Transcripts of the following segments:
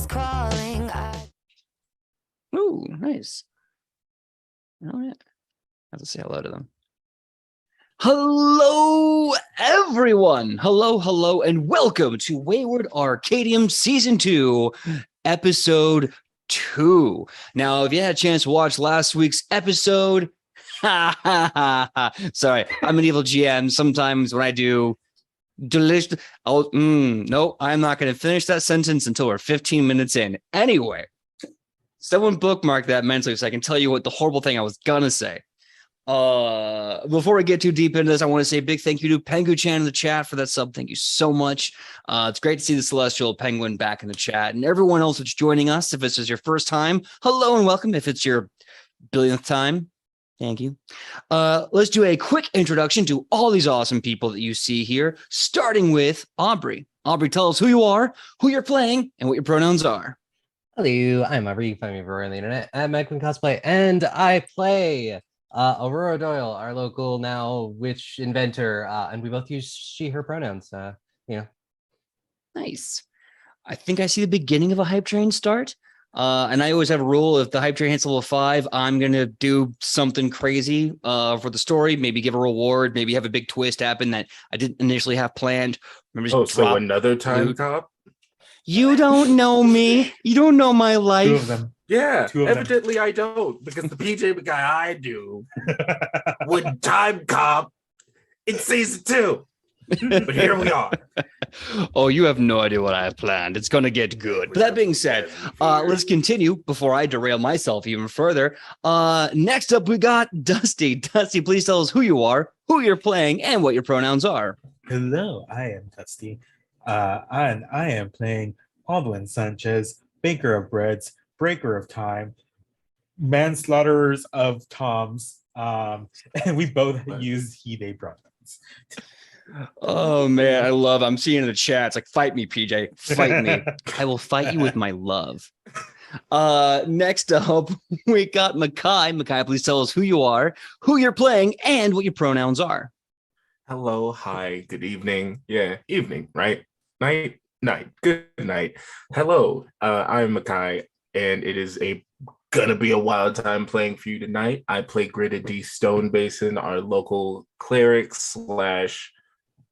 was calling. Ooh, nice. Oh, yeah. I have to say hello to them. Hello, everyone. Hello, and welcome to Wayward Arcadium Season 2, Episode 2. Now, if you had a chance to watch last week's episode, sorry, I'm an evil GM. Sometimes when I do delicious, no, I'm not going to finish that sentence until we're 15 minutes in. Anyway, someone bookmark that mentally so I can tell you what the horrible thing I was going to say. Before we get too deep into this, I want to say a big thank you to Pengu-chan in the chat for that sub. Thank you so much. It's great to see the Celestial Penguin back in the chat, and everyone else that's joining us. If this is your first time, hello and welcome. If it's your billionth time, thank you. Let's do a quick introduction to all these awesome people that you see here, starting with Aubrey. Aubrey, tell us who you are, who you're playing, and what your pronouns are. Hello, I'm Aubrey. You find me everywhere on the internet at Magpin Cosplay, and I play Aurora Doyle, our local now witch inventor, and we both use she, her pronouns. Nice. I think I see the beginning of a hype train start. And I always have a rule: if the hype train hits level 5, I'm gonna do something crazy for the story. Maybe give a reward. Maybe have a big twist happen that I didn't initially have planned. Remember, so another time loot. Cop. You don't know me. You don't know my life. 2 of them. Yeah, 2 of evidently them. I don't, because the PJ guy I do would time cop in season 2. But here we are. Oh, you have no idea what I have planned. It's going to get good. But that being said, let's continue before I derail myself even further. Next up, we got Dusty. Dusty, please tell us who you are, who you're playing, and what your pronouns are. Hello, I am Dusty. And I am playing Baldwin Sanchez, Baker of Breads, Breaker of Time, Manslaughterers of Toms, and we both use he, they pronouns. Oh man, I'm seeing in the chat. It's like, fight me, PJ. Fight me. I will fight you with my love. Next up, we got Makai. Makai, please tell us who you are, who you're playing, and what your pronouns are. Hello, hi, good evening. Yeah, evening, right? Night, good night. Hello, I'm Makai, and it is gonna be a wild time playing for you tonight. I play Gritted D Stone Basin, our local cleric slash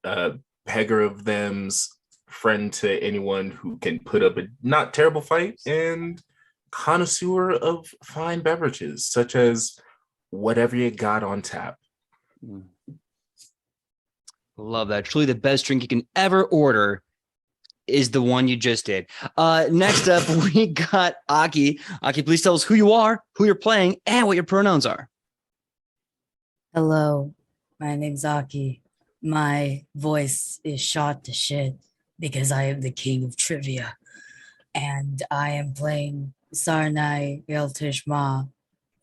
pegger of them's friend to anyone who can put up a not terrible fight, and connoisseur of fine beverages, such as whatever you got on tap. Love that. Truly the best drink you can ever order is the one you just did. Next up, we got Aki. Aki, please tell us who you are, who you're playing, and what your pronouns are. Hello, my name's Aki. My voice is shot to shit because I am the king of trivia. And I am playing Sarnai Yeltishma.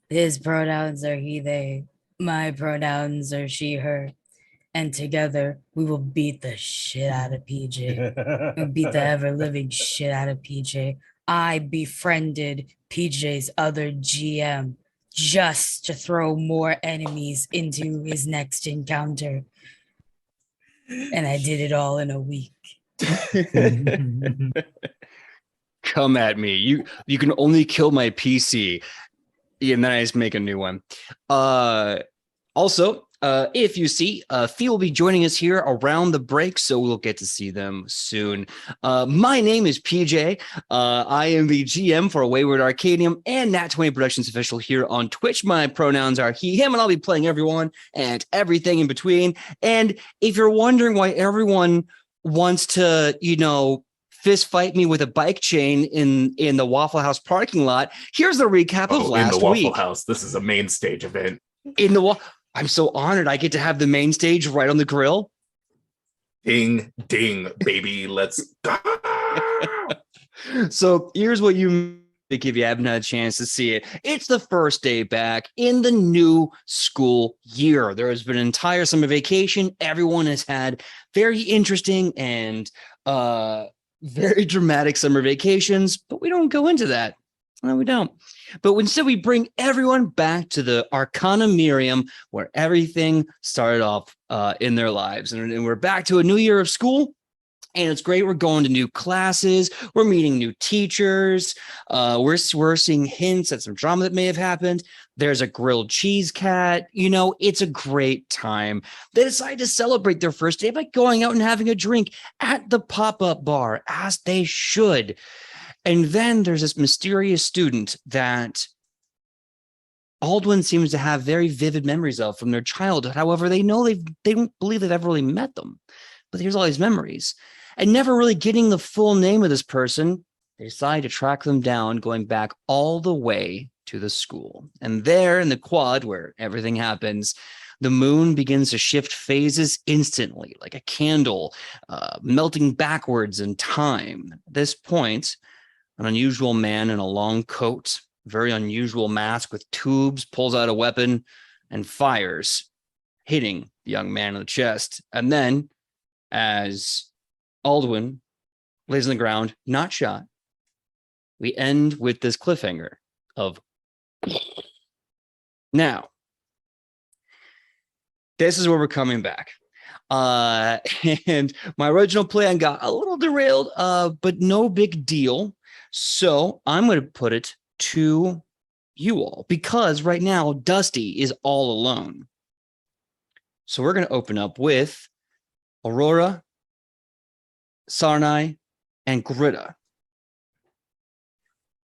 His pronouns are he, they. My pronouns are she, her. And together, we will beat the shit out of PJ. We'll beat the ever-living shit out of PJ. I befriended PJ's other GM just to throw more enemies into his next encounter. And I did it all in a week. Come at me. You can only kill my PC. And then I just make a new one. Also, if you see, Fee will be joining us here around the break, so we'll get to see them soon. My name is PJ. I am the GM for Wayward Arcadium and Nat20 Productions official here on Twitch. My pronouns are he, him, and I'll be playing everyone and everything in between. And if you're wondering why everyone wants to, fist fight me with a bike chain in the Waffle House parking lot, here's the recap of last week. In the Waffle House, this is a main stage event. I'm so honored I get to have the main stage right on the grill. Ding, ding, baby, let's go. So here's what you make if you haven't had a chance to see it. It's the first day back in the new school year. There has been an entire summer vacation. Everyone has had very interesting and very dramatic summer vacations, but we don't go into that. No, we don't. But instead, we bring everyone back to the Arcana Miriam, where everything started off in their lives. And we're back to a new year of school. And it's great. We're going to new classes. We're meeting new teachers. We're seeing hints at some drama that may have happened. There's a grilled cheese cat. You know, it's a great time. They decide to celebrate their first day by going out and having a drink at the pop-up bar, as they should. And then there's this mysterious student that Aldwin seems to have very vivid memories of from their childhood. However, they know they don't believe they've ever really met them. But here's all these memories. And never really getting the full name of this person, they decide to track them down, going back all the way to the school. And there in the quad where everything happens, the moon begins to shift phases instantly, like a candle, melting backwards in time. At this point, an unusual man in a long coat, very unusual mask with tubes, pulls out a weapon and fires, hitting the young man in the chest. And then, as Aldwin lays on the ground, not shot, we end with this cliffhanger of now. This is where we're coming back. And my original plan got a little derailed, but no big deal. So I'm going to put it to you all, because right now Dusty is all alone. So we're going to open up with Aurora, Sarnai, and Gritta.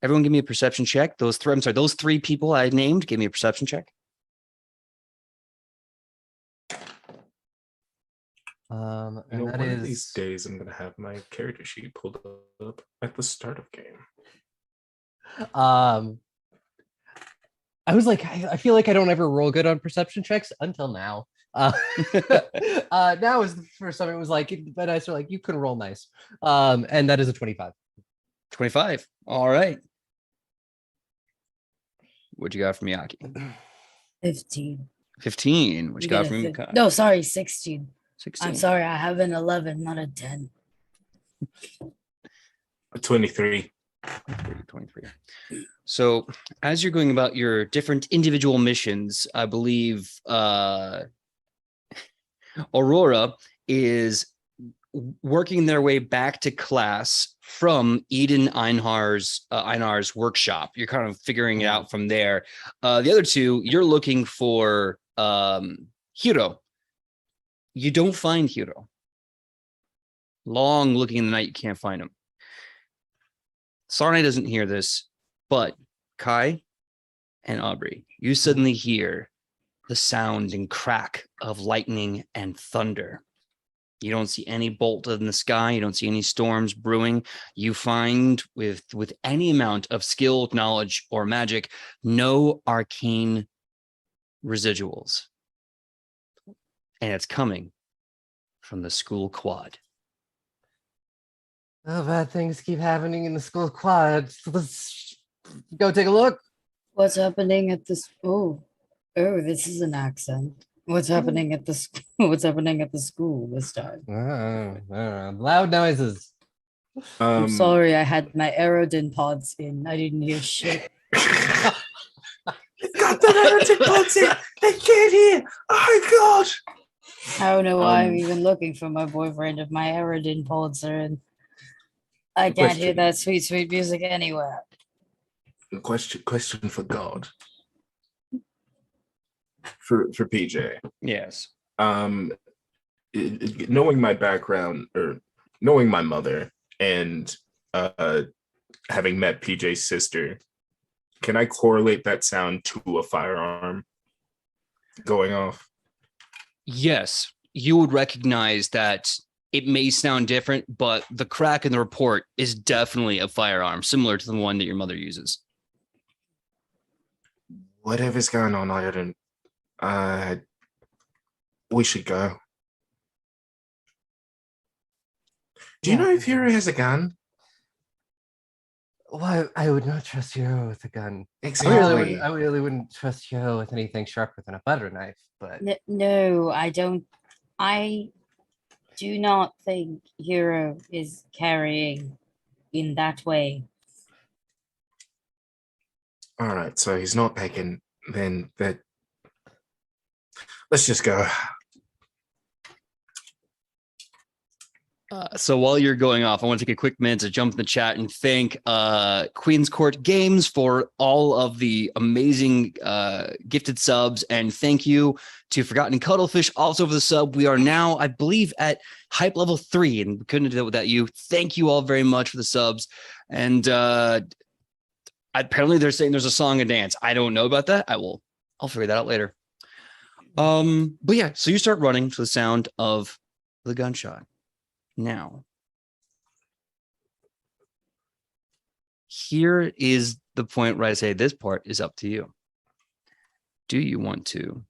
Everyone give me a perception check. Those three people I named, give me a perception check. And You know, that one is of these days I'm gonna have my character sheet pulled up at the start of game. I was like, I feel like I don't ever roll good on perception checks until now. Now is the first time it was like, but I was like, you could roll nice. And that is a 25. 25. All right. What you got from Miyaki? 15. 15. What you got from get a Miyaki? No, sorry, 16. 16. I'm sorry, I have an 11, not a 10. 23. 23. So as you're going about your different individual missions, I believe Aurora is working their way back to class from Eden Einar's workshop. You're kind of figuring it out from there. The other two, you're looking for Hiro. You don't find Hiro. Long looking in the night, you can't find him. Sarnai doesn't hear this, but Kai and Aubrey, you suddenly hear the sound and crack of lightning and thunder. You don't see any bolt in the sky. You don't see any storms brewing. You find with any amount of skill, knowledge, or magic, no arcane residuals. And it's coming from the school quad. Oh, bad things keep happening in the school quad. Let's go take a look. What's happening at this? Oh, this is an accent. What's happening at the school? What's happening at the school this time? Loud noises. I'm sorry, I had my Aerodin pods in. I didn't hear shit. Got the narrative pods in. They can't hear. Oh my god. I don't know why I'm even looking for my boyfriend if my Aerodin pods are in. I can't hear that sweet, sweet music anywhere. Question for God. For PJ. Yes. Knowing my background, or knowing my mother, and having met PJ's sister, can I correlate that sound to a firearm going off? Yes, you would recognize that it may sound different, but the crack in the report is definitely a firearm, similar to the one that your mother uses. Whatever's going on, we should go. Do you know if Hiro has a gun? Why I would not trust Hiro with a gun. Exactly. I really wouldn't trust Hiro with anything sharper than a butter knife. But No, I don't. I do not think Hiro is carrying in that way. All right, so he's not packing. Then that. Let's just go. So while you're going off, I want to take a quick minute to jump in the chat and thank Queen's Court Games for all of the amazing gifted subs. And thank you to Forgotten Cuddlefish also for the sub. We are now, I believe, at hype level 3, and we couldn't do that without you. Thank you all very much for the subs. And apparently they're saying there's a song and dance. I don't know about that. I'll figure that out later. But yeah, so you start running to the sound of the gunshot. Now, here is the point where I say this part is up to you. Do you want to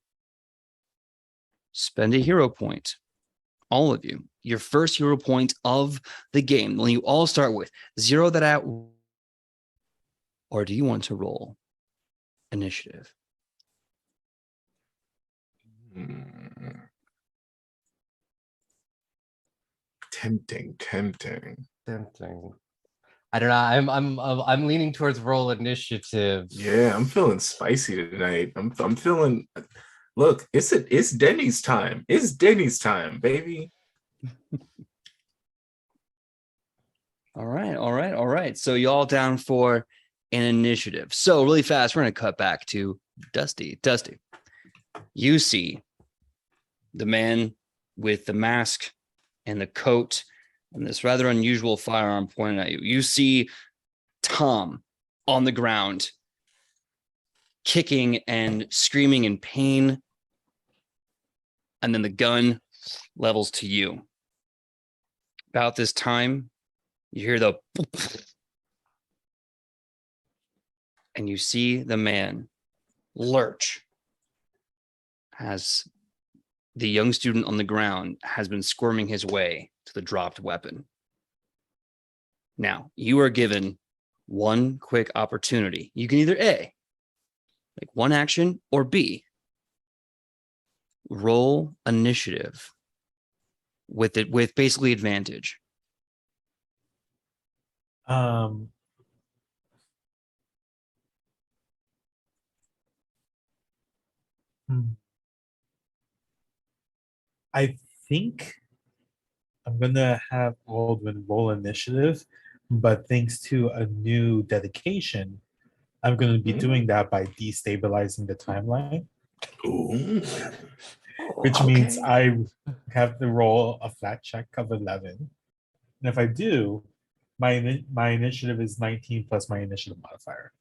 spend a hero point? All of you, your first hero point of the game, when you all start with, zero that out, or do you want to roll initiative? Tempting. I don't know. I'm leaning towards roll initiative. Yeah, I'm feeling spicy tonight. I'm feeling. Look, it's Denny's time. It's Denny's time, baby. All right. So y'all down for an initiative. So really fast, we're gonna cut back to Dusty. Dusty, you see the man with the mask and the coat and this rather unusual firearm pointed at you. You see Tom on the ground, kicking and screaming in pain. And then the gun levels to you. About this time, you hear the and you see the man lurch as the young student on the ground has been squirming his way to the dropped weapon. Now, you are given one quick opportunity. You can either A, like one action, or B, roll initiative with basically advantage. I think I'm gonna have Aldwin roll initiative, but thanks to a new dedication, I'm gonna be doing that by destabilizing the timeline, Ooh. which means I have to roll a flat check of 11. And if I do, my initiative is 19 plus my initiative modifier.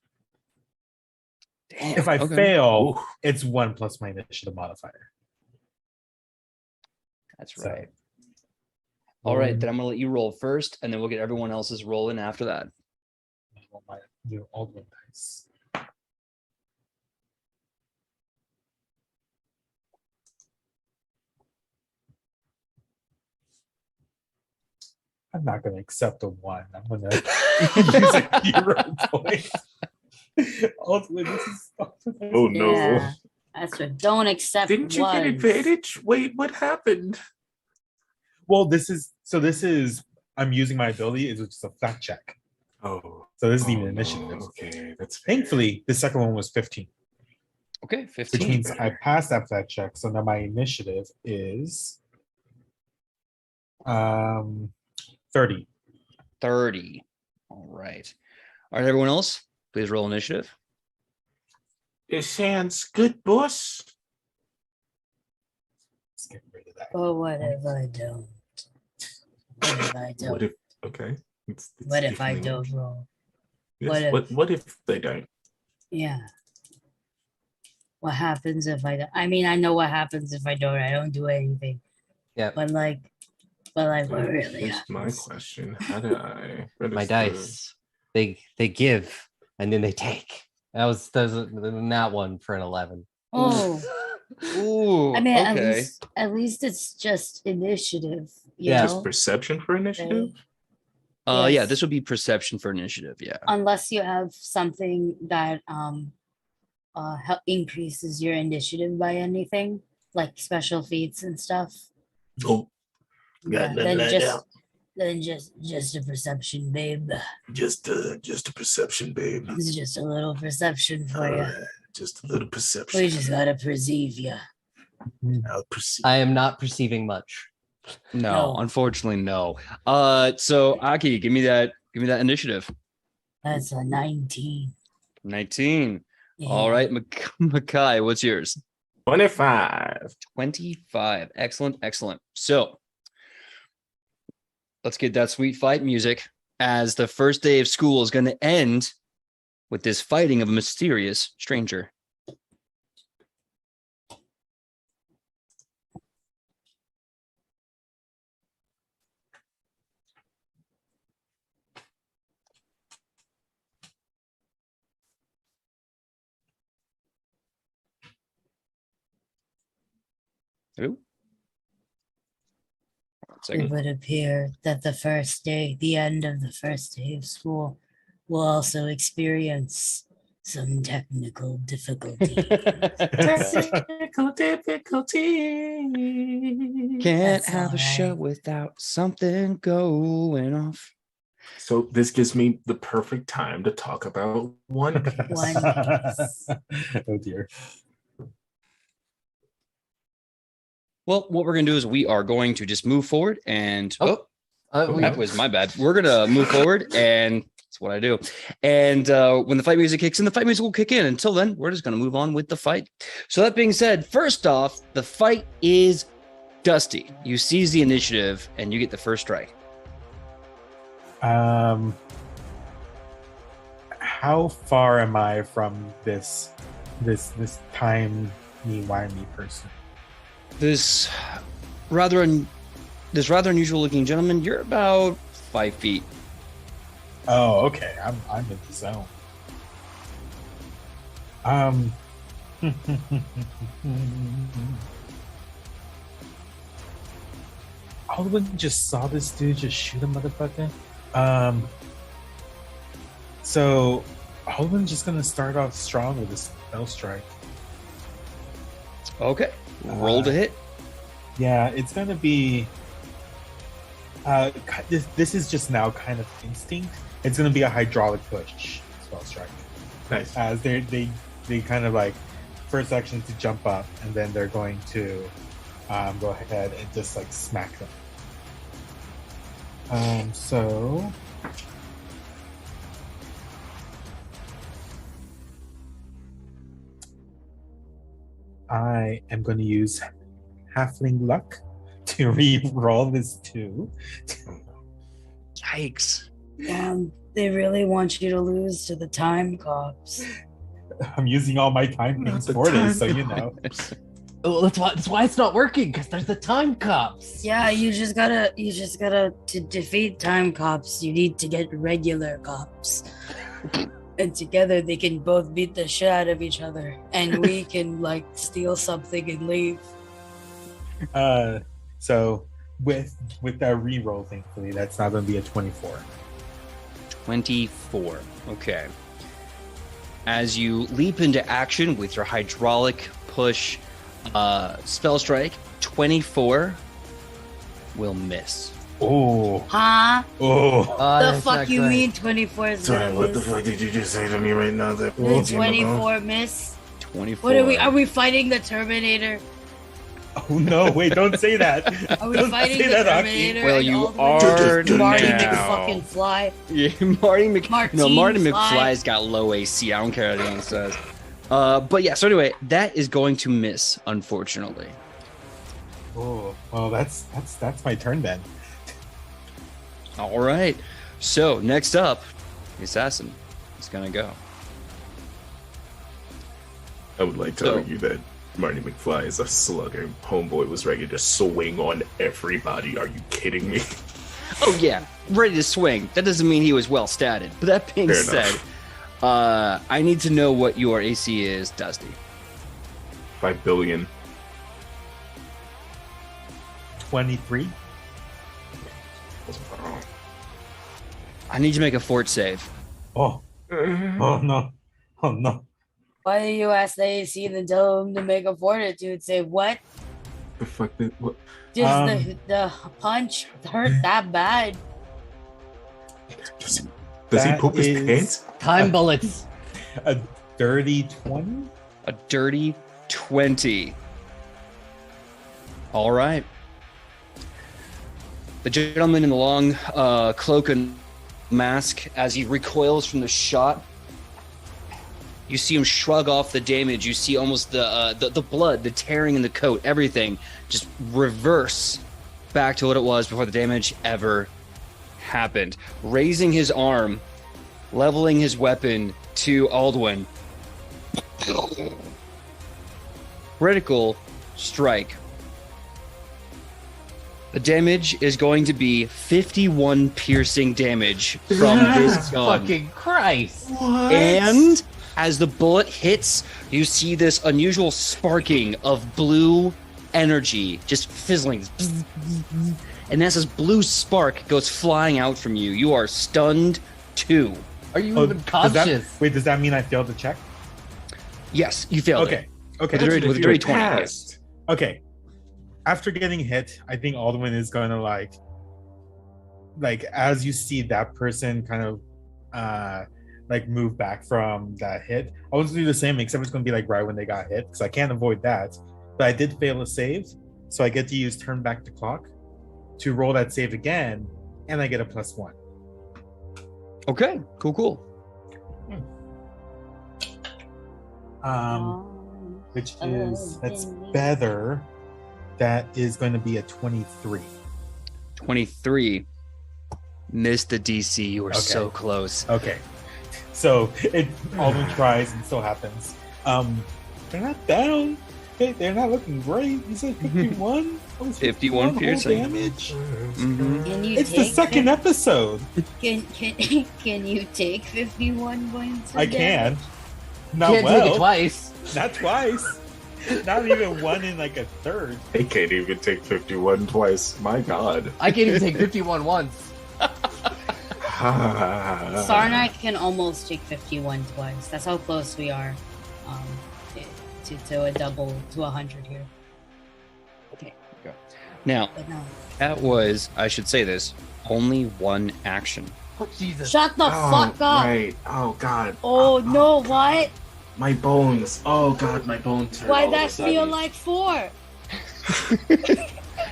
Damn, If I okay. fail, Ooh. it's 1 plus my initiative modifier. That's So, right. All right, then I'm gonna let you roll first, and then we'll get everyone else's roll in after that. roll my new Aldwin dice. I'm not going to accept a 1. I'm going to use a hero point. Ultimately, this is. Oh no. Yeah, that's what. Don't accept. Didn't you get ones. advantage? Wait, what happened? Well, this is. I'm using my ability. It's just a flat check. Oh. So this is even no. initiative. Okay, that's fair. Thankfully, the second one was 15, Okay, which 15. means I passed that flat check. So now my initiative is 30. 30. All right. All right, everyone else, please roll initiative. It sounds good, boss. Let's get rid of that. But what if I don't? What if I don't? What if? Okay. It's What if I definitely- don't roll? Yes, what if they don't? Yeah. What happens if I don't? I mean, I know what happens if I don't. I don't do anything. Yeah, But what really Here's my happens? question. How did I my dice. They give and then they take. That was not one for an 11. Oh, Ooh, I mean, okay. at least it's just initiative. You Yeah. know? Just perception for initiative? Yeah, Yes. this would be perception for initiative. Yeah. Unless you have something that increases your initiative by anything, like special feats and stuff. Nope. Yeah, Got nothing like that. then just a perception, babe. Just a perception, babe. It's just a little perception for All you. right, just a little perception. We just gotta perceive you. I'll perceive. I am not perceiving much. No, No. unfortunately, no. So Aki, give me that initiative. That's a 19. 19. Yeah. All right, Makai, what's yours? 25. 25. Excellent. So let's get that sweet fight music as the first day of school is going to end with this fighting of a mysterious stranger. Hello? One It second. would appear that the end of the first day of school, will also experience some technical difficulty. Technical difficulty. Can't That's have a all show right. without something going off. So this gives me the perfect time to talk about One Piece. One Piece. Oh dear. Well, what we're going to do is we are going to just move forward and We- that was my bad. We're gonna move forward, and that's what I do. And when the fight music kicks in, the fight music will kick in. Until then, we're just gonna move on with the fight. So that being said, first off, the fight is Dusty. You seize the initiative, and you get the first strike. How far am I from this timey-wimey person? This rather unusual looking gentleman. You're about 5 feet. Oh, okay. I'm in the zone. Alwyn just saw this dude just shoot a motherfucker. So Alwyn's just gonna start off strong with this spell strike. Okay, roll to hit. Yeah, it's gonna be. This is just now kind of instinct. It's gonna be a hydraulic push spell strike. Nice. As they kind of like first action to jump up, and then they're going to go ahead and just like smack them. So I am going to use Halfling Luck to re-roll this 2. Yikes! They really want you to lose to the time cops. I'm using all my time Not things the for time this, so you know. Oh, that's why it's not working, because there's the time cops. Yeah, you just gotta to defeat time cops, you need to get regular cops. And together they can both beat the shit out of each other. And we can like steal something and leave. So with that re-roll, thankfully, that's not going to be a 24. 24. Okay. As you leap into action with your hydraulic push spell strike, 24 will miss. Oh, Huh? oh. The That's fuck not you great. mean 24 is Sorry, gonna what the miss? fuck did you just say to me right now? That The 24 miss? 24. What are we fighting the Terminator? Oh no! Wait, don't say that. Are we Don't fighting say the that, Aki. Terminator? Well, and you all the are Marty now. McFucking Fly. Yeah, Marty Martine Marty Fly. McFly's got low AC. I don't care what anyone says. But yeah, so anyway, that is going to miss, unfortunately. Oh, well, that's my turn then. All right. So next up, the assassin is gonna go. I would like to So- argue that Marty McFly is a slugger. Homeboy was ready to swing on everybody. Are you kidding me? Oh yeah, ready to swing. That doesn't mean he was well statted. But that being Fair said, enough. I need to know what your AC is, Dusty. 5 billion. 23. I need you to make a fort save. Oh, oh no, oh no. Why do you ask the AC and then tell him to make a fortitude save? What? The fuck did what? Just the punch hurt that bad? Does he That poop his is- pants? Time bullets. A dirty 20. A dirty 20. All right. the gentleman in the long cloak and mask, as he recoils from the shot, you see him shrug off the damage. You see almost the blood, the tearing in the coat, everything just reverse back to what it was before the damage ever happened. Raising his arm, leveling his weapon to Aldwin. Critical strike. The damage is going to be 51 piercing damage from this gun. Fucking Christ! What? And as the bullet hits, you see this unusual sparking of blue energy just fizzling. And as this blue spark goes flying out from you, you are stunned too. Are you even conscious? Does that mean I failed the check? Yes, you failed it. Okay. With a dirty 20. Passed. Okay. After getting hit, I think Alderman is gonna like as you see that person kind of move back from that hit. I want to do the same, except it's gonna be like right when they got hit, because I can't avoid that. But I did fail a save, so I get to use turn back the clock to roll that save again, and I get a +1. Okay, cool. Which is that's better. That is going to be a 23. 23. Missed the DC. You were Okay. so close. Okay. So it Alden tries and still happens. They're not down. They're not looking great. You said 51? 51 whole piercing. damage? Mhm. Can you It's the take second episode. Can you take 51 points? of I can. damage? Not Can't well. take it twice. Not twice. Not even one in like a third. I can't even take 51 twice. My God. I can't even take 51 once. Sarnai can almost take 51 twice. That's how close we are to a double, to 100 here. Now, But no. that was, I should say this, only one action. Oh, Jesus. Shut the fuck up! Right. Oh God. Oh no, what? My bones. Oh God, my bones hurt. Why all of a that feel sudden. like 4?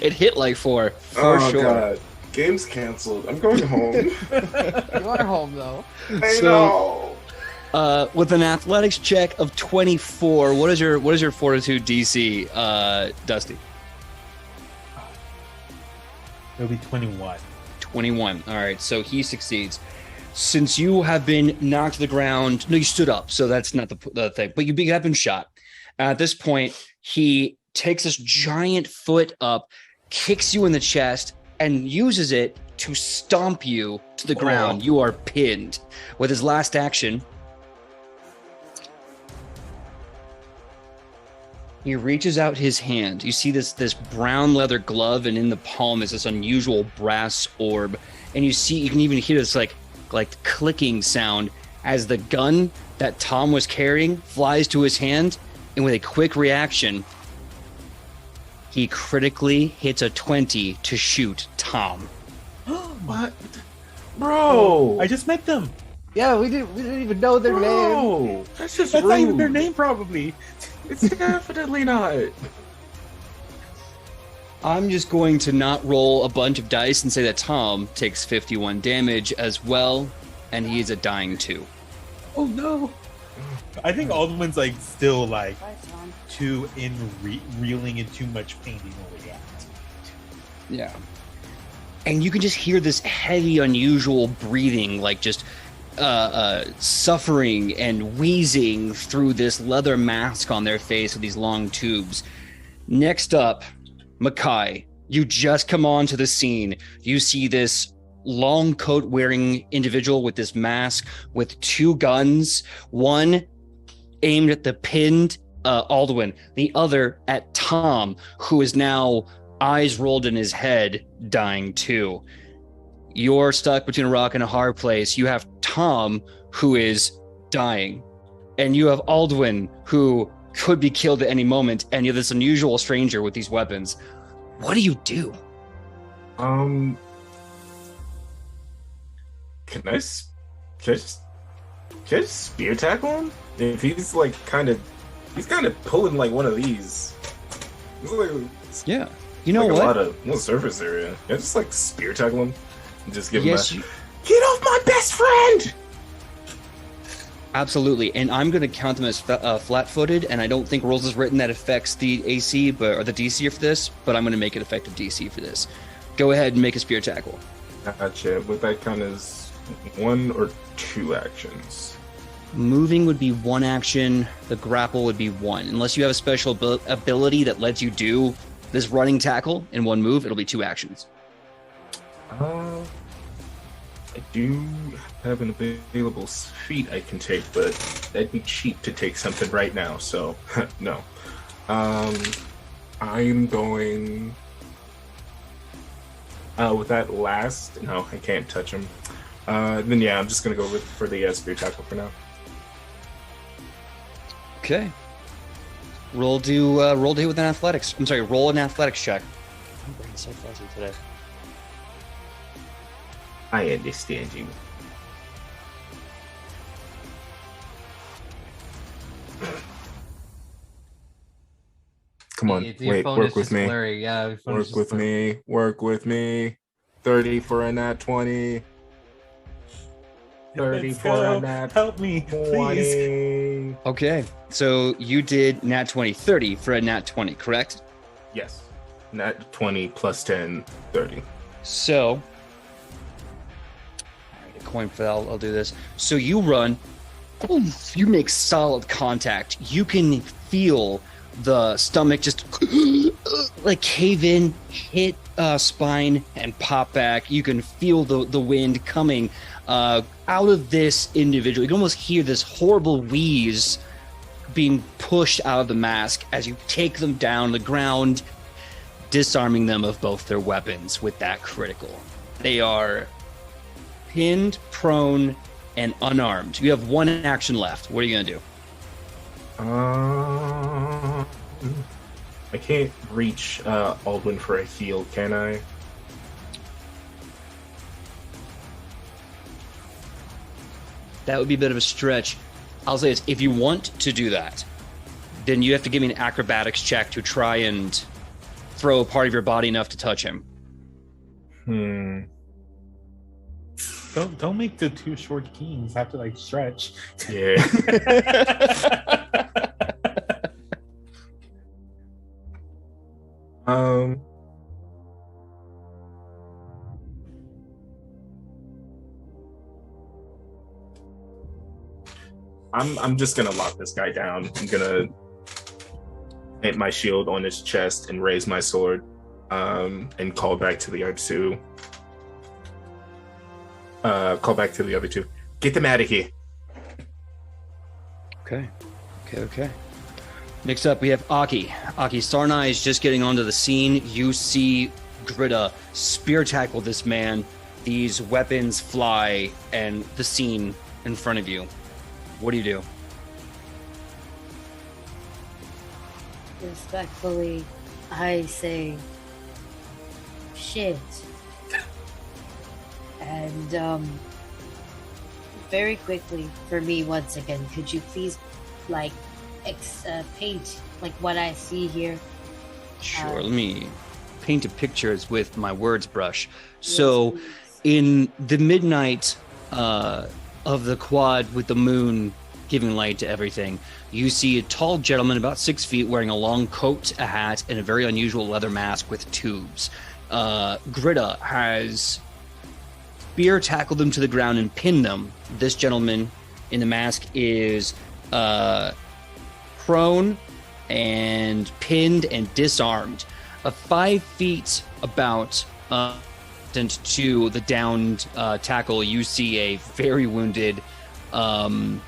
It hit like 4, for Oh sure. God. Game's canceled. I'm going home. You are home, though. I So- know. With an athletics check of 24, what is your fortitude DC, Dusty? It'll be 21. 21. All right, so he succeeds. Since you have been knocked to the ground, no, you stood up, so that's not the thing, but you have been shot. At this point, he takes this giant foot up, kicks you in the chest, and uses it to stomp you to the ground. You are pinned. With his last action, he reaches out his hand. You see this brown leather glove, and in the palm is this unusual brass orb. And you can even hear this like clicking sound as the gun that Tom was carrying flies to his hand, and with a quick reaction, he critically hits a 20 to shoot Tom. What? Bro. I just met them. Yeah, we didn't even know their name. Bro. That's just That's rude. not even their name, probably. It's definitely not. I'm just going to not roll a bunch of dice and say that Tom takes 51 damage as well, and he is a dying 2. Oh no. I think Alderman's like still like Bye, Tom. too reeling in too much pain to react. Yeah. And you can just hear this heavy, unusual breathing, like just suffering and wheezing through this leather mask on their face with these long tubes. Next up, Makai, you just come onto the scene. You see this long coat wearing individual with this mask with 2 guns, one aimed at the pinned Alduin, the other at Tom, who is now eyes rolled in his head, dying too. You're stuck between a rock and a hard place. You have Tom, who is dying, and you have Alduin, who could be killed at any moment, and you have this unusual stranger with these weapons. What do you do? Can I just spear tackle him? If he's like he's kind of pulling like one of these. He's like, Yeah. You know like what? a lot of surface area. Yeah, just like spear tackle him and just give Yes, him get off my best friend. absolutely. And I'm going to count them as flat-footed, and I don't think rules is written that affects the AC or the DC for this, but I'm going to make it effective DC for this. Go ahead and make a spear tackle. Gotcha. Would that count as 1 or 2 actions? Moving would be 1 action. The grapple would be 1. Unless you have a special ability that lets you do this running tackle in 1 move, it'll be 2 actions. I do have an available feat I can take, but that'd be cheap to take something right now, so no. I'm going... with that last... No, I can't touch him. Then yeah, I'm just going to go for the spear tackle for now. Okay. Roll to hit with an athletics. I'm sorry, roll an athletics check. I'm brain so fuzzy today. I understand you. Come on, Your wait, phone work is with just me. blurry. Yeah, your phone is Work just with blurry. me. Work with me. 30 for a nat 20. 30 Let's for a go. nat Help me, please. 20. Okay, so you did nat 20, 30 for a nat 20, correct? Yes. Nat 20 plus 10, 30. So, all right, a coin for that. I'll do this. So you run, boom, you make solid contact. You can feel the stomach just like cave in, hit spine, and pop back. You can feel the wind coming out of this individual. You can almost hear this horrible wheeze being pushed out of the mask as you take them down the ground, disarming them of both their weapons with that critical. They are pinned, prone, and unarmed. You have 1 action left. What are you going to do? I can't reach Aldwin for a heal, can I? That would be a bit of a stretch. I'll say this, if you want to do that, then you have to give me an acrobatics check to try and throw a part of your body enough to touch him. Don't make the 2 short kings have to like stretch. Yeah. I'm just gonna lock this guy down. I'm gonna hit my shield on his chest and raise my sword, and call back to the other 2. Call back to the other 2. Get them out of here. Okay. Next up, we have Aki. Aki, Sarnai is just getting onto the scene. You see Grita spear tackle this man. These weapons fly and the scene in front of you. What do you do? Respectfully, I say, shit. And, very quickly, for me, once again, could you please, like, paint, like, what I see here? Sure, let me paint a picture with my words brush. So, Yes, please. in the midnight of the quad with the moon giving light to everything, you see a tall gentleman about 6 feet wearing a long coat, a hat, and a very unusual leather mask with tubes. Grita has spear tackled them to the ground and pinned them. This gentleman in the mask is prone and pinned and disarmed. 5 feet about to the downed tackle, you see a very wounded Aldwin.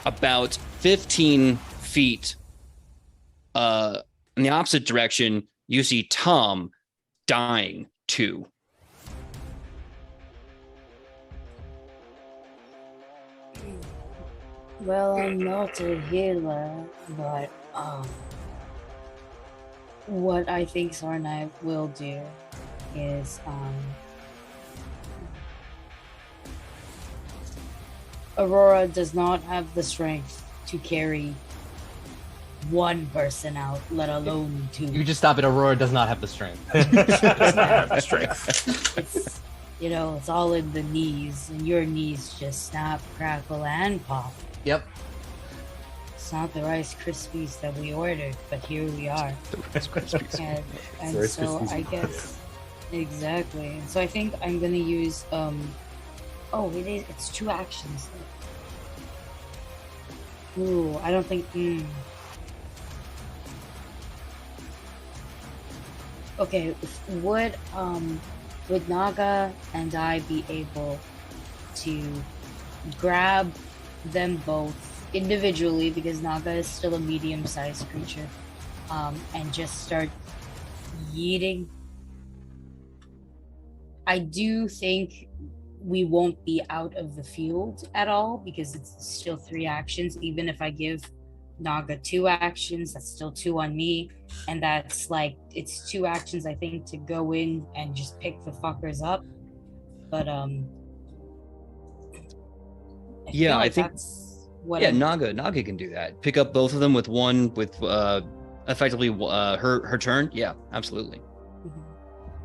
About 15 feet in the opposite direction, you see Tom dying too. Well, I'm not a healer, but what I think Sarnai will do is Aurora does not have the strength to carry one person out, let alone two. You just stop it. Aurora does not have the strength. Does not have the strength. It's, it's all in the knees, and your knees just snap, crackle, and pop. Yep. It's not the Rice Krispies that we ordered, but here we are. And Rice so Krispies I with guess exactly. And so I think I'm gonna use it's 2 actions. Ooh, I don't think Okay, would Naga and I be able to grab them both individually, because Naga is still a medium-sized creature, and just start yeeting? I do think we won't be out of the field at all, because it's still 3 actions. Even if I give Naga 2 actions, that's still 2 on me, and that's like, it's 2 actions I think to go in and just pick the fuckers up. But I think that's what Naga can do that. Pick up both of them with one with effectively her turn. Yeah, absolutely.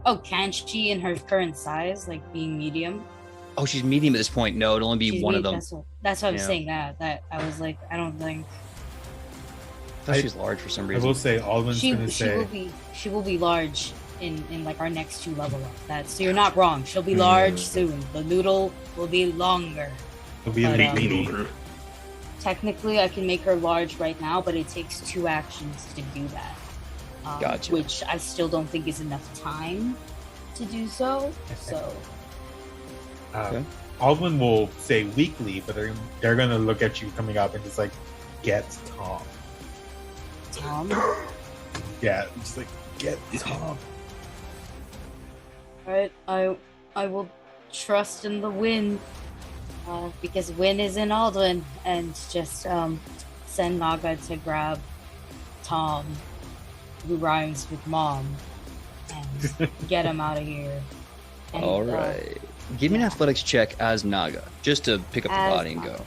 Oh, can she in her current size, like being medium? Oh, she's medium at this point. No, it'll only be She's one of them. That's what I'm saying. That I was like, I don't think. I thought she's large for some I reason. will say, Alden's gonna say she will be large in like our next 2 level up. So you're not wrong. She'll be large soon. The noodle will be longer. it'll be But, leaning. Technically, I can make her large right now, but it takes 2 actions to do that. Gotcha. Which I still don't think is enough time to do so. So Okay. Alden will say weakly, but they're gonna look at you coming up and just like, get Tom. Tom. Yeah, just like, get Tom. Alright, I will trust in the win, because win is in Alduin, and just send Naga to grab Tom, who rhymes with mom, and get him out of here. And, All right. Give me an athletics check as Naga, just to pick up the as body and Naga. go.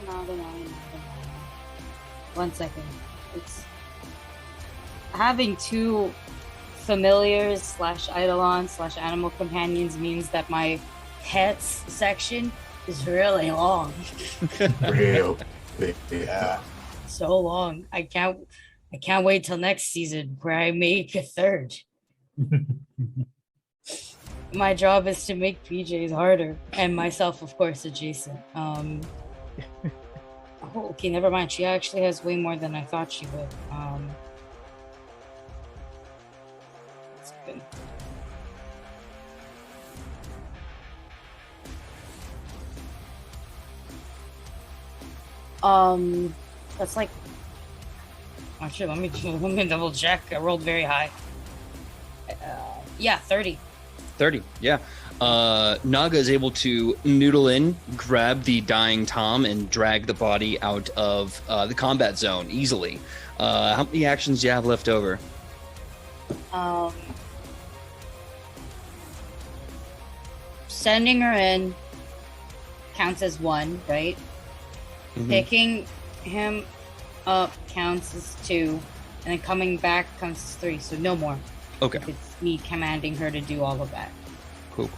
Naga. 1 second. It's having 2 familiars / eidolons / animal companions means that my pets section is really long. Real. Yeah. So long. I can't wait till next season where I make a 3rd. My job is to make PJs harder, and myself, of course, adjacent. Okay, never mind. She actually has way more than I thought she would. That's good. That's like. Actually, let me double check. I rolled very high. Yeah, 30. 30, yeah. Naga is able to noodle in, grab the dying Tom, and drag the body out of the combat zone easily. How many actions do you have left over? Sending her in counts as 1, right? Mhm. Picking him up counts as 2, and then coming back counts as 3, so no more. Okay. It's me commanding her to do all of that. Cool.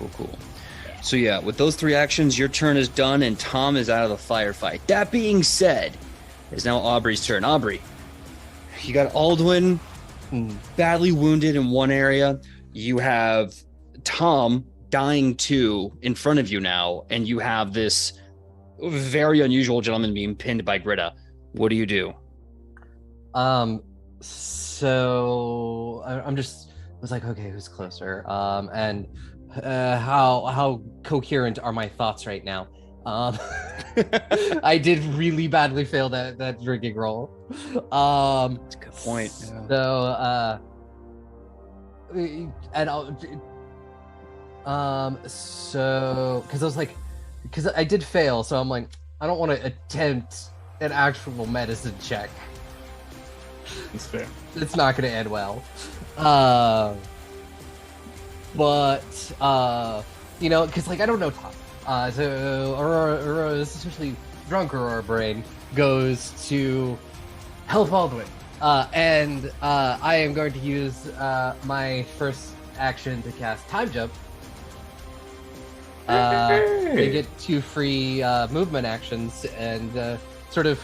So yeah, with those 3 actions, your turn is done, and Tom is out of the firefight. That being said, it's now Aubrey's turn. Aubrey, you got Alduin badly wounded in one area. You have Tom dying 2 in front of you now, and you have this very unusual gentleman being pinned by Greta. What do you do? So I was like, okay, who's closer? And how coherent are my thoughts right now? I did really badly fail that drinking roll. That's a good point. Yeah. So and so because I was like, because I did fail, so I'm like, I don't want to attempt an actual medicine check. It's fair. It's not going to end well. But you know, because like I don't know Tom. So Aurora is essentially drunk Aurora Brain goes to help Baldwin. And I am going to use my first action to cast Time Jump. They get 2 free movement actions, and sort of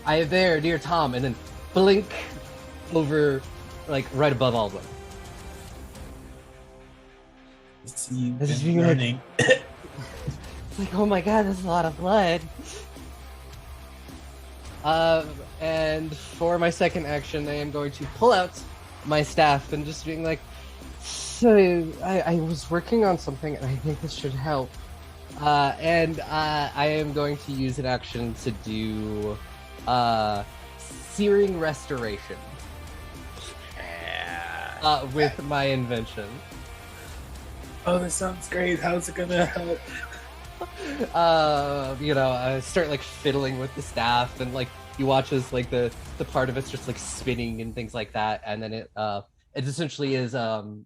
I am there near Tom, and then blink over, like right above Baldwin. See, This is been really- learning. It's like, oh my god, that's a lot of blood. And for my second action, I am going to pull out my staff and just being like, so I was working on something and I think this should help. And I am going to use an action to do Searing Restoration with my invention. Oh, this sounds great. How's it gonna help? I start like fiddling with the staff, and like you watch as like the part of it's just like spinning and things like that, and then it essentially is it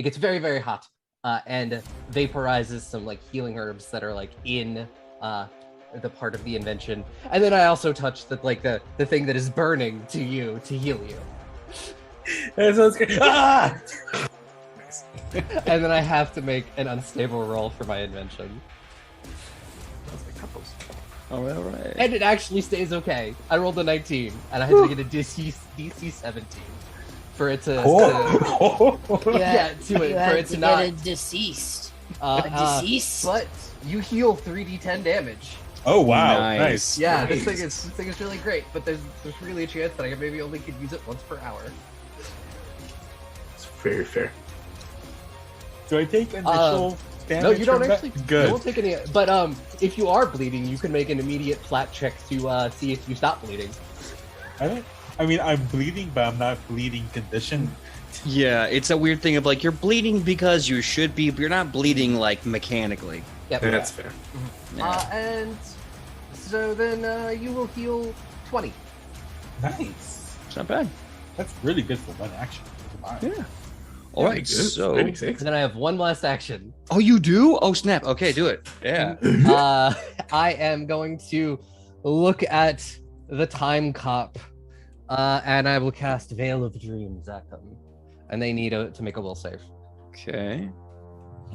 gets very, very hot and vaporizes some like healing herbs that are like in the part of the invention, and then I also touch the thing that is burning to you to heal you. That sounds great. Ah! And then I have to make an unstable roll for my invention. All right. And it actually stays okay. I rolled a 19, and I had to get a DC 17 for it to, Yeah, for it to get not. a deceased. uh, Deceased. But you heal 3d10 damage. Oh wow, Nice. nice. Yeah, Nice. this thing is really great. But there's really a chance that I maybe only could use it once per hour. It's very fair. Do I take initial damage? No, you don't from that? actually. Good. You won't take any. But if you are bleeding, you can make an immediate flat check to see if you stop bleeding. I mean, I'm bleeding, but I'm not bleeding condition. Yeah, it's a weird thing of like you're bleeding because you should be, but you're not bleeding like mechanically. Yep. That's fair. And so then you will heal 20. Nice. It's not bad. That's really good for one action. Wow. Yeah. All right. Good. So. 96. And then I have one last action. Oh, you do? Oh, snap. Okay, do it. Yeah. I am going to look at the Time Cop, and I will cast Veil of Dreams at them. And they need to make a will save. Okay.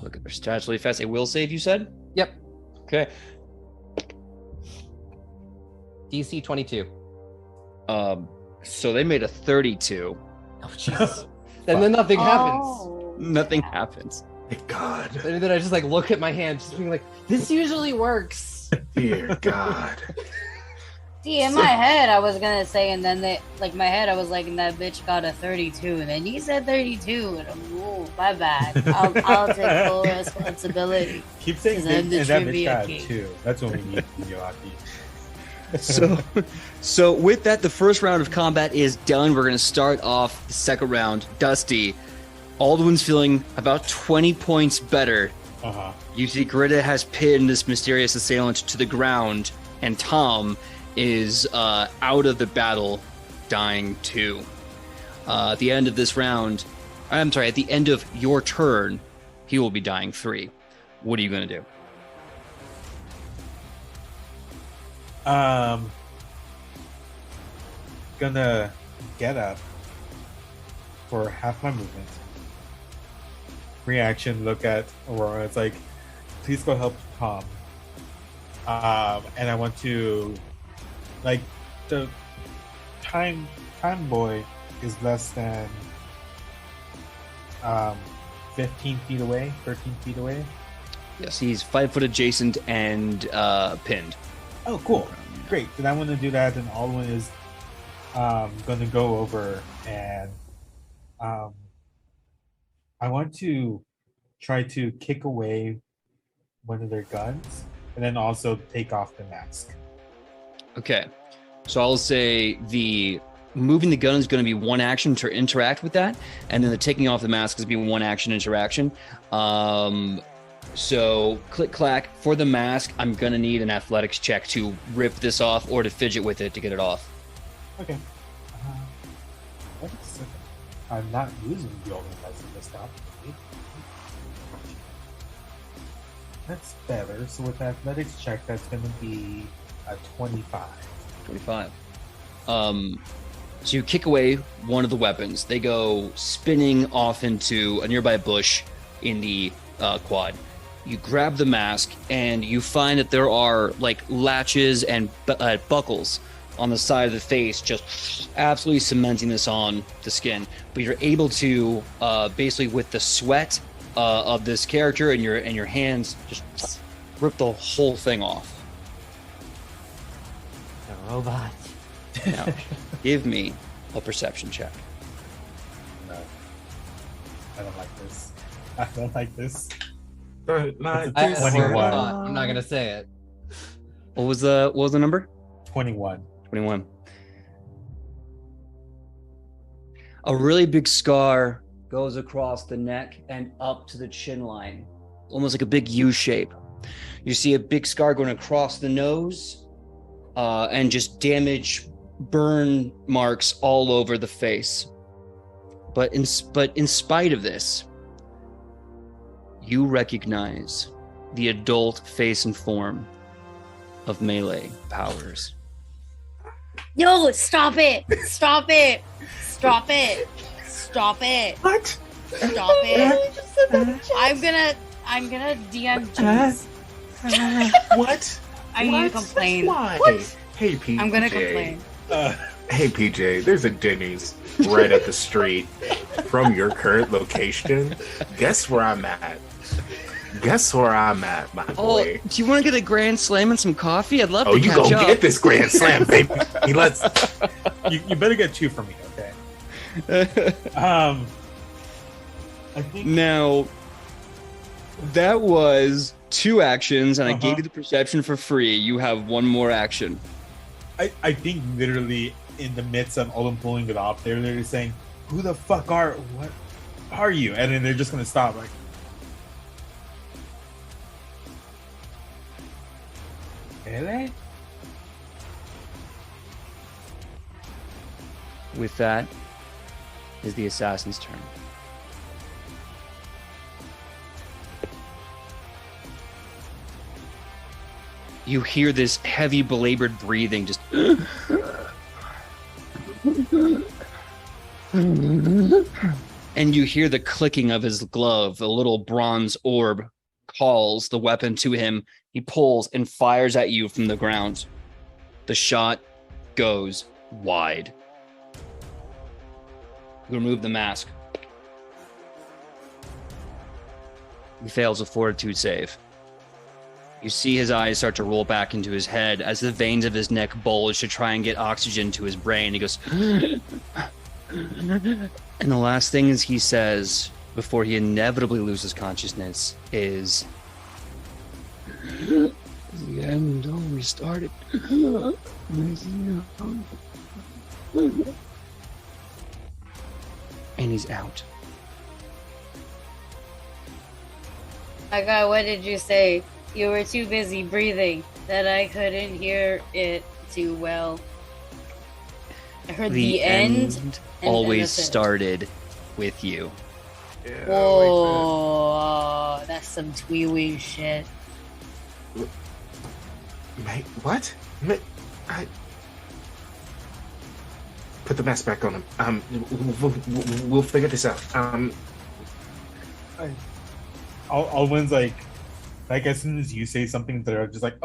Look at their stats really fast. A will save, you said? Yep. Okay. DC 22. So they made a 32. Oh, jeez. And then nothing happens. Oh. Nothing happens. Thank God. And then I just like look at my hand, just being like, this usually works. Dear God. See, in my head, I was gonna say, and then my head, I was like, and that bitch got a 32, and then you said 32, and I'm, ooh, my bad. I'll take full responsibility. Keep saying 'Cause that, I'm the and that bitch trivia got king. 2. That's what we need to be lucky. So with that, the first round of combat is done. We're going to start off the second round. Dusty, Aldwin's feeling about 20 points better. Uh-huh. You see Greta has pinned this mysterious assailant to the ground, and Tom is out of the battle, dying too. At the end of this round, I'm sorry, at the end of your turn, he will be dying 3. What are you going to do? Gonna get up for half my movement. Reaction, look at Aurora. It's like, please go help Tom. And I want to, like, the time boy is less than 15 feet away, 13 feet away. Yes, he's 5 foot adjacent and pinned. Oh, cool. Great. Then I want to do that, and Alwyn is going to go over and I want to try to kick away one of their guns and then also take off the mask. Okay, so I'll say the moving the gun is going to be one action to interact with that, and then the taking off the mask is going to be one action interaction. So click clack for the mask. I'm going to need an athletics check to rip this off or to fidget with it to get it off. Okay. What a second. I'm not using the old device in this stop. That's better. So with athletics check, that's going to be a 25. 25. So you kick away one of the weapons. They go spinning off into a nearby bush in the quad. You grab the mask and you find that there are like latches and buckles on the side of the face, just absolutely cementing this on the skin. But you're able to basically, with the sweat of this character and your hands, just rip the whole thing off. A robot. Now, give me a perception check. No. I don't like this. I don't like this. Not I this 21. I'm not gonna say it. What was the number? 21. 21. A really big scar goes across the neck and up to the chin line, almost like a big U shape. You see a big scar going across the nose, and just damage, burn marks all over the face. But in spite of this, you recognize the adult face and form of melee powers. Yo, stop it! Stop it! Stop it! Stop it! What? Stop it! I'm gonna DM James. What? I need to complain. Why? What? Hey, PJ. I'm gonna complain. Hey, PJ. There's a Denny's right up the street from your current location. Guess where I'm at? Guess where I'm at, my Oh, boy. do you want to get a grand slam and some coffee? I'd love Oh, to you catch go up. get this grand slam, baby. Let's. You better get 2 from me, okay? I think Now, that was 2 actions, and I gave Uh-huh. you the perception for free. You have 1 more action. I think literally in the midst of all them pulling it off, they're literally saying, "Who the fuck what are you?" And then they're just gonna stop like, "Really?" With that is the assassin's turn. You hear this heavy, belabored breathing, just. And you hear the clicking of his glove. A little bronze orb calls the weapon to him. He pulls and fires at you from the ground. The shot goes wide. You remove the mask. He fails a fortitude save. You see his eyes start to roll back into his head as the veins of his neck bulge to try and get oxygen to his brain. He goes, and the last thing he says before he inevitably loses consciousness is, the end always started. And he's out. My God, what did you say? You were too busy breathing that I couldn't hear it too well. I heard the end. And always that's it. started with you. Yeah, Whoa, that's some twee-wee shit. Mate, what? Mate, put the mask back on him. We'll figure this out. Alwyn's like as soon as you say something, they're just like,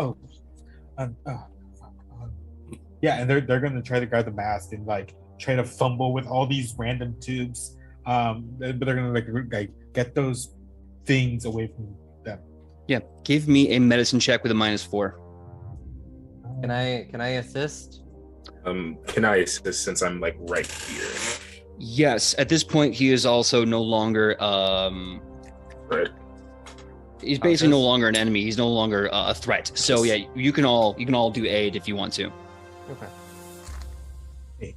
yeah, and they're gonna try to grab the mask and like try to fumble with all these random tubes, but they're gonna like get those things away from them. Yeah, give me a medicine check with a -4. Can I assist? Can I assist since I'm like right here? Yes, at this point he is also no longer Right. he's basically no longer an enemy. He's no longer a threat. So yeah, you can all do aid if you want to. Okay. Hey,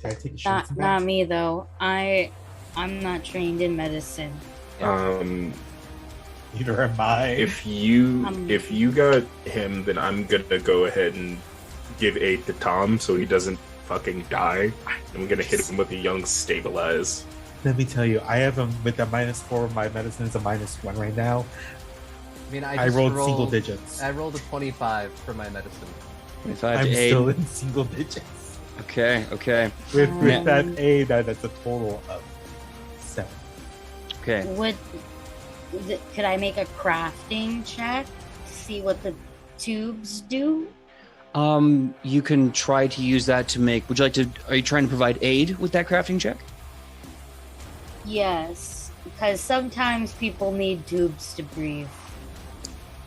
did I take a shot? Not me though. I'm not trained in medicine. Neither am I. If you got him, then I'm gonna go ahead and give aid to Tom so he doesn't fucking die. I'm gonna hit him with a young stabilize. Let me tell you, I have him with a -4. My medicine is a -1 right now. I mean, I rolled single digits. I rolled a 25 for my medicine. 25 I'm to aid. still in single digits. Okay. With Yeah. that aid, that's a total of 7. Okay. Could I make a crafting check to see what the tubes do? You can try to use that to make. Would you like to? Are you trying to provide aid with that crafting check? Yes, because sometimes people need tubes to breathe.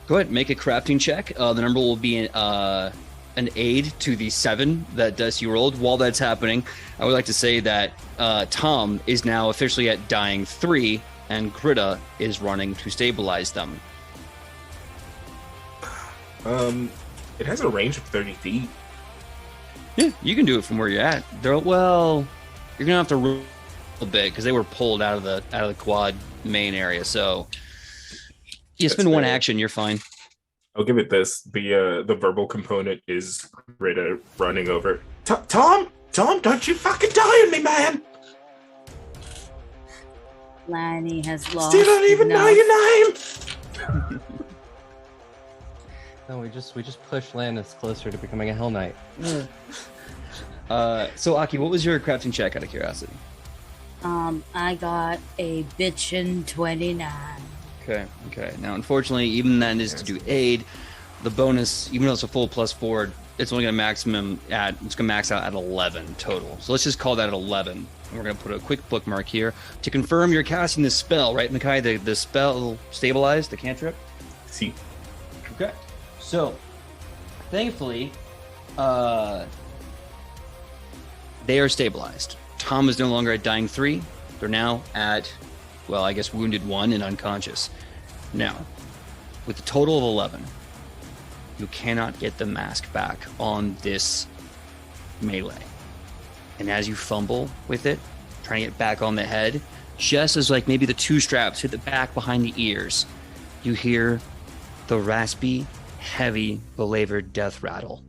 Go ahead, make a crafting check. The number will be an aid to the 7 that Dusty rolled. While that's happening, I would like to say that Tom is now officially at dying 3, and Grita is running to stabilize them. It has a range of 30 feet. Yeah, you can do it from where you're at. You're gonna have to roll a bit because they were pulled out of the quad main area. So you spend one action, you're fine. I'll give it this. The verbal component is Rita running over. Tom, don't you fucking die on me, man! Lanny has lost. Still don't even know your name. No, we just push Lannis closer to becoming a Hell Knight. So Aki, what was your crafting check out of curiosity? I got a bitchin' 29. Okay. Now, unfortunately, even then is to do aid. The bonus, even though it's a full +4, it's only going to max out at 11 total. So let's just call that at 11. And we're going to put a quick bookmark here to confirm you're casting this spell, right, Makai? The spell stabilized, the cantrip? See. Okay. So, thankfully, they are stabilized. Tom is no longer at dying 3. They're now at, well, I guess wounded 1 and unconscious. Now, with a total of 11, you cannot get the mask back on this melee. And as you fumble with it, trying to get back on the head, just as like maybe the 2 straps hit the back behind the ears, you hear the raspy, heavy, belabored death rattle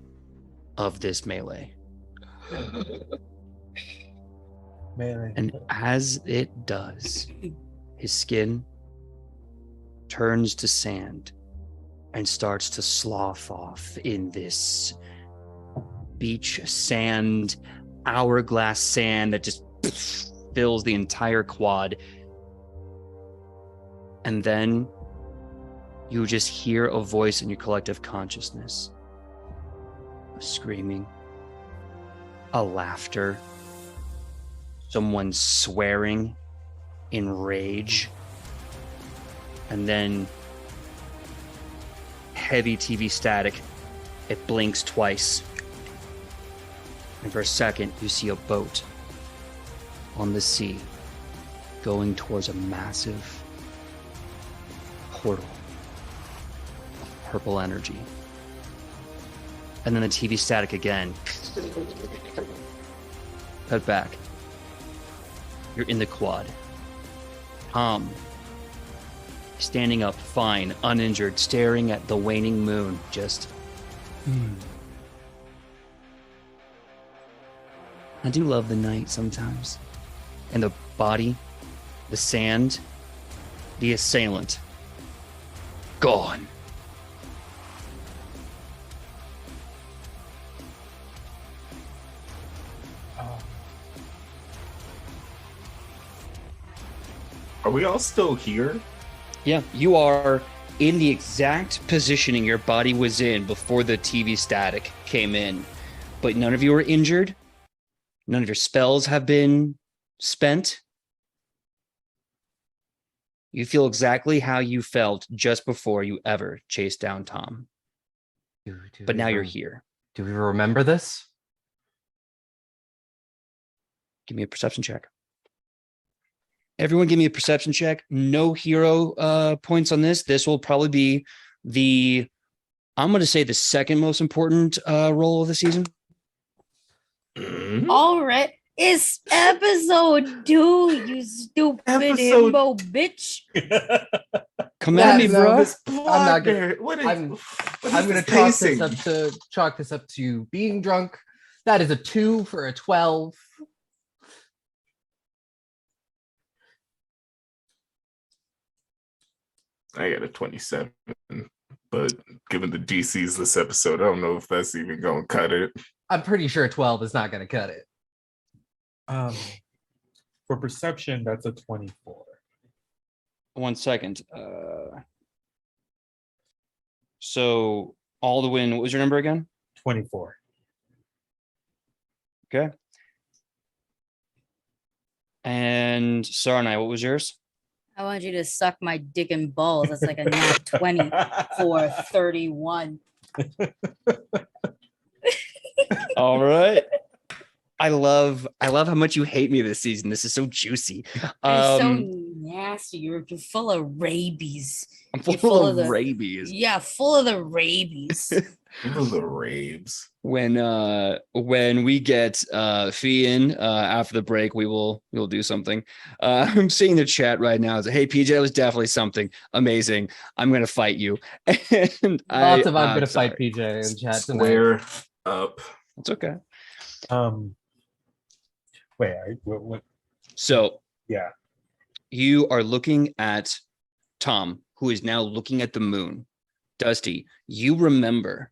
of this melee. And as it does, his skin turns to sand and starts to slough off in this beach sand, hourglass sand that just fills the entire quad. And then you just hear a voice in your collective consciousness. A screaming, a laughter, someone swearing in rage, and then heavy TV static. It blinks twice. And for a second, you see a boat on the sea going towards a massive portal of purple energy. And then the TV static again. Cut back. You're in the quad. Tom, standing up, fine, uninjured, staring at the waning moon, just... I do love the night sometimes. And the body, the sand, the assailant, gone. Are we all still here? Yeah, you are in the exact positioning your body was in before the TV static came in. But none of you are injured. None of your spells have been spent. You feel exactly how you felt just before you ever chased down Tom. But now you're here. Do we remember this? Give me a perception check. Everyone give me a perception check. No hero points on this. This will probably be I'm going to say the second most important role of the season. All right. It's episode 2, you stupid himbo bitch. Come at me, bro. I'm going to chalk this up to being drunk. That is a 2 for a 12. I got a 27. But given the DCs this episode, I don't know if that's even gonna cut it. I'm pretty sure 12 is not going to cut it. For perception, that's a 24. 1 second. So Alduin, what was your number again? 24. Okay. And Sarnai, what was yours? I want you to suck my dick and balls. That's like a nat 20 for 31. All right. I love how much you hate me this season. This is so juicy. You're so nasty. You're full of rabies. I'm You're full of the rabies. Yeah, full of the rabies. The raves. When we get Fee in after the break, we'll do something. I'm seeing the chat right now. It's like, hey PJ, that was definitely something amazing. I'm gonna fight you. And Lots of I'm going to sorry. fight PJ in chat tonight. Square up. It's okay. Wait, what? So Yeah. you are looking at Tom, who is now looking at the moon. Dusty, you remember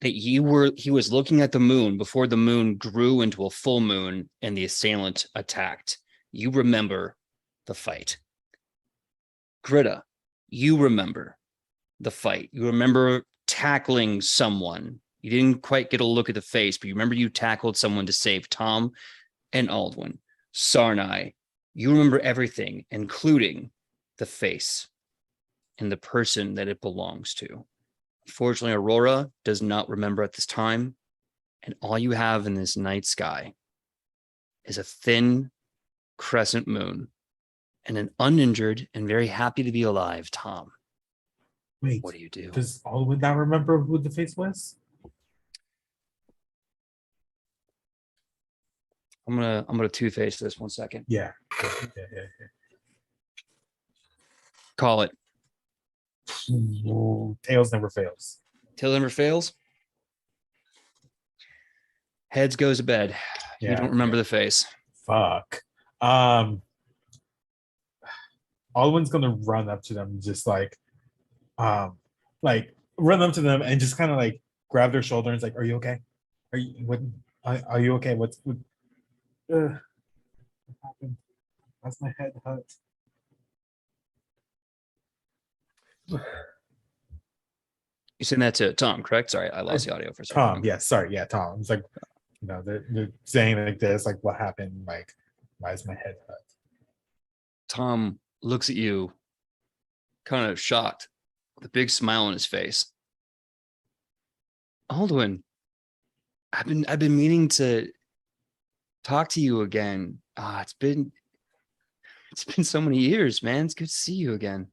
that he was looking at the moon before the moon grew into a full moon and the assailant attacked. You remember the fight. Greta, you remember the fight. You remember tackling someone. You didn't quite get a look at the face, but you remember you tackled someone to save Tom and Aldwin. Sarnai, you remember everything, including the face and the person that it belongs to. Unfortunately, Aurora does not remember at this time, and all you have in this night sky is a thin crescent moon and an uninjured and very happy to be alive Tom. Wait, What do you do? does Alwyn not remember who the face was? I'm gonna two-face this 1 second. Yeah. Call it. Tails never fails. Tail never fails. Heads goes to bed. Yeah, You don't remember the face. Fuck. Alwyn's gonna run up to them, just like run up to them and just kind of like grab their shoulder and it's like, "Are you okay? Are you okay? What happened? How's my head hurt?" You said that to Tom, correct? Sorry, I lost the audio for a second. Tom, yeah, sorry, yeah, Tom. It's like, they're saying like this, like, what happened? Like, why is my head hurt? Tom looks at you, kind of shocked, with a big smile on his face. Aldwin, I've been meaning to talk to you again. It's been so many years, man. It's good to see you again.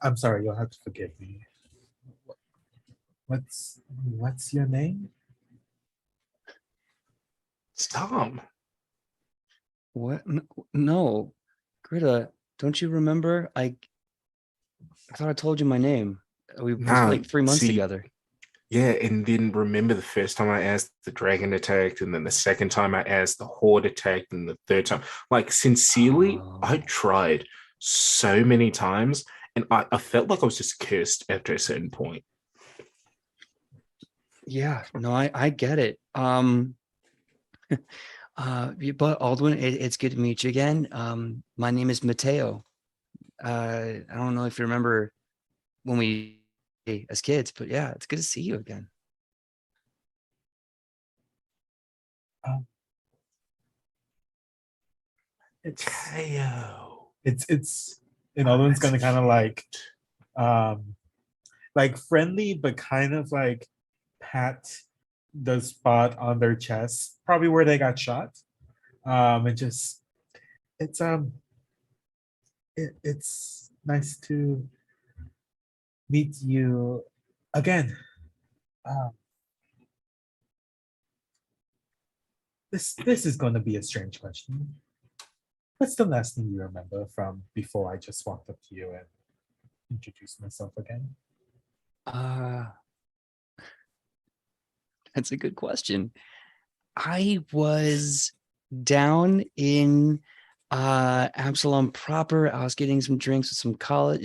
I'm sorry, you'll have to forgive me. What's your name? It's Tom. What? No, Greta, don't you remember? I thought I told you my name. We were like 3 months together. Yeah, and then remember the first time I asked, the dragon attacked, and then the second time I asked, the horde attacked, and the third time. Like, sincerely, I tried so many times, and I felt like I was just cursed after a certain point. Yeah, no, I get it. But Aldwin, it's good to meet you again. My name is Mateo. I don't know if you remember when we as kids, but yeah, it's good to see you again. Mateo. It's and Alwyn's gonna kind of like friendly, but kind of like pat the spot on their chest, probably where they got shot. And just it's nice to meet you again. This is going to be a strange question. What's the last thing you remember from before I just walked up to you and introduced myself again? That's a good question. I was down in Absalom proper. I was getting some drinks with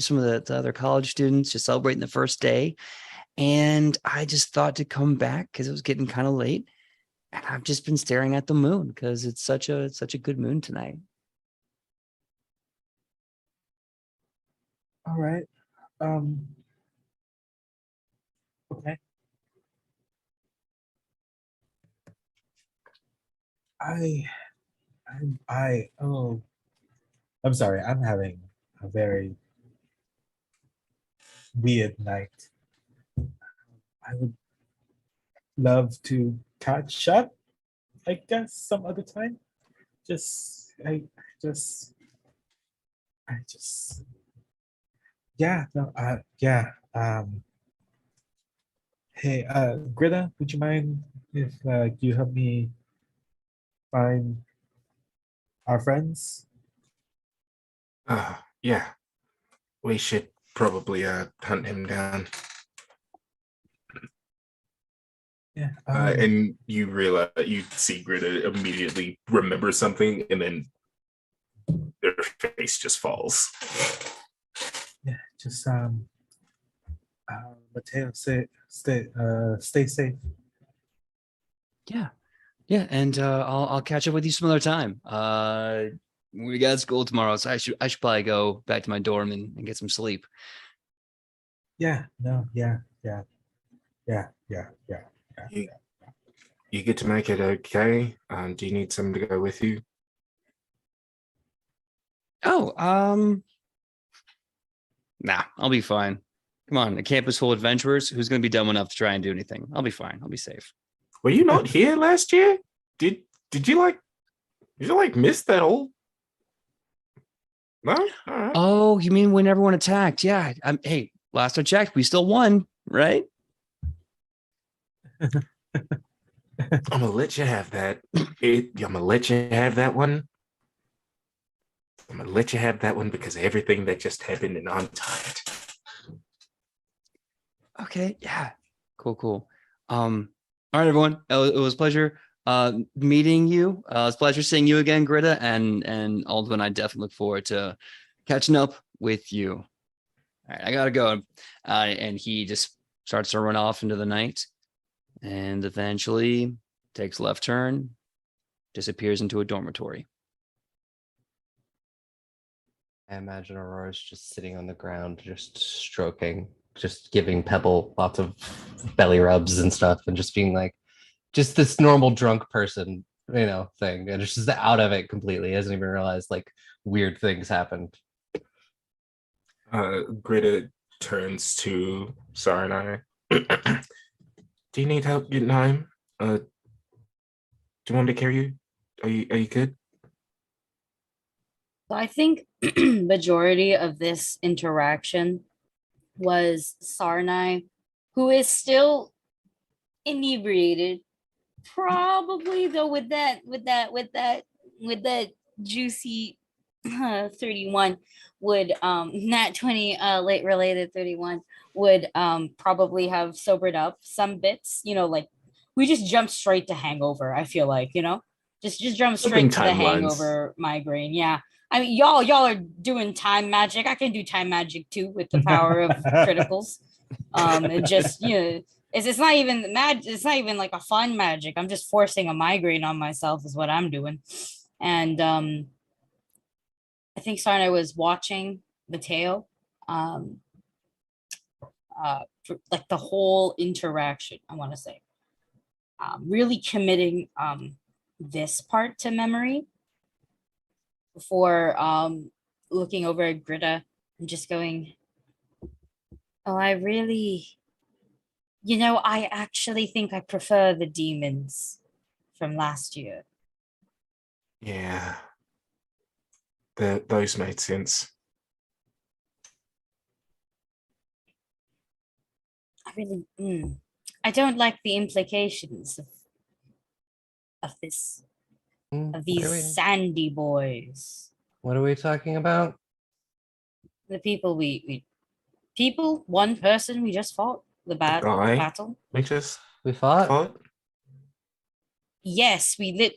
some of the other college students, just celebrating the first day. And I just thought to come back because it was getting kind of late. And I've just been staring at the moon because it's such a good moon tonight. All right. Okay. I oh, I'm sorry. I'm having a very weird night. I would love to catch up, I guess, some other time. Just just I just yeah, no, yeah. Hey, Greta, would you mind if you help me find our friends? Yeah, we should probably hunt him down. Yeah. And you realize you see Greta immediately remember something, and then their face just falls. Yeah, just Mateo, stay safe. Yeah. Yeah. And I'll catch up with you some other time. We got school tomorrow, so I should probably go back to my dorm and get some sleep. Yeah, no, yeah. You get to make it okay. Do you need someone to go with you? Oh, nah, I'll be fine. Come on, a campus full of adventurers. Who's going to be dumb enough to try and do anything? I'll be fine. I'll be safe. Were you not here last year? Did you miss that whole? No, all right. Oh, you mean when everyone attacked? Yeah. Hey, last I checked, we still won, right? I'm gonna let you have that. I'm gonna let you have that one. I'm gonna let you have that one because of everything that just happened, and I'm tired. Okay. Yeah. Cool. All right, everyone. It was a pleasure meeting you. It's a pleasure seeing you again, Greta, and Aldwin. I definitely look forward to catching up with you. All right, I gotta go. And he just starts to run off into the night, and eventually takes a left turn, disappears into a dormitory. I imagine Aurora's just sitting on the ground, just stroking, just giving Pebble lots of belly rubs and stuff, and just being like, just this normal drunk person, thing. And it's just out of it completely. He hasn't even realized like weird things happened. Greta turns to Saranai. Do you need help getting home? Do you want me to carry you? Are you good? So I think majority of this interaction was Sarnai, who is still inebriated, probably though with that juicy 31 would nat 20 late related 31 would probably have sobered up some bits, like we just jumped straight to hangover. I feel like, just jump straight to the hangover migraine. Yeah. I mean, y'all are doing time magic. I can do time magic too with the power of criticals. And just, it's not even it's not even like a fun magic. I'm just forcing a migraine on myself is what I'm doing. And I think Sarna was watching Mateo for like the whole interaction, I want to say. Really committing this part to memory before looking over at Greta and just going, oh, I actually think I prefer the demons from last year. Yeah. Those made sense. I don't like the implications of this. Of these sandy boys. What are we talking about? The people one person we just fought. The battle. We fought? Yes, we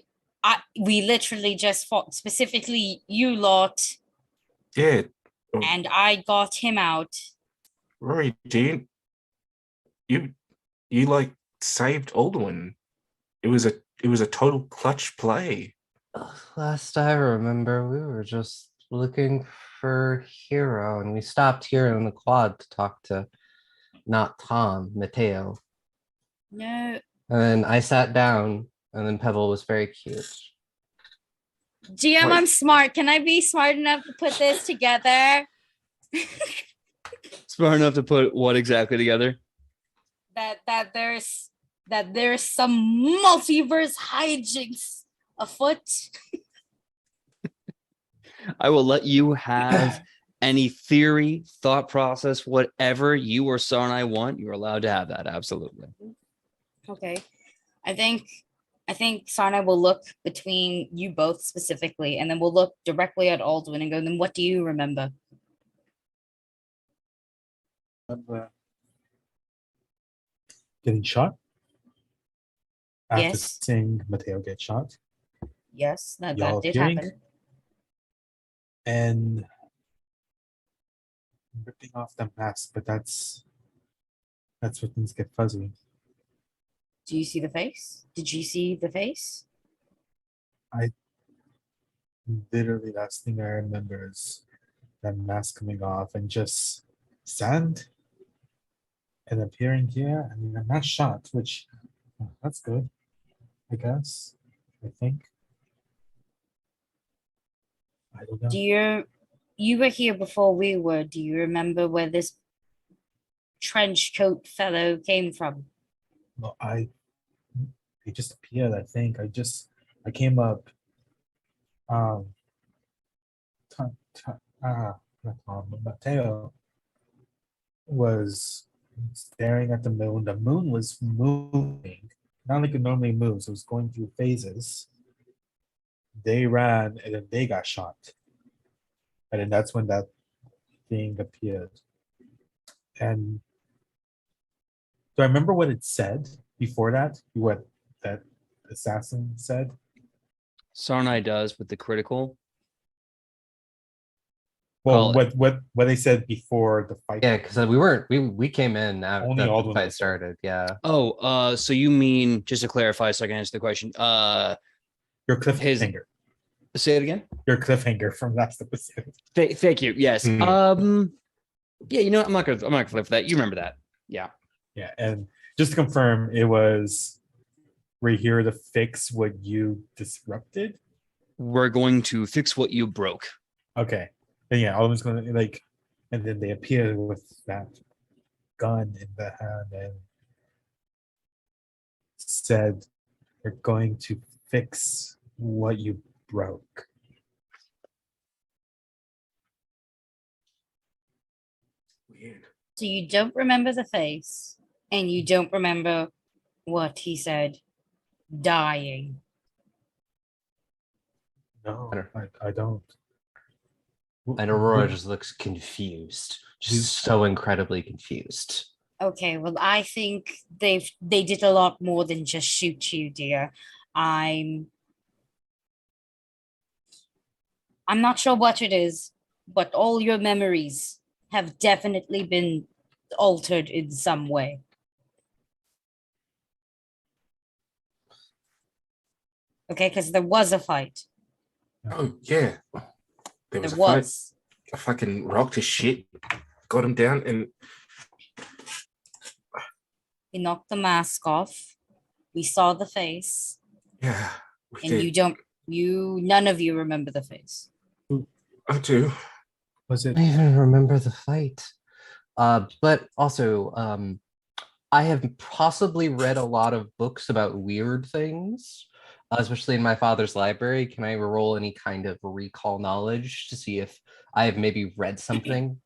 literally just fought, specifically you lot, Yeah. Oh, and I got him out. Rory, you you like saved Alduin. It was a total clutch play. Last I remember, we were just looking for Hero, and we stopped here in the quad to talk to not Tom, Mateo. No, And then I sat down, and then Pebble was very cute. GM, Wait. I'm smart. Can I be smart enough to put this together? Smart enough to put what exactly together? That there's some multiverse hijinks afoot. I will let you have any theory, thought process, whatever you or Sarnai want. You're allowed to have that. Absolutely. Okay. I think Sarna will look between you both specifically, and then we'll look directly at Aldwin and go, then what do you remember? Getting shot after Yes. seeing Mateo get shot Yes, that Y'all did hearing? happen. and ripping off the mask, but that's where things get fuzzy. Do you see the face? Did you see the face? Literally, last thing I remember is that mask coming off and just sand and appearing here. I mean, I'm not shot, which that's good, I guess. I think. I don't know. Do you were here before we were. Do you remember where this trench coat fellow came from? No, he just appeared. I think I came up. Um. Not Tom, but Mateo was staring at the moon. The moon was moving, not like it normally moves. It was going through phases. They ran and then they got shot. And then that's when that thing appeared. And do I remember what it said before that? What that assassin said? Sarnai does with the critical. Well, Call it. what they said before the fight. Yeah, because we came in after Only the Aldwin fight was started. Yeah. Oh, so you mean, just to clarify so I can answer the question, Your cliffhanger. say it again? Your cliffhanger from last episode. Thank you. Yes. Hmm. Yeah, you know what? I'm not gonna flip for that. You remember that. Yeah. Yeah, and just to confirm, it was we're here to fix what you disrupted. We're going to fix what you broke. Okay. And yeah, I was going to like, and then they appear with that gun in the hand and said, "We're going to fix what you broke." Weird. So you don't remember the face, and you don't remember what he said. Dying. No, I don't. And Aurora just looks confused, just so incredibly confused. Okay, well, I think they did a lot more than just shoot you, dear. I'm not sure what it is, but all your memories have definitely been altered in some way. Okay, because there was a fight. Oh yeah. There was There a fight. was. I fucking rocked his shit, got him down, and He knocked the mask off. We saw the face, yeah, we and did. none of you remember the face. I do. Was it? I even remember the fight. But also, I have possibly read a lot of books about weird things, especially in my father's library. Can I roll any kind of recall knowledge to see if I have maybe read something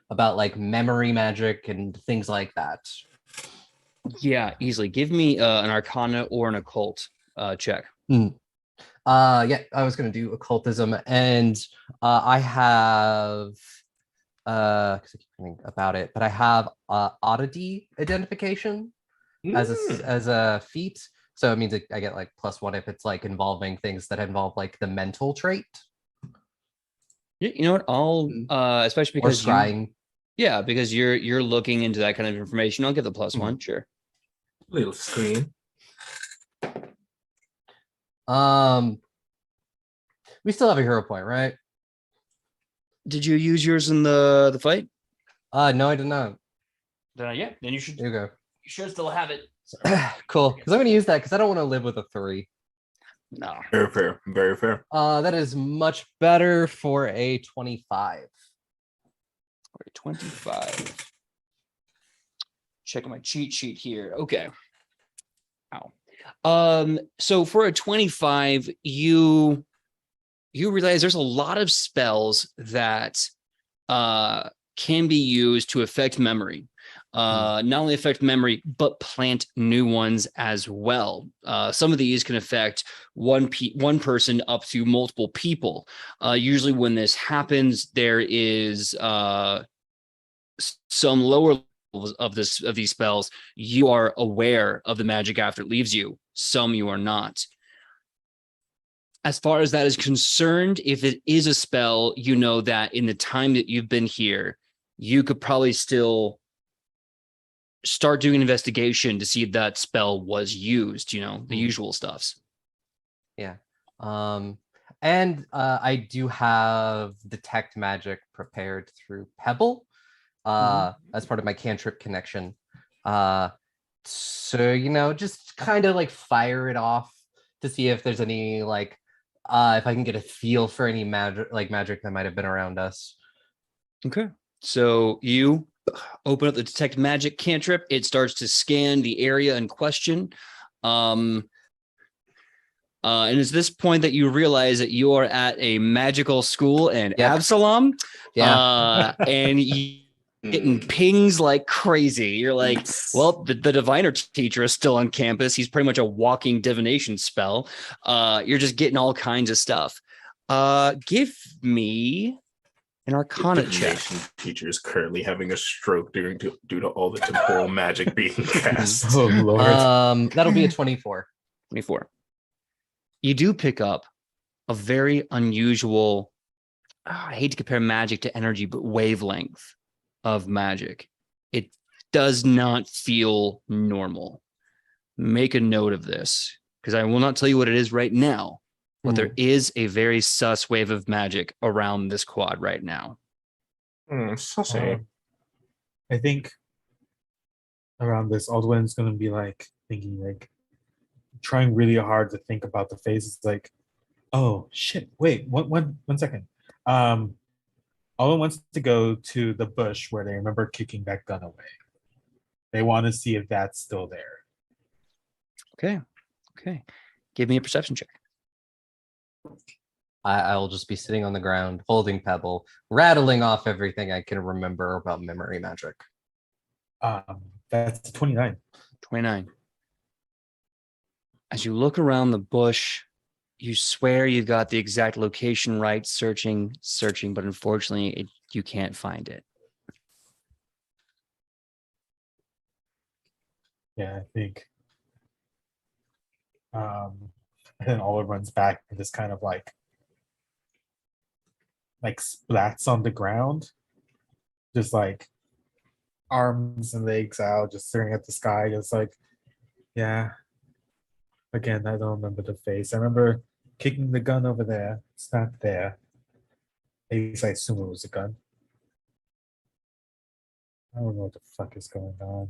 about like memory magic and things like that? Yeah, easily. Give me an Arcana or an Occult check. Yeah, I was gonna do occultism, and I have because I keep thinking about it, but I have oddity identification as a feat. So it means I get like +1 if it's like involving things that involve like the mental trait Yeah, you know what? I'll especially or because scrying. yeah, because you're looking into that kind of information. I'll give the +1, sure. Little screen. We still have a hero point, right? Did you use yours in the fight? No, I did not. Yeah, then you should There you go. you should still have it. Cool. Because I'm going to use that because I don't want to live with a 3. No. Very fair. Very fair. That is much better for a 25. Or 25. Checking my cheat sheet here. Okay. Ow. So for a 25, you realize there's a lot of spells that can be used to affect memory. Not only affect memory, but plant new ones as well. Some of these can affect one person up to multiple people. Usually when this happens, there is some lower levels of these spells. You are aware of the magic after it leaves you. Some you are not. As far as that is concerned, if it is a spell, you know that in the time that you've been here, you could probably still start doing an investigation to see if that spell was used, the usual stuffs. Yeah. And I do have detect magic prepared through Pebble as part of my cantrip connection. So, just kind of like fire it off to see if there's any like if I can get a feel for any magic that might have been around us. Okay. So you open up the detect magic cantrip. It starts to scan the area in question. And it's this point that you realize that you are at a magical school in Absalom. Yeah. And you getting pings like crazy. You're like, well, the diviner teacher is still on campus. He's pretty much a walking divination spell. You're just getting all kinds of stuff. Give me an Arcana check. Teacher is currently having a stroke due to all the temporal magic being cast. Oh Lord. That'll be a 24. 24. You do pick up a very unusual, I hate to compare magic to energy, but wavelength of magic. It does not feel normal. Make a note of this, because I will not tell you what it is right now, but there is a very sus wave of magic around this quad right now. I think around this, Aldwin's gonna be like thinking, like trying really hard to think about the phases. Like, oh shit! Wait, one second. Aldwin wants to go to the bush where they remember kicking that gun away. They want to see if that's still there. Okay. Give me a perception check. I'll just be sitting on the ground, holding Pebble, rattling off everything I can remember about memory magic. That's 29. 29. As you look around the bush, you swear you got the exact location right, searching, but unfortunately, you can't find it. Yeah, I think. And then Olive runs back and just kind of like splats on the ground, just like arms and legs out, just staring at the sky. Just like, yeah. Again, I don't remember the face. I remember kicking the gun over there. It's not there. At least I assume it was a gun. I don't know what the fuck is going on.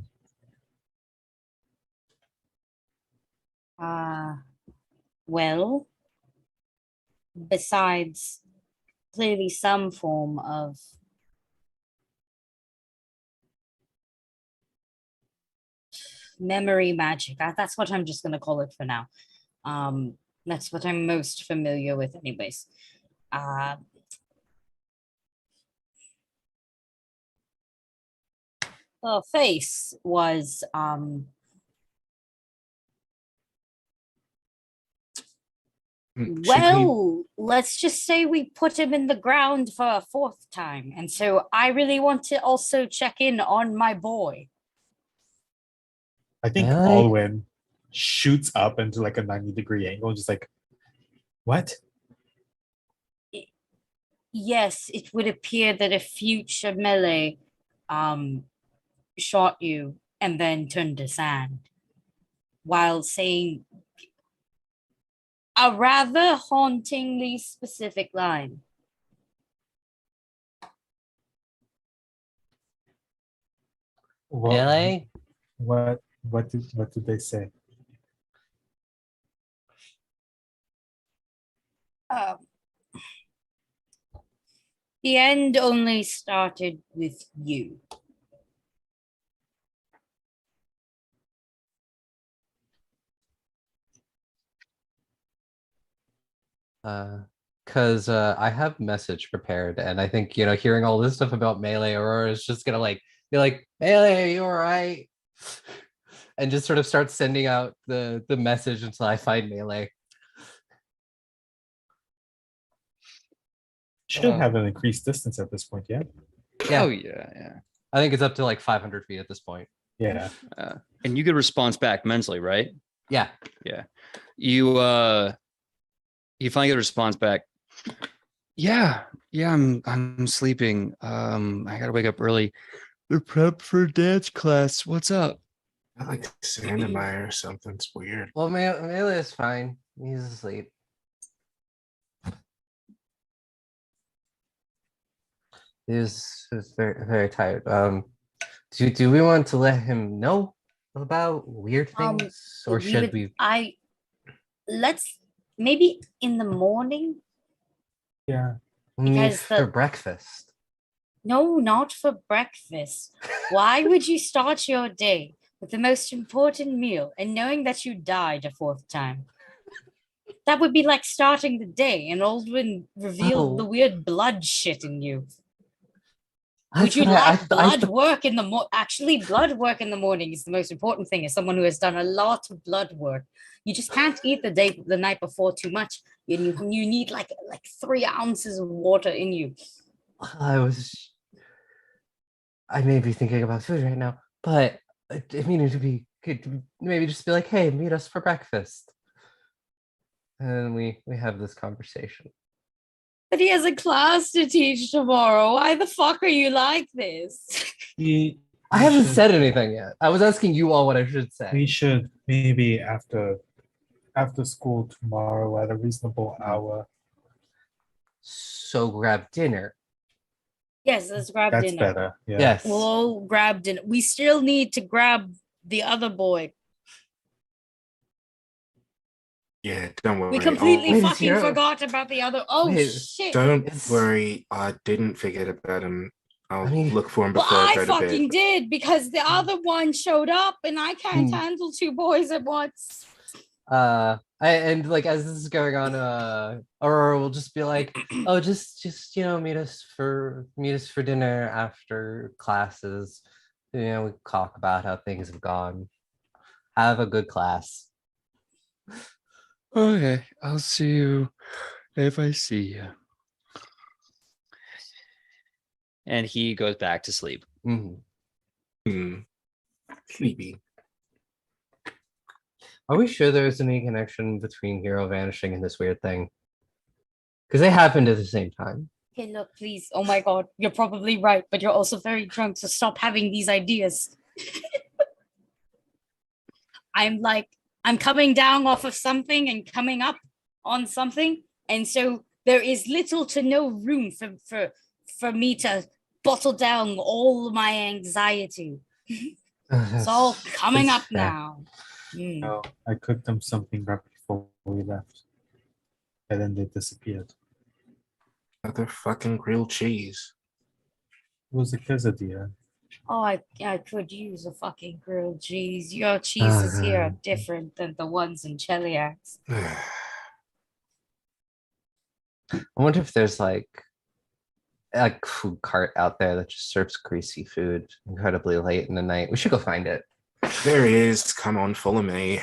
Well, besides clearly some form of memory magic, that's what I'm just going to call it for now. That's what I'm most familiar with anyways. The face was well, let's just say we put him in the ground for a 4th time. And so I really want to also check in on my boy. I think Alwyn shoots up into like a 90-degree angle, just like, what? Yes, it would appear that a future melee shot you and then turned to sand while saying a rather hauntingly specific line. Melee? What did they say? The end only started with you. Because I have message prepared, and I think hearing all this stuff about Melee Aurora is just gonna be like, Melee, are you all right? And just sort of start sending out the message until I find Melee. Should have an increased distance at this point, yeah? Yeah. Oh yeah. I think it's up to like 500 feet at this point. Yeah. And you get a response back mentally, right? Yeah. You finally get a response back. Yeah, I'm sleeping. I gotta wake up early. We're prepped for dance class. What's up? I like Sandemire or something. It's weird. Well, Melee is fine. He's asleep. He's very, very tired. Do we want to let him know about weird things, or should we? Let's maybe in the morning. Yeah. Because for breakfast. No, not for breakfast. Why would you start your day with the most important meal and knowing that you died a fourth time? That would be like starting the day and Aldwin revealed the weird blood shit in you. Would you like blood work in the morning? Actually, blood work in the morning is the most important thing. As someone who has done a lot of blood work, you just can't eat the night before too much. You need like 3 ounces of water in you. I may be thinking about food right now, but I mean, it'd be good to maybe just be like, hey, meet us for breakfast. And we have this conversation. But he has a class to teach tomorrow. Why the fuck are you like this? I haven't said anything yet. I was asking you all what I should say. We should maybe after school tomorrow at a reasonable hour. So grab dinner. Yes, let's grab dinner. That's better. Yeah. Yes. We'll grab dinner. We still need to grab the other boy. Yeah, don't worry. We completely fucking forgot about the other. Shit. Don't worry. I didn't forget about him. I'll look for him before I go to bed. I fucking did because the other one showed up and I can't handle 2 boys at once. And like as this is going on, Aurora will just be like, oh, just meet us for dinner after classes. We talk about how things have gone. Have a good class. Okay, I'll see you if I see you. And he goes back to sleep. Sleepy. Are we sure there isn't any connection between Hero vanishing and this weird thing? Because they happened at the same time. Okay, look, please. Oh my god, you're probably right, but you're also very drunk, so stop having these ideas. I'm coming down off of something and coming up on something, and so there is little to no room for me to bottle down all my anxiety. It's all coming up now. No, I cooked them something right before we left, and then they disappeared. Another fucking grilled cheese. It was a quesadilla. Oh, I could use a fucking grilled cheese. Your cheeses here are different than the ones in Cheliax. I wonder if there's like a food cart out there that just serves greasy food incredibly late in the night. We should go find it. There is. Come on, follow me.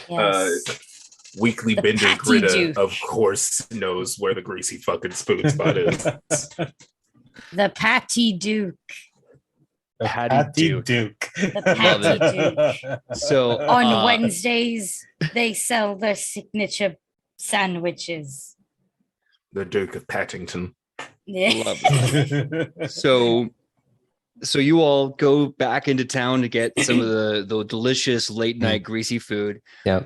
Yes. Weekly The Bender Patty Gritta, Duke. of course, knows where the greasy fucking spoon spot is. The Patty Duke. The Patty Duke. The Love Patty Duke. So On Wednesdays, they sell their signature sandwiches. The Duke of Pattington. Yeah. love it. So you all go back into town to get some of the delicious late night greasy food. Yeah.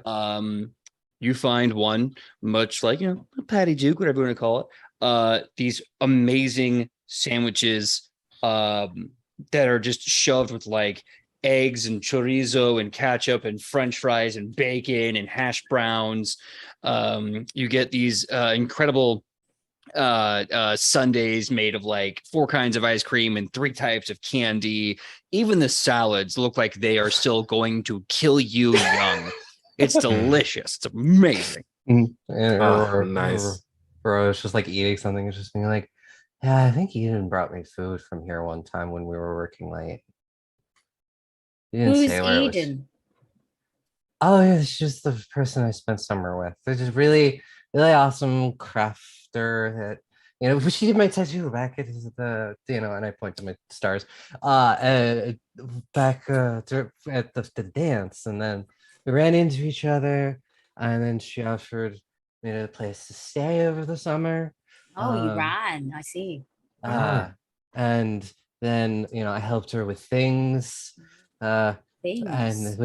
You find one, much like a Patty Duke, whatever you want to call it. These amazing sandwiches that are just shoved with like eggs and chorizo and ketchup and French fries and bacon and hash browns. You get these incredible sundaes made of like 4 kinds of ice cream and 3 types of candy. Even the salads look like they are still going to kill you young. It's delicious. It's amazing. Nice. Bro, I was just like eating something and just being like, yeah, I think Eden brought me food from here one time when we were working late. He didn't Who's say where it was. Eden? Oh, yeah, it's just the person I spent summer with. They're just really, really awesome crafter that, she did my tattoo back at the, and I point to my stars, back at the dance. And then we ran into each other, and then she offered me a place to stay over the summer. Oh, you ran. I see. And then, I helped her with things. Things. And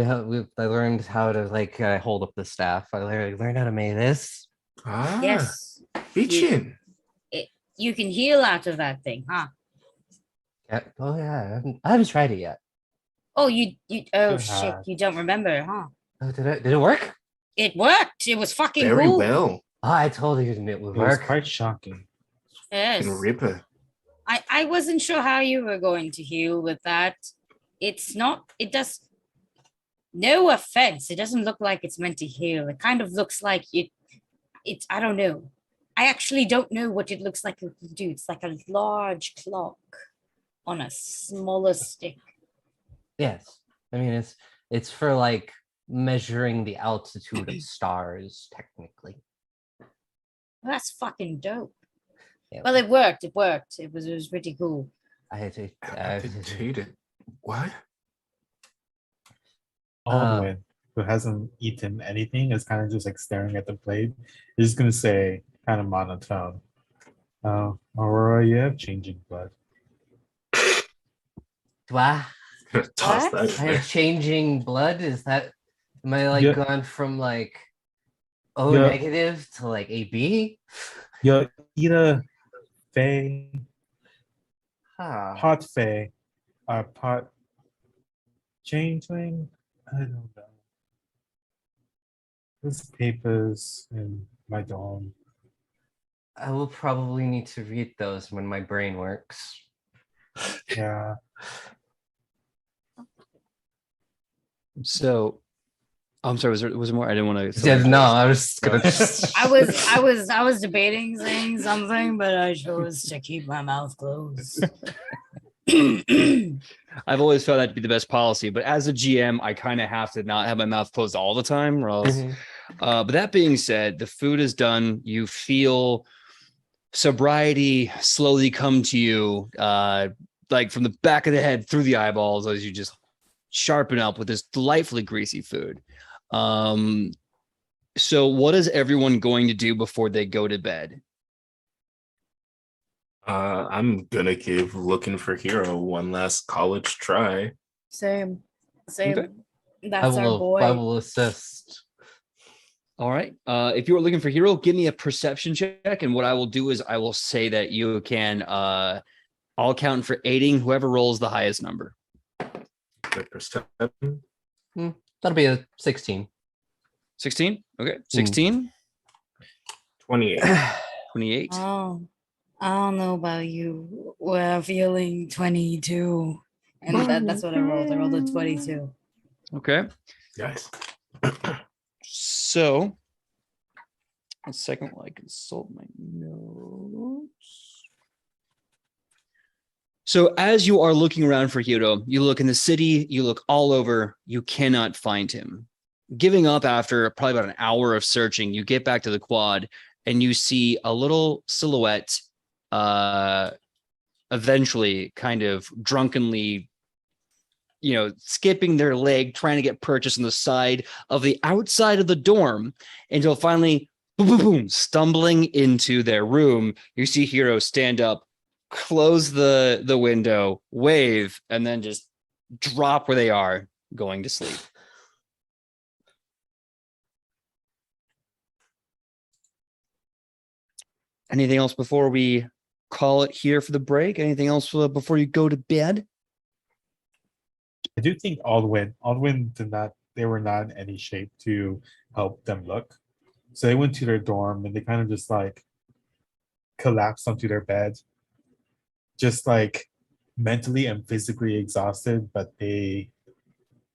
I learned how to hold up the staff. I learned how to make this. Yes. Bitchin'. You can heal out of that thing, huh? Yeah. Oh yeah. I haven't tried it yet. Oh, shit, you don't remember, huh? Oh, did it work? It worked. It was fucking Very cool. well. Oh, I told you it would It was work. quite shocking. Yes. And Ripper. I wasn't sure how you were going to heal with that. No offense. It doesn't look like it's meant to heal. It kind of looks like it's I don't know. I actually don't know what it looks like it can do. It's like a large clock on a smaller stick. Yes. I mean, it's for measuring the altitude of stars, technically. That's fucking dope. Yeah. Well, it worked. It was pretty cool. I had to. Agitated. What? Aldwin, who hasn't eaten anything, is kind of just staring at the plate. He's just gonna say, kind of monotone, Aurora, you have changing blood. Do I Toss that. I have changing blood? Am I gone from O negative to AB? You're either Fae, pot Fae, or pot changeling. I don't know. There's papers in my dorm. I will probably need to read those when my brain works. Yeah. So, I'm sorry. Was there more? I didn't want to. Yeah, no, I was gonna. I was debating saying something, but I chose to keep my mouth closed. I've always felt that to be the best policy, but as a GM, I kind of have to not have my mouth closed all the time, or else. But that being said, the food is done. You feel sobriety slowly come to you, from the back of the head through the eyeballs as you just sharpen up with this delightfully greasy food. So what is everyone going to do before they go to bed? I'm gonna give Looking for Hero one last college try. Same. Okay. That's our boy. I will assist. All right. If you are looking for hero, give me a perception check. And what I will do is I will say that you can, I'll count for aiding whoever rolls the highest number. The perception. That'll be a 16. 16? Okay. 16. 28. 28. Oh, I don't know about you. We're feeling 22. And that's what I rolled. I rolled a 22. Okay. Nice. So, a second while I consult my notes. So, as you are looking around for Hiro, you look in the city, you look all over, you cannot find him. Giving up after probably about an hour of searching, you get back to the quad and you see a little silhouette eventually kind of drunkenly skipping their leg, trying to get purchased on the side of the outside of the dorm until finally, boom, boom, boom, stumbling into their room. You see Hero stand up, close the window, wave, and then just drop where they are, going to sleep. Anything else before we call it here for the break? Anything else before you go to bed? I do think Aldwin did not. They were not in any shape to help them look. So they went to their dorm and they kind of just like collapsed onto their bed, just like mentally and physically exhausted, but they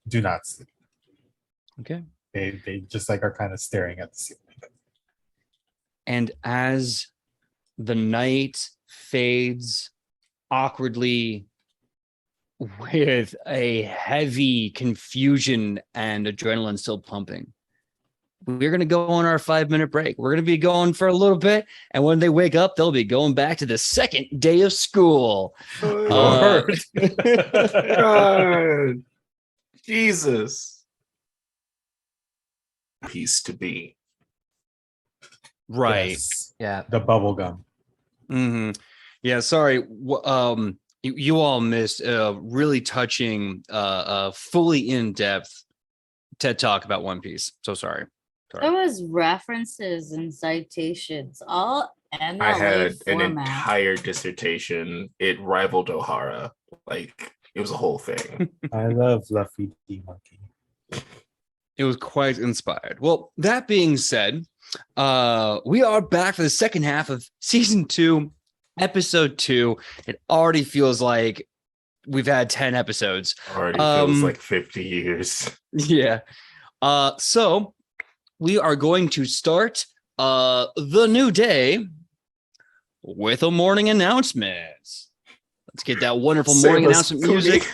do not sleep. Okay. They just like are kind of staring at the ceiling. And as the night fades awkwardly with a heavy confusion and adrenaline still pumping, we're going to go on our 5-minute break. We're going to be going for a little bit. And when they wake up, they'll be going back to the second day of school. God. Jesus. Piece to be. Right. Yes. Yeah. The bubble gum. Mm-hmm. Yeah. Sorry. You all missed a really touching, fully in-depth TED Talk about One Piece. So sorry. There was references and citations, all MLA I had an format. entire dissertation. It rivaled O'Hara. Like, it was a whole thing. I love Luffy the monkey. It was quite inspired. Well, that being said, we are back for the second half of season 2, episode 2. It already feels like we've had 10 episodes. Already feels like 50 years. Yeah. So we are going to start the new day with a morning announcement. Let's get that wonderful morning announcement music.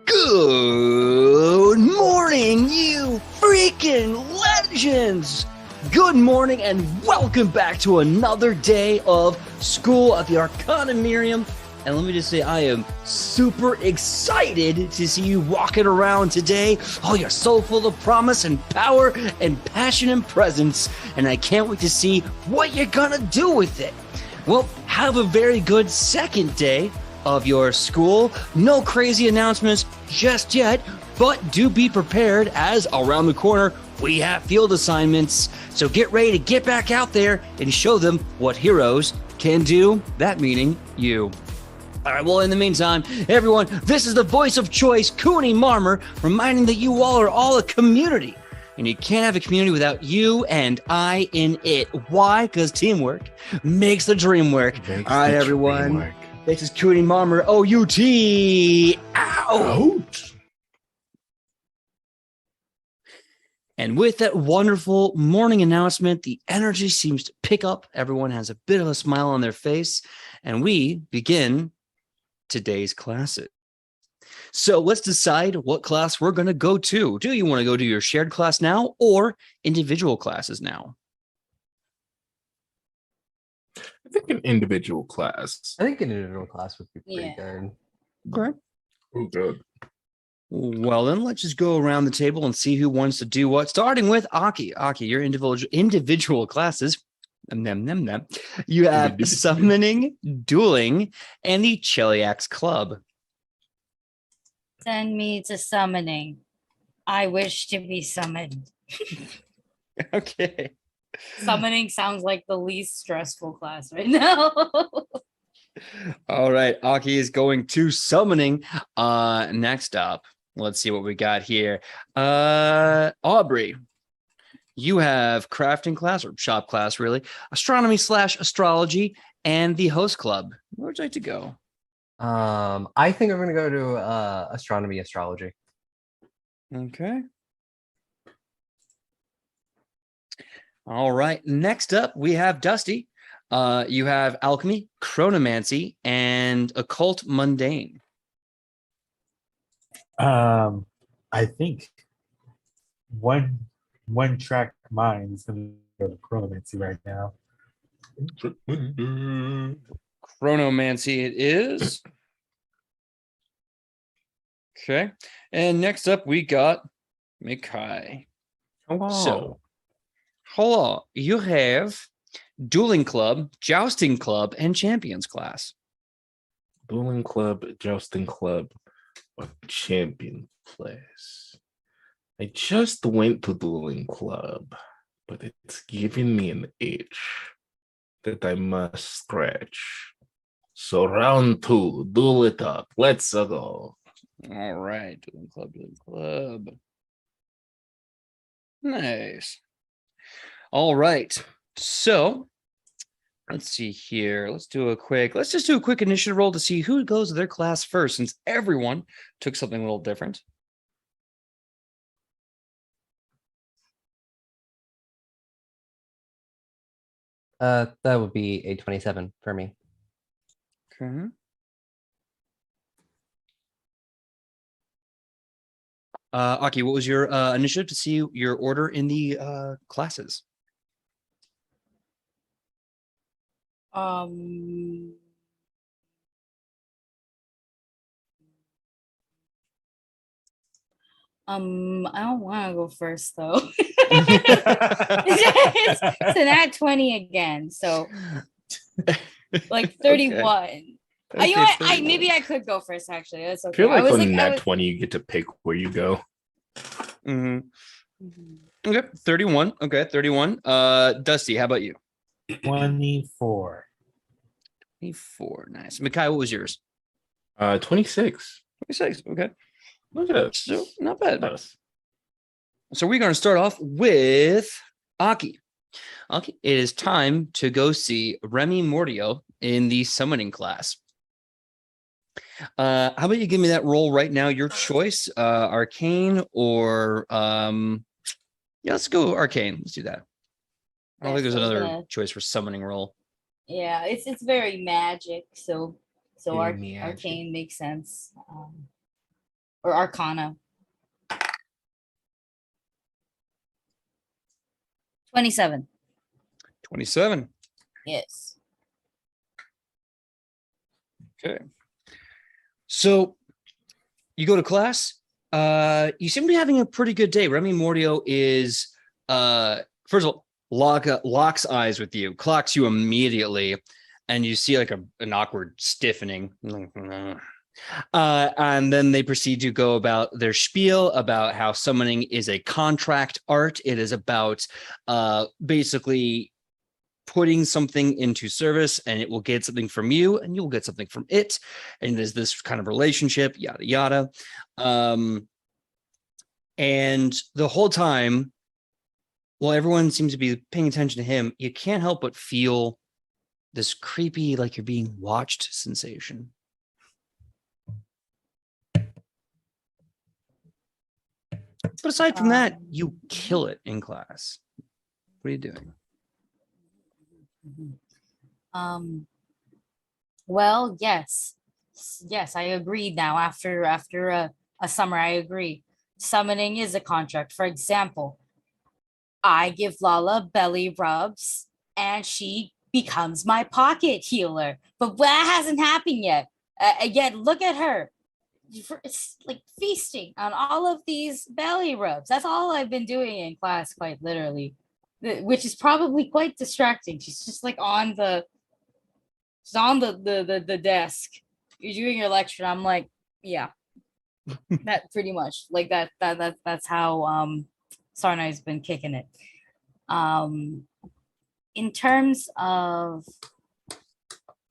Good morning, you freaking legends! Good morning and welcome back to another day of school at the Arcanum. And let me just say, I am super excited to see you walking around today. Oh, you're so full of promise and power and passion and presence. And I can't wait to see what you're gonna do with it. Well, have a very good second day of your school. No crazy announcements just yet, but do be prepared as around the corner we have field assignments. So get ready to get back out there and show them what heroes can do. That meaning you. All right, well, in the meantime, everyone, this is the voice of choice, Cooney Marmer, reminding that you all are all a community. And you can't have a community without you and I in it. Why? Because teamwork makes the dream work. All right, everyone. This is Cooney Marmer, OUT, out. And with that wonderful morning announcement, the energy seems to pick up. Everyone has a bit of a smile on their face, and we begin today's classes. So let's decide what class we're going to go to. Do you want to go to your shared class now or individual classes now? I think an individual class. I think an individual class would be pretty Yeah. good. Okay. Oh, good. Well, then let's just go around the table and see who wants to do what. Starting with Aki. Aki, your individual classes. You have summoning, dueling, and the Cheliax Club. Send me to summoning. I wish to be summoned. Okay. Summoning sounds like the least stressful class right now. All right. Aki is going to summoning. Next up, let's see what we got here. Aubrey, you have crafting class or shop class, really, astronomy/astrology, and the host club. Where would you like to go? I think I'm gonna go to astronomy astrology. Okay. All right. Next up, we have Dusty. You have alchemy, chronomancy, and occult mundane. I think one track mind is going to go to chronomancy right now. Chronomancy it is. Okay. And next up, we got Mikai. Hello. So, hello. You have Dueling Club, Jousting Club, and Champions class. Dueling Club, Jousting Club, or Champion class. I just went to Dueling Club, but it's giving me an itch that I must scratch. So round 2, duel it up. Let's go. All right. Dueling Club, Dueling Club. Nice. All right. So let's see here. Let's just do a quick initiative roll to see who goes to their class first, since everyone took something a little different. That would be a 27 for me. Okay. Aki, what was your initiative to see your order in the classes? I don't want to go first though. it's an at 20 again, so like 31. Okay. You know what? 31. Maybe I could go first. Actually, that's I okay. feel like was on that I was- 20, you get to pick where you go. Mhm. Okay, 31. Okay, 31. Dusty, how about you? 24. 24. Nice. Mikai, what was yours? 26. 26. Okay. Look at us. So not bad. Us. So we're going to start off with Aki. Aki, it is time to go see Remy Mordio in the summoning class. How about you give me that roll right now? Your choice, arcane or yeah, let's go arcane. Let's do that. I don't think there's Yes, I was another gonna- choice for summoning roll. Yeah, it's very magic. So Very magic. arcane makes sense. Or arcana. 27. 27. Yes. Okay. So you go to class. You seem to be having a pretty good day. Remy Mordio is first of all, locks eyes with you, clocks you immediately, and you see like an awkward stiffening. And then they proceed to go about their spiel about how summoning is a contract art. It is about basically putting something into service, and it will get something from you and you'll get something from it, and there's this kind of relationship, yada yada. And the whole time, while everyone seems to be paying attention to him, you can't help but feel this creepy, like you're being watched sensation. But aside from that, you kill it in class. What are you doing? Well, yes, I agree now. After a summer, I agree. Summoning is a contract. For example, I give Lala belly rubs and she becomes my pocket healer. But that hasn't happened yet. Again, look at her. It's like feasting on all of these belly rubs. That's all I've been doing in class, quite literally, which is probably quite distracting. She's just like on the desk. You're doing your lecture, and I'm like, yeah, that pretty much like that's how Sarnai's been kicking it. In terms of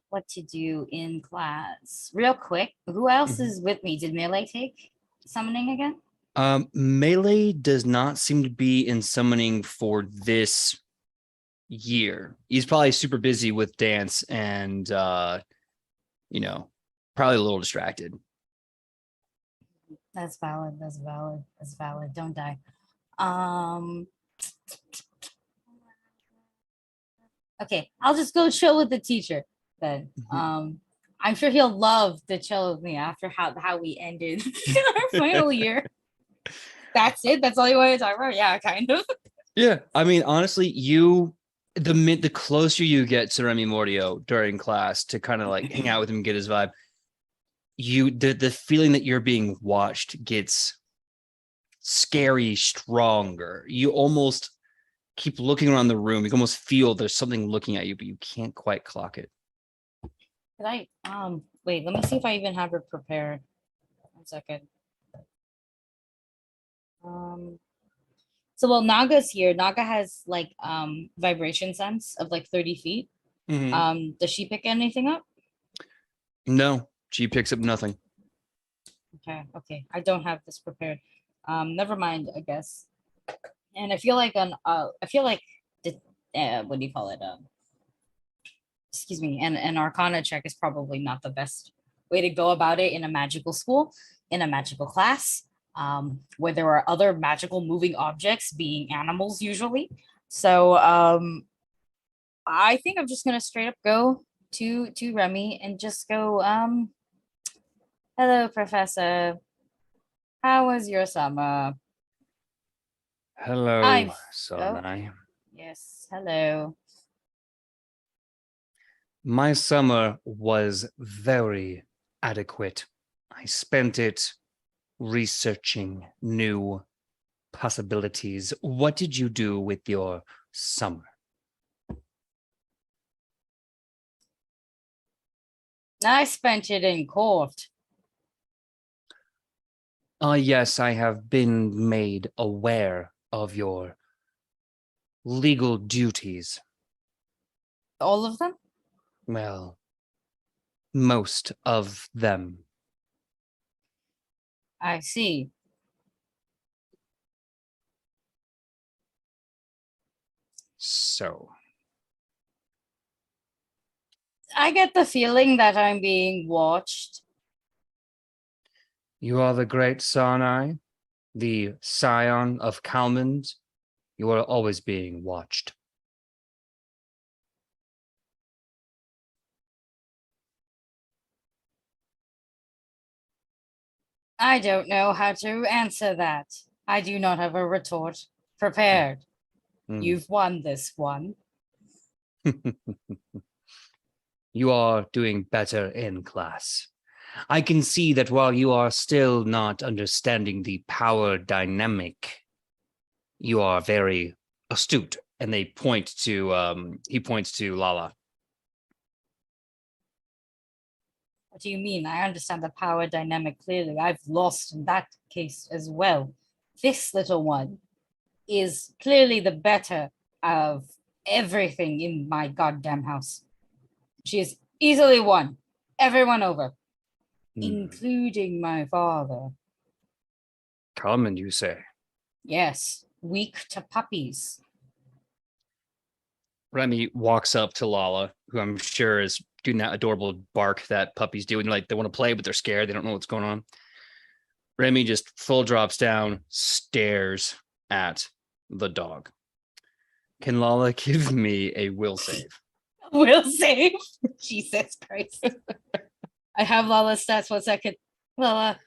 what to do in class, real quick, who else is with me? Did Melee take summoning again? Melee does not seem to be in summoning for this year. He's probably super busy with dance and probably a little distracted. That's valid. Don't die. Okay, I'll just go chill with the teacher then. I'm sure he'll love to chill with me after how we ended our final year. That's it. That's all you want to talk about? Yeah, kind of. Yeah, I mean, honestly, the closer you get to Remy Mordio during class to kind of like hang out with him, get his vibe, the feeling that you're being watched gets scary stronger. You almost keep looking around the room. You can almost feel there's something looking at you, but you can't quite clock it. Could I wait, let me see if I even have it prepared. 1 second. So while Naga's here, Naga has like vibration sense of like 30 feet. Does she pick anything up? No, she picks up nothing. Okay. I don't have this prepared. Never mind, I guess. And I feel like the what do you call it? Excuse me, an Arcana check is probably not the best way to go about it in a magical school, in a magical class, where there are other magical moving objects, being animals usually. So I think I'm just gonna straight up go to Remy and just go, hello, Professor. How was your summer? Hello, Sonai. Yes, hello. My summer was very adequate. I spent it researching new possibilities. What did you do with your summer? I spent it in court. Yes, I have been made aware of your legal duties. All of them? Well, most of them. I see. So, I get the feeling that I'm being watched. you are the great Sarnai, the scion of Kalmund. You are always being watched. I don't know how to answer that. I do not have a retort prepared. You've won this one. You are doing better in class. I can see that while you are still not understanding the power dynamic, you are very astute. And they point to, he points to Lala. What do you mean? I understand the power dynamic clearly. I've lost in that case as well. This little one is clearly the better of everything in my goddamn house. She has easily won everyone over, including my father. Kalmund, you say? Yes, weak to puppies. Remy walks up to Lala, who I'm sure is doing that adorable bark that puppies do. And like they want to play, but they're scared. They don't know what's going on. Remy just full drops down, stares at the dog. Can Lala give me a will save? Will save? Jesus Christ. I have Lala's stats. 1 second. Lala,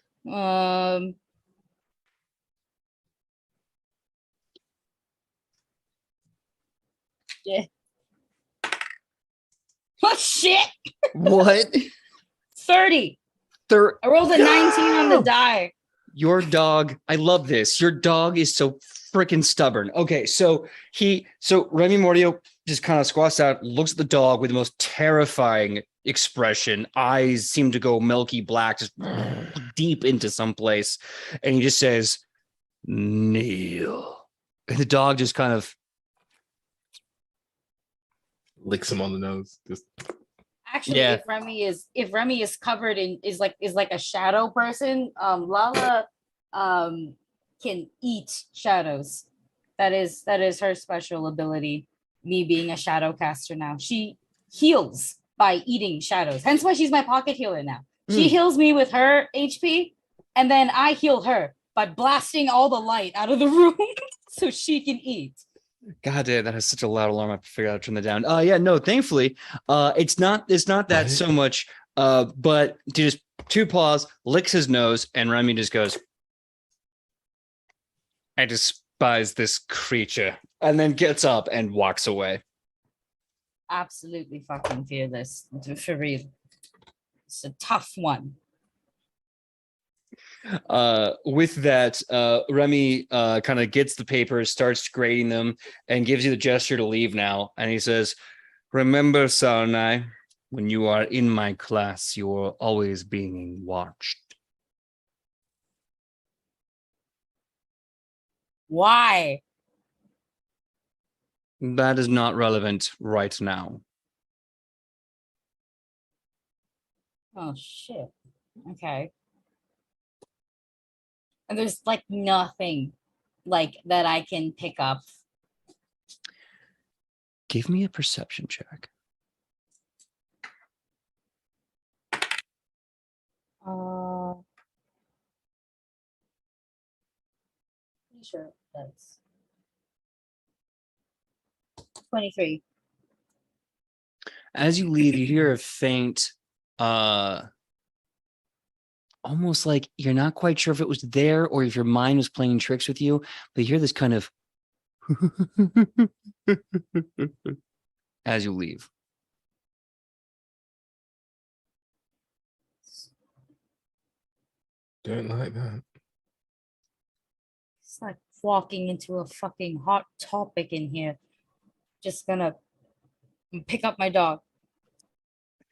yeah. Oh shit! What? 30. I rolled a 19 on the die. Your dog, I love this. Your dog is so freaking stubborn. Okay, so Remy Mordio just kind of squats out, looks at the dog with the most terrifying expression. Eyes seem to go milky black, just deep into someplace. And he just says, kneel. And the dog just kind of licks him on the nose. Just Actually, Yeah. if Remy is covered in is like a shadow person, Lala can eat shadows. That is her special ability. Me being a shadow caster now, she heals by eating shadows. Hence why she's my pocket healer now. She heals me with her HP, and then I heal her by blasting all the light out of the room so she can eat. God damn, that has such a loud alarm. I have to figure out how to turn that down. Yeah, no, thankfully, it's not that What? so much. But he just 2 paws, licks his nose, and Remy just goes, I despise this creature, and then gets up and walks away. Absolutely fucking fearless. For real. It's a tough one. With that, Remy kind of gets the papers, starts grading them, and gives you the gesture to leave now. And he says, "Remember, Sarnai, when you are in my class, you are always being watched." Why? That is not relevant right now. Oh shit. Okay. And there's like nothing like that I can pick up. Give me a perception check. Pretty sure that's 23. As you leave, you hear a faint, almost like you're not quite sure if it was there or if your mind was playing tricks with you, but you hear this kind of as you leave. Don't like that. It's like walking into a fucking hot topic in here. Just gonna pick up my dog.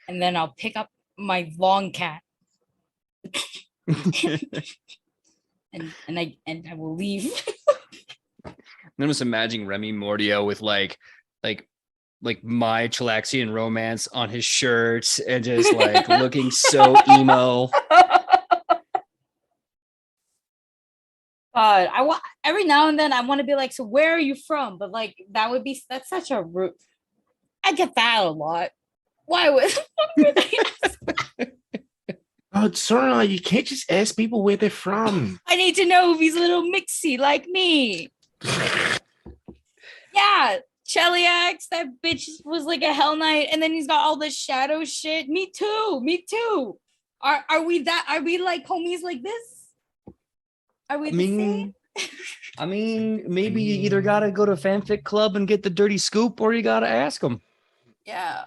And then I'll pick up my long cat. and I will leave. I'm just imagining Remy Mordio with like my Chilaxian romance on his shirt and just like looking so emo. I want every now and then I want to be like, so where are you from? But like that's such a rude. I get that a lot. Why would they ask? Oh, sorry, you can't just ask people where they're from. I need to know if he's a little mixy like me. Yeah, Cheliax, that bitch was like a Hell Knight, and then he's got all this shadow shit. Me too. Are we like homies like this? Are we the same? I mean, maybe you either gotta go to fanfic club and get the dirty scoop, or you gotta ask them. Yeah.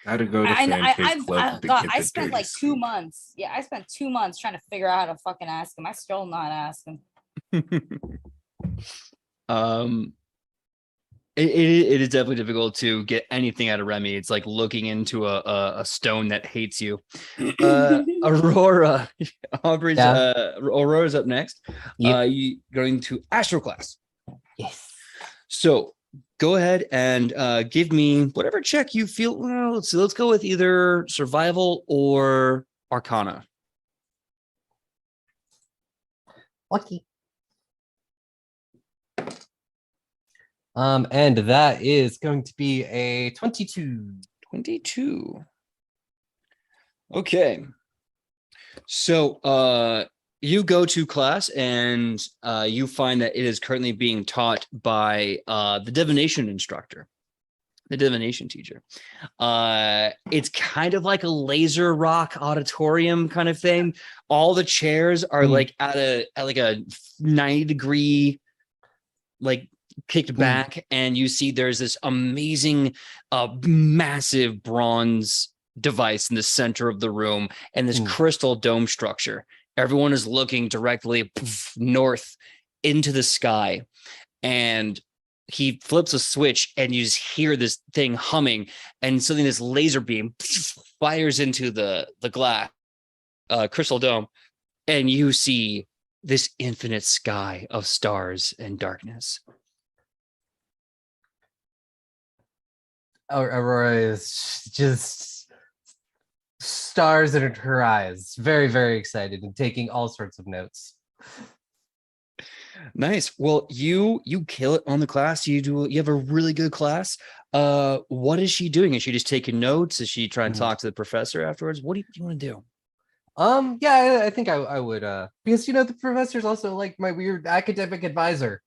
Gotta go to fanfic club. I spent like 2 months. Yeah, I spent 2 months trying to figure out how to fucking ask him. I still not ask him. It is definitely difficult to get anything out of Remy. It's like looking into a stone that hates you. Aurora, Aubrey's Aurora's up next. Yep. You going to Astro class. Yes. So go ahead and give me whatever check you feel. Well, let's go with either survival or Arcana. Lucky. And that is going to be a 22. 22. Okay. So you go to class and you find that it is currently being taught by the divination instructor, the divination teacher. It's kind of like a laser rock auditorium kind of thing. All the chairs are like at a 90-degree like kicked back, and you see there's this amazing massive bronze device in the center of the room and this crystal dome structure. Everyone is looking directly north into the sky, and he flips a switch and you just hear this thing humming, and suddenly this laser beam fires into the glass crystal dome, and you see this infinite sky of stars and darkness. Aurora is just stars in her eyes, very, very excited and taking all sorts of notes. Nice. Well, you kill it on the class. You have a really good class. What is she doing? Is she just taking notes? Is she trying to talk to the professor afterwards? What do you want to do? Yeah, I think I would because the professor's also like my weird academic advisor.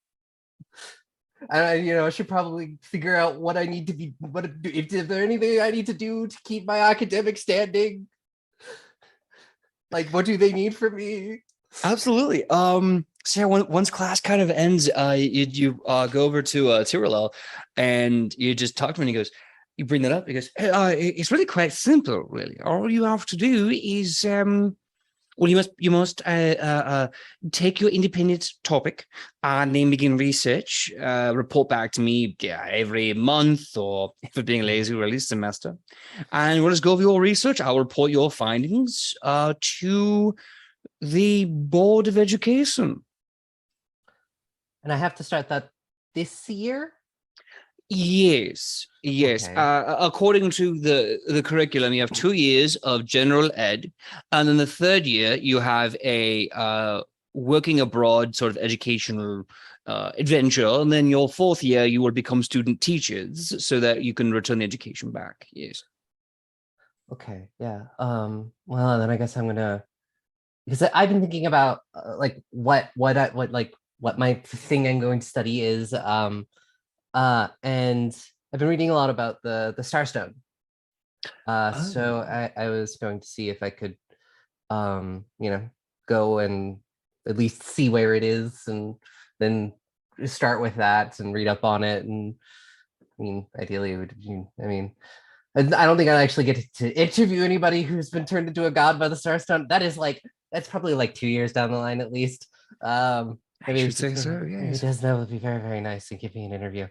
And I should probably figure out what I need to be, if there anything I need to do to keep my academic standing. Like, what do they need from me? Absolutely. So yeah, once class kind of ends, you go over to Tirolel and you just talk to him, and he goes, you bring that up. He goes, hey, it's really quite simple, really. All you have to do is Well, you must take your independent topic and then begin research. Report back to me every month, or if we're being lazy, release semester. And we'll just go over your research. I'll report your findings to the Board of Education. And I have to start that this year? Yes. Okay. According to the curriculum, you have 2 years of general ed, and then the third year you have a working abroad sort of educational adventure, and then your fourth year you will become student teachers so that you can return the education back. Yes. Okay, yeah. Well, then I guess I'm gonna, because I've been thinking about like what my thing I'm going to study is. And I've been reading a lot about the Starstone. So I was going to see if I could, go and at least see where it is, and then start with that and read up on it. And I mean, ideally, it would. I mean, I don't think I'll actually get to interview anybody who's been turned into a god by the Starstone. That's probably like 2 years down the line at least. I should say so, yes. That would be very, very nice to give me an interview.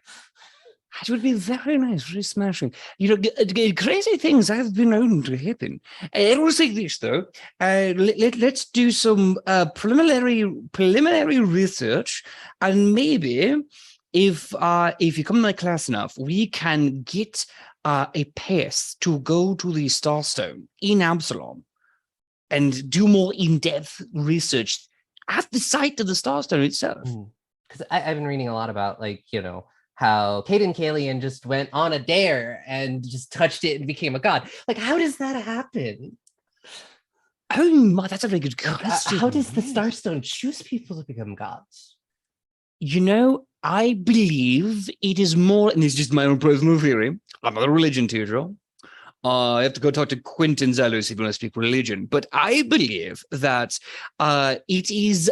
It would be very nice, very smashing. Crazy things have been known to happen. I will say this though. Let's do some preliminary research, and maybe if you come to my class enough, we can get a pass to go to the Starstone in Absalom and do more in-depth research at the site of the Starstone itself. Because I've been reading a lot about, how Caden Kalian just went on a dare and just touched it and became a god. Like, how does that happen? Oh my, that's a very good question. How does the Starstone choose people to become gods? I believe it is more, and this is just my own personal theory. I'm not a religion teacher. I have to go talk to Quentin Zellus if you want to speak religion. But I believe that it is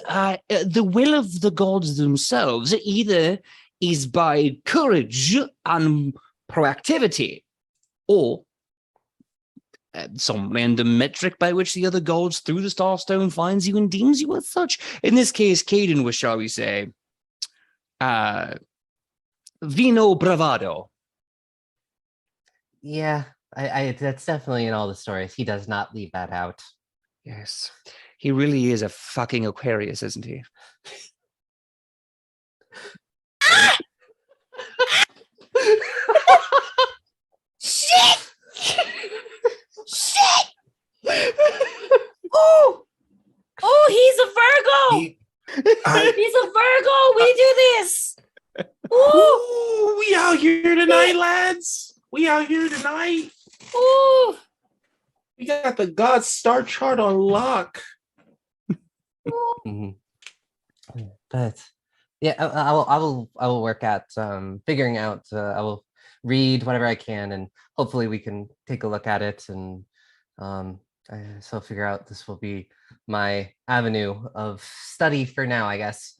the will of the gods themselves, either is by courage and proactivity, or some random metric by which the other gods through the Starstone finds you and deems you as such. In this case, Caden was, shall we say, vino bravado. Yeah, I that's definitely in all the stories. He does not leave that out. Yes, he really is a fucking Aquarius, isn't he? Shit! Shit! Oh! Oh, he's a Virgo! He's a Virgo! We do this! Ooh, we out here tonight, lads. We out here tonight. Ooh! We got the God star chart on lock. But yeah, I will work at figuring out. I will read whatever I can, and hopefully we can take a look at it, and so figure out this will be my avenue of study for now, I guess.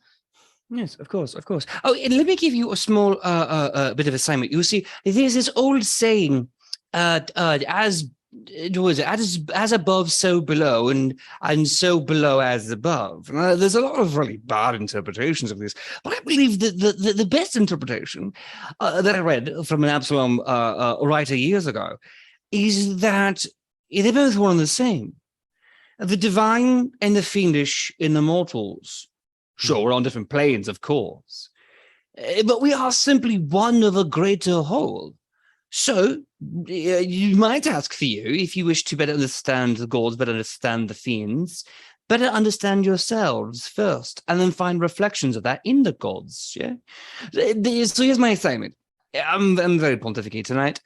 Yes, of course. Oh, and let me give you a small bit of assignment. You see, there's this old saying, as above, so below, and so below as above. There's a lot of really bad interpretations of this, but I believe that the best interpretation that I read from an Absalom writer years ago is that they're both one and the same. The divine and the fiendish in the mortals. Sure, we're on different planes, of course, but we are simply one of a greater whole. So you might ask Theo, if you wish to better understand the gods, better understand the fiends, better understand yourselves first, and then find reflections of that in the gods. Yeah. So here's my assignment. I'm very pontificate tonight.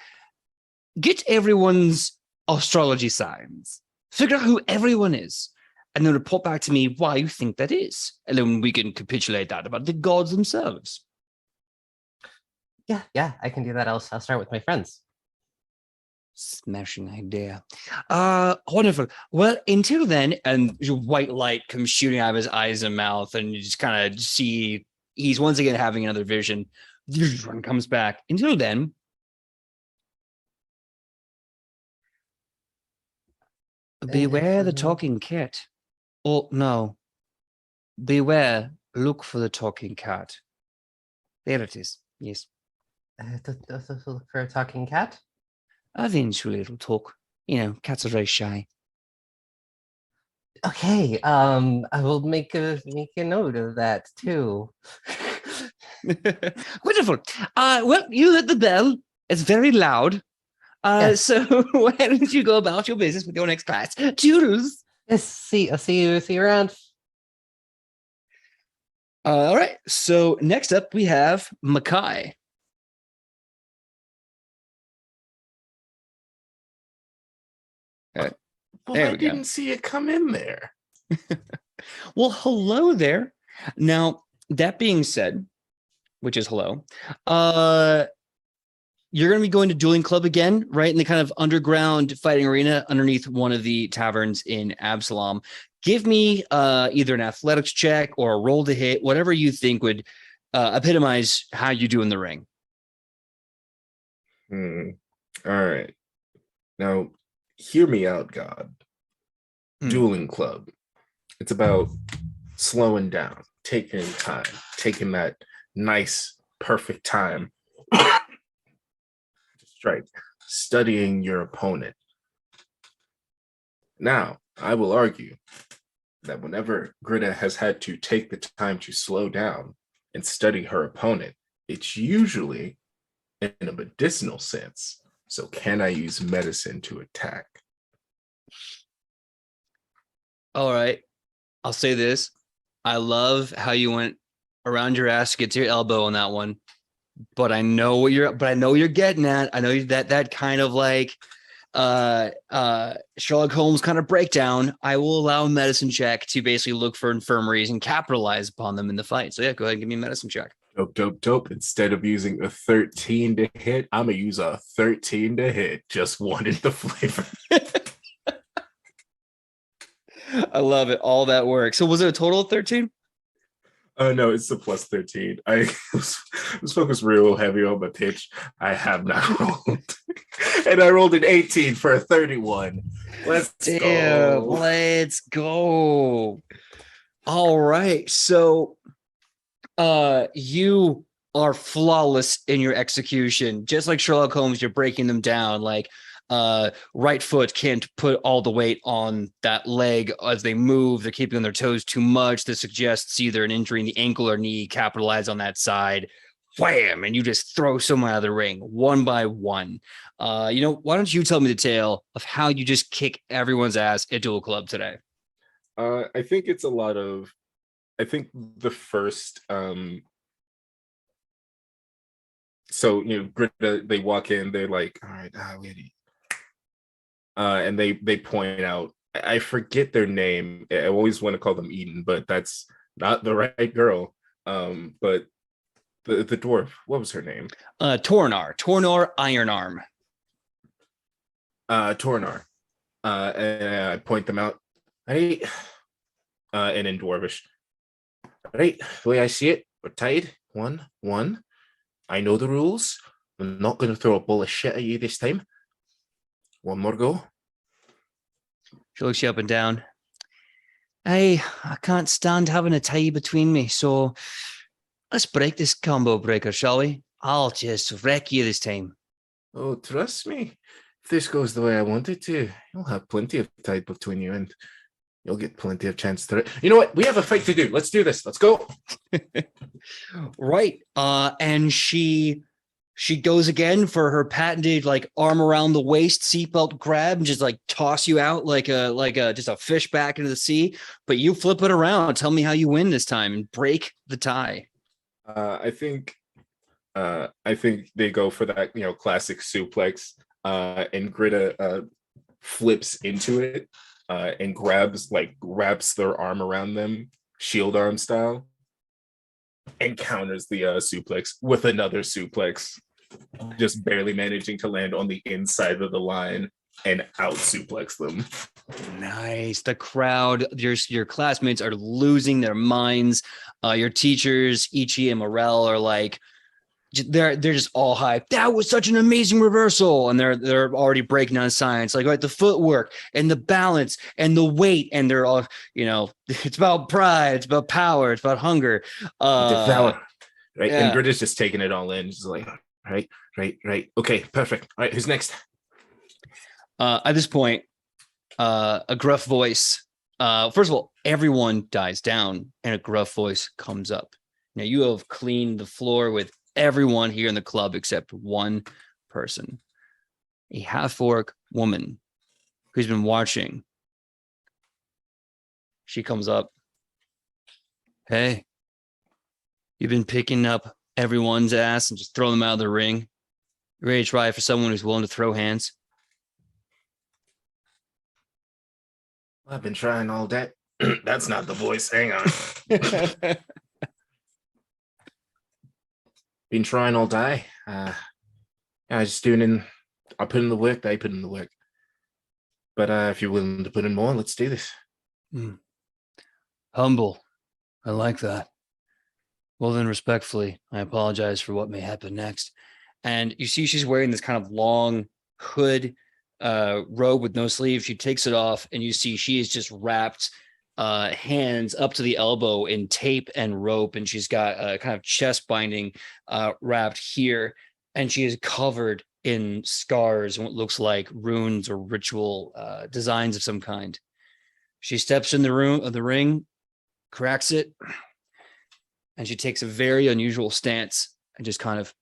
Get everyone's astrology signs. Figure out who everyone is, and then report back to me why you think that is. And then we can capitulate that about the gods themselves. Yeah, I can do that. I'll start with my friends. Smashing idea. Wonderful. Well, until then, and your white light comes shooting out of his eyes and mouth, and you just kind of see he's once again having another vision. And comes back. Until then, beware the talking cat. Oh, no. Beware. Look for the talking cat. There it is. Yes. Look for a talking cat. Eventually it'll talk. You know, cats are very shy. Okay, I will make a note of that too. Wonderful. Well, you heard the bell. It's very loud. Yes. So why don't you go about your business with your next class? Toodles. Yes, I'll see you around. All right. So next up we have Makai. Well, There I we go. didn't see it come in there. Well, hello there. Now, that being said, which is hello, you're going to be going to Dueling Club again, right? In the kind of underground fighting arena underneath one of the taverns in Absalom. Give me either an athletics check or a roll to hit, whatever you think would epitomize how you do in the ring. All right. Now, hear me out, God. Dueling Club. It's about slowing down, taking time, taking that nice, perfect time to strike, studying your opponent. Now, I will argue that whenever Greta has had to take the time to slow down and study her opponent, it's usually in a medicinal sense. So can I use medicine to attack? All right. I'll say this. I love how you went around your ass to get to your elbow on that one. But I know what you're getting at. I know that kind of like Sherlock Holmes kind of breakdown. I will allow a medicine check to basically look for infirmaries and capitalize upon them in the fight. So yeah, go ahead and give me a medicine check. Dope. Instead of using a 13 to hit, I'm gonna use a 13 to hit. Just wanted the flavor. I love it. All that work. So was it a total of 13? No, it's a plus 13. I was focused real heavy on my pitch. I have not rolled. And I rolled an 18 for a 31. Let's go. Let's go. All right. So you are flawless in your execution. Just like Sherlock Holmes, you're breaking them down. Like right foot can't put all the weight on that leg as they move. They're keeping on their toes too much. This suggests either an injury in the ankle or knee. Capitalize on that side. Wham! And you just throw someone out of the ring one by one. Why don't you tell me the tale of how you just kick everyone's ass at Duel Club today? I think it's a lot of, I think the first, so, Greta, they walk in, they're like, all right, lady. And they point out, I forget their name. I always want to call them Eden, but that's not the right girl. But the dwarf, what was her name? Tornar Iron Arm. Tornar. And I point them out. Right. And in Dwarvish. Right, the way I see it, we're tied. 1-1. I know the rules. I'm not going to throw a bowl of shit at you this time. One more go. She looks you up and down. Hey, I can't stand having a tie between me, so let's break this combo breaker, shall we? I'll just wreck you this time. Oh, trust me. If this goes the way I want it to, you'll have plenty of tie between you and you'll get plenty of chance to... You know what? We have a fight to do. Let's do this. Let's go. Right. And she goes again for her patented like arm around the waist seatbelt grab and just like toss you out like a just a fish back into the sea. But you flip it around. Tell me how you win this time and break the tie. I think they go for that, classic suplex. And Greta flips into it and wraps their arm around them, shield arm style, and counters the suplex with another suplex, just barely managing to land on the inside of the line and out suplex them. Nice. The crowd, your classmates are losing their minds. Your teachers, Ichi and Morel, are like, they're just all hyped. That was such an amazing reversal, and they're already breaking down science, like right, the footwork and the balance and the weight, and they're all, it's about pride, it's about power, it's about hunger. Develop, right? yeah. And Greta's just taking it all in. She's like, right. Okay, perfect. All right, who's next? At this point, a gruff voice. First of all, everyone dies down, and a gruff voice comes up. Now you have cleaned the floor with everyone here in the club except one person, a half-orc woman who's been watching. She comes up. Hey, you've been picking up everyone's ass and just throwing them out of the ring. You ready to try it for someone who's willing to throw hands? I've been trying all day. That's not the voice. Hang on. Been trying all day. I just I put in the work, they put in the work. But if you're willing to put in more, let's do this. Humble. I like that. Well, then, respectfully, I apologize for what may happen next. And you see she's wearing this kind of long hood robe with no sleeves. She takes it off, and you see she is just wrapped hands up to the elbow in tape and rope, and she's got a kind of chest binding wrapped here, and she is covered in scars and what looks like runes or ritual designs of some kind. She steps in the ring, cracks it, and she takes a very unusual stance and just kind of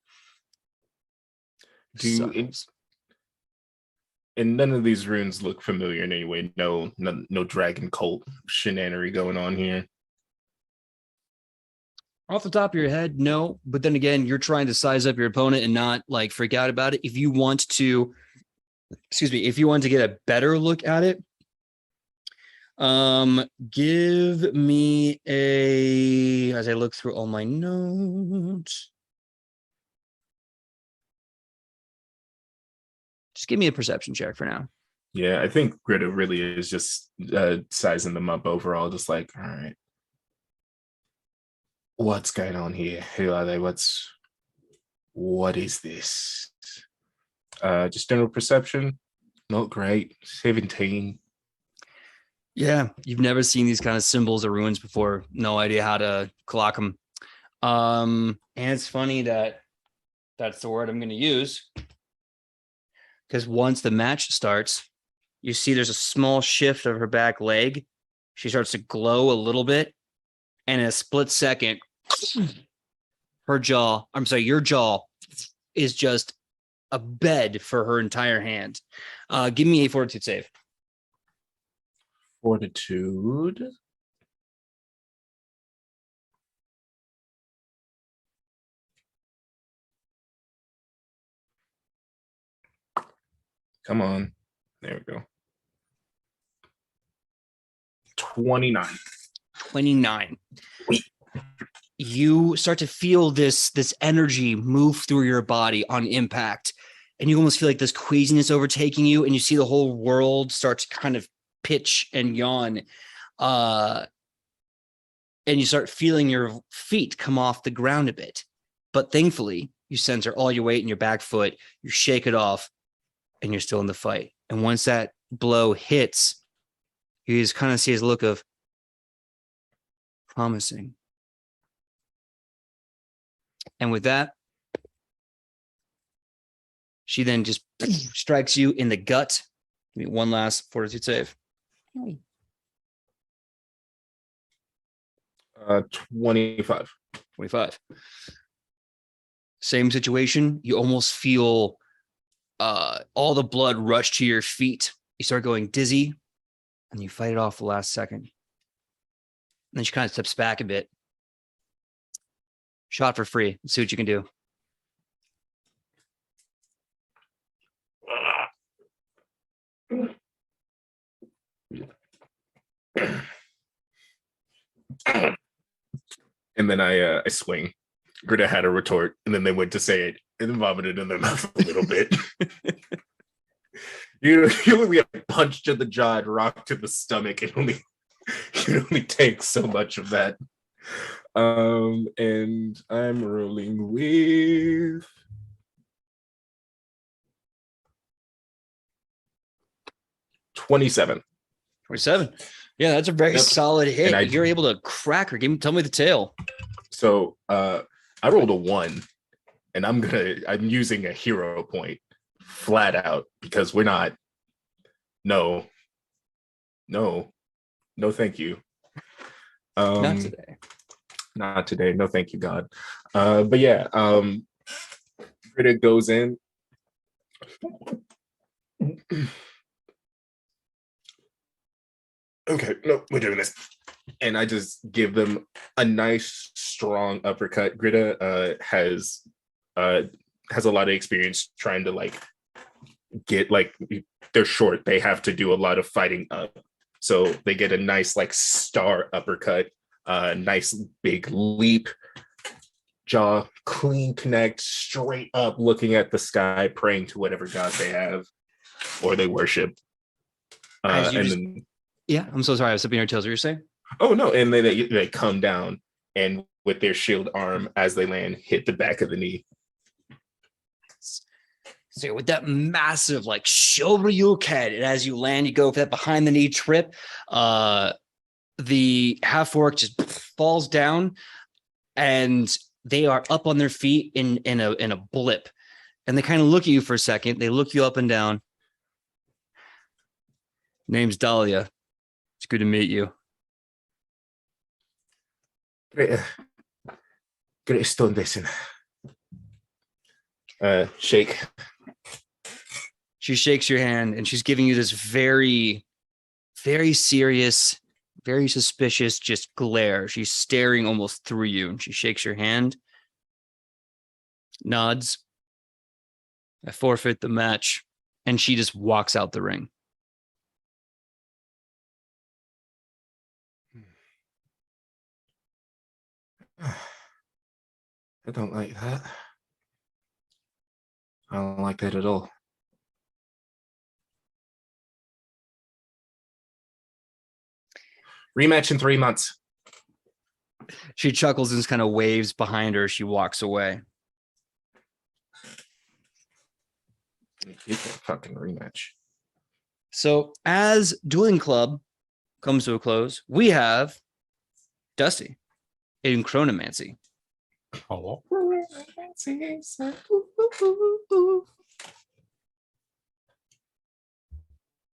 and none of these runes look familiar in any way. No dragon cult shenanery going on here. Off the top of your head, no. But then again, you're trying to size up your opponent and not like freak out about it. If you want to get a better look at it, give me as I look through all my notes. Just give me a perception check for now. Yeah, I think Greta really is just sizing them up overall, just like, all right, what's going on here? Who are they? What is this? Just general perception, not great. 17. Yeah, you've never seen these kind of symbols or ruins before. No idea how to clock them. And it's funny that that's the word I'm going to use. Because once the match starts, you see there's a small shift of her back leg. She starts to glow a little bit. And in a split second, your jaw is just a bed for her entire hand. Give me a fortitude save. Fortitude. Come on. There we go. 29. 29. You start to feel this energy move through your body on impact, and you almost feel like this queasiness overtaking you, and you see the whole world start to kind of pitch and yawn, and you start feeling your feet come off the ground a bit. But thankfully, you center all your weight in your back foot, you shake it off, and you're still in the fight. And once that blow hits, you just kind of see his look of promising. And with that, she then just strikes you in the gut. Give me one last fortitude save. 25. 25. Same situation. You almost feel all the blood rush to your feet. You start going dizzy, and you fight it off the last second. And then she kind of steps back a bit. Shot for free. Let's see what you can do. And then I swing. Greta had a retort, and then they went to say it, and then vomited in their mouth a little bit. you only get punched to the jaw and rocked to the stomach. It only take so much of that. And I'm rolling with 27. 27. Yeah, that's a very Yep. solid hit. And You're able to crack her. Tell me the tale. So I rolled a 1, and I'm using a hero point flat out because we're not. No, thank you. Not today. Not today. No, thank you, God. But yeah, Critic goes in. Okay, no, we're doing this. And I just give them a nice, strong uppercut. Greta has a lot of experience trying to like get like they're short. They have to do a lot of fighting up. So they get a nice like star uppercut, nice big leap, jaw clean connect, straight up, looking at the sky, praying to whatever god they have or they worship. Yeah, I'm so sorry. I was sipping your tails. What you're saying? Oh no! And then they come down and with their shield arm as they land, hit the back of the knee. So with that massive like Shoryuken head, and as you land, you go for that behind the knee trip. The half orc just falls down, and they are up on their feet in a blip, and they kind of look at you for a second. They look you up and down. Name's Dahlia. It's good to meet you. Great stone basin. Shake. She shakes your hand and she's giving you this very, very serious, very suspicious just glare. She's staring almost through you and she shakes your hand, nods. I forfeit the match, and she just walks out the ring. I don't like that. I don't like that at all. Rematch in 3 months. She chuckles and just kind of waves behind her as she walks away. Get that fucking rematch. So as Dueling Club comes to a close, we have Dusty in Chronomancy. Hello.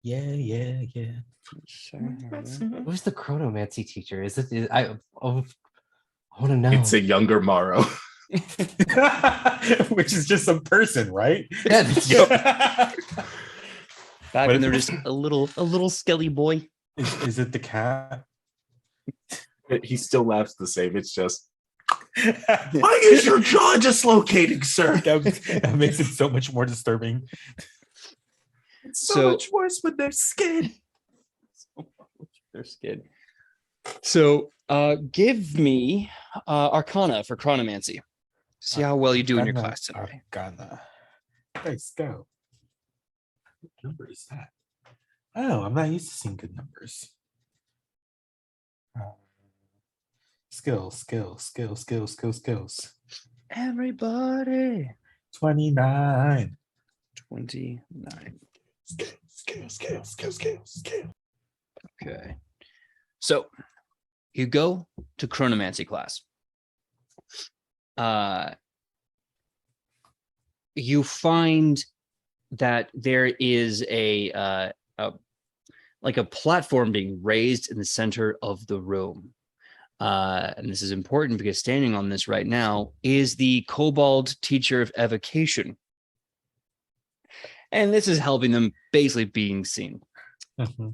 Yeah. Who's the chronomancy teacher? I want to know. It's a younger Morrow. Which is just some person, right? Yeah, Back when they're just a little skelly boy. Is it the cat? He still laughs the same. It's just, why is your jaw dislocating, sir? That makes it so much more disturbing. It's so much worse with their skin. Their skin. So give me Arcana for Chronomancy. See how well you do in your class today. Arcana. Let's go. What number is that? Oh, I'm not used to seeing good numbers. Skills. Everybody. 29. 29. Skills. Okay. So you go to Chronomancy class. You find that there is a platform being raised in the center of the room. And this is important because standing on this right now is the Kobold teacher of evocation. And this is helping them basically being seen. Mm-hmm.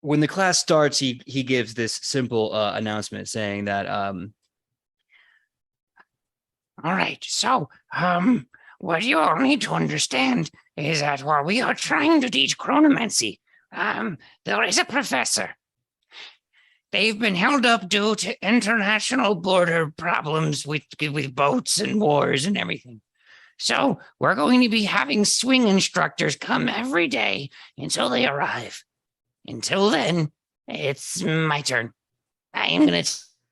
When the class starts, he gives this simple announcement saying that, all right, so what you all need to understand is that while we are trying to teach chronomancy, there is a professor. They've been held up due to international border problems with boats and wars and everything. So we're going to be having swing instructors come every day until they arrive. Until then, it's my turn. I am going to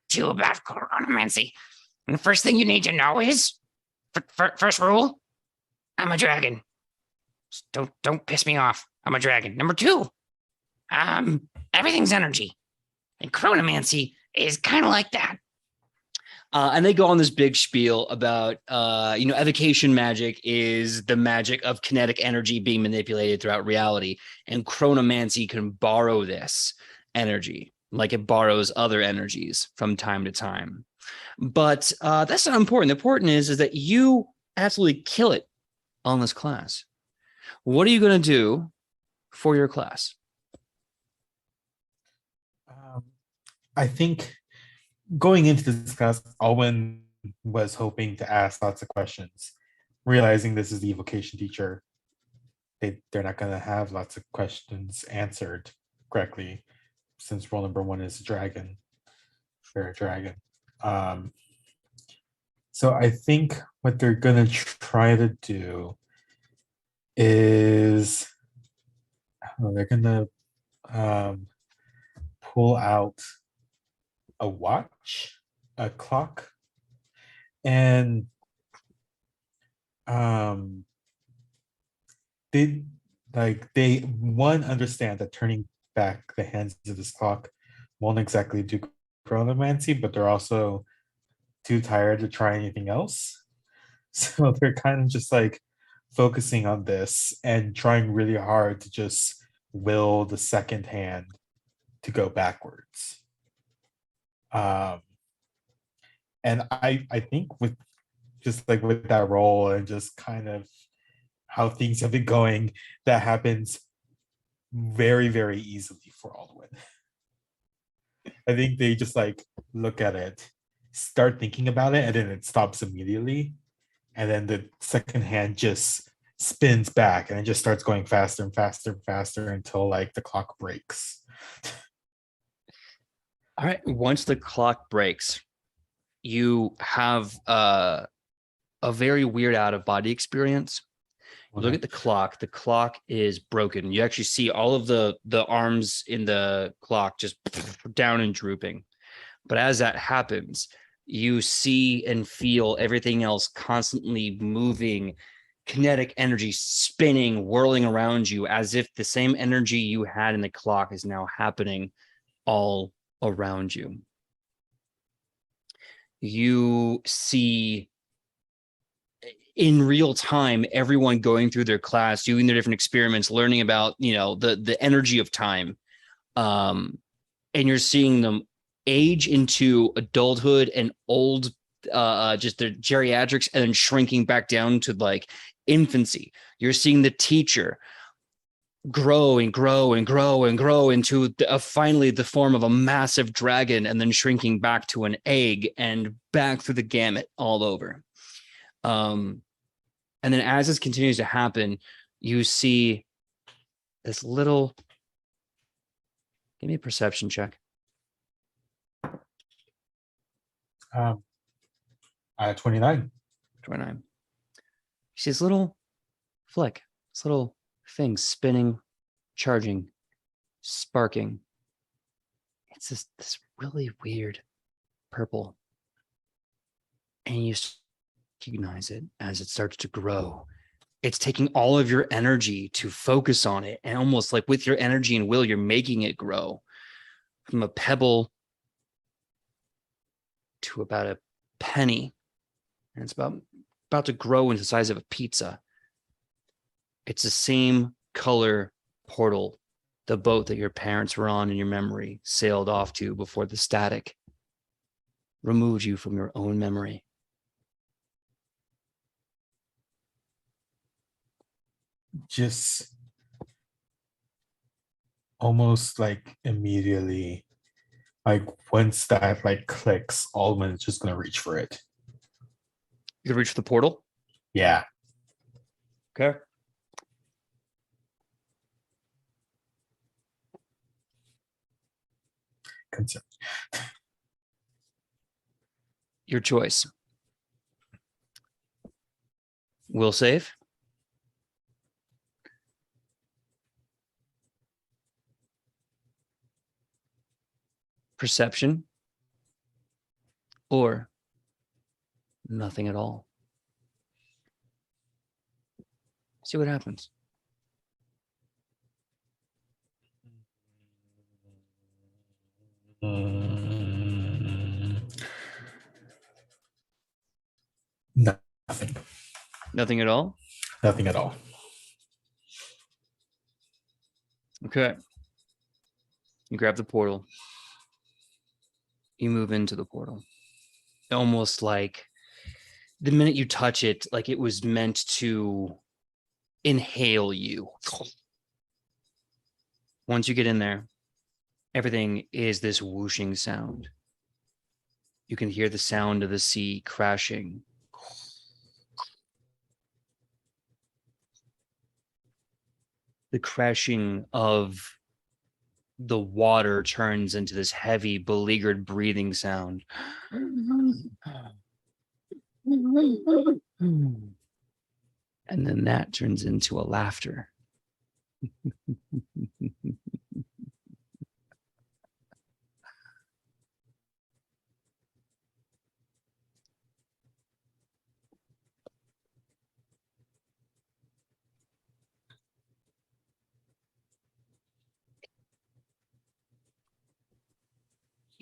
teach you about chronomancy. And the first thing you need to know is, first rule, I'm a dragon. Don't piss me off. I'm a dragon. Number 2, everything's energy. And chronomancy is kind of like that. And they go on this big spiel about, evocation magic is the magic of kinetic energy being manipulated throughout reality. And chronomancy can borrow this energy, like it borrows other energies from time to time. But that's not important. The important is that you absolutely kill it on this class. What are you going to do for your class? I think going into this class, Alwyn was hoping to ask lots of questions, realizing this is the evocation teacher. They're not going to have lots of questions answered correctly, since role number 1 is a dragon. They're a dragon. So I think what they're going to try to do is they're going to pull out a watch, a clock, and they understand that turning back the hands of this clock won't exactly do chronomancy, but they're also too tired to try anything else. So they're kind of just like focusing on this and trying really hard to just will the second hand to go backwards. And I think with just like with that role and just kind of how things have been going, that happens very, very easily for Aldwin. I think they just like look at it, start thinking about it, and then it stops immediately. And then the second hand just spins back and it just starts going faster and faster and faster until like the clock breaks. All right. Once the clock breaks, you have a very weird out-of-body experience. You look at the clock. The clock is broken. You actually see all of the arms in the clock just down and drooping. But as that happens, you see and feel everything else constantly moving, kinetic energy spinning, whirling around you, as if the same energy you had in the clock is now happening all around you. You see in real time everyone going through their class, doing their different experiments, learning about the energy of time, and you're seeing them age into adulthood and old, just their geriatrics, and then shrinking back down to like infancy. You're seeing the teacher grow and grow and grow and grow into finally the form of a massive dragon, and then shrinking back to an egg and back through the gamut all over. And then as this continues to happen, you see this little, give me a perception check. 29. 29. You see this little flick, this little thing spinning, charging, sparking. It's this really weird purple. And you recognize it as it starts to grow. It's taking all of your energy to focus on it. And almost like with your energy and will, you're making it grow from a pebble to about a penny. And it's about to grow into the size of a pizza. It's the same color portal the boat that your parents were on in your memory sailed off to before the static removed you from your own memory. Just almost like immediately, like once that like clicks, Alwyn is just gonna reach for it. You reach for the portal? Yeah. Okay. Concern. Your choice. Will save. Perception or nothing at all. See what happens. Nothing. Nothing at all? Nothing at all. Okay. You grab the portal. You move into the portal. Almost like the minute you touch it, like it was meant to inhale you. Once you get in there, everything is this whooshing sound. You can hear the sound of the sea crashing. The crashing of the water turns into this heavy, beleaguered breathing sound. And then that turns into a laughter.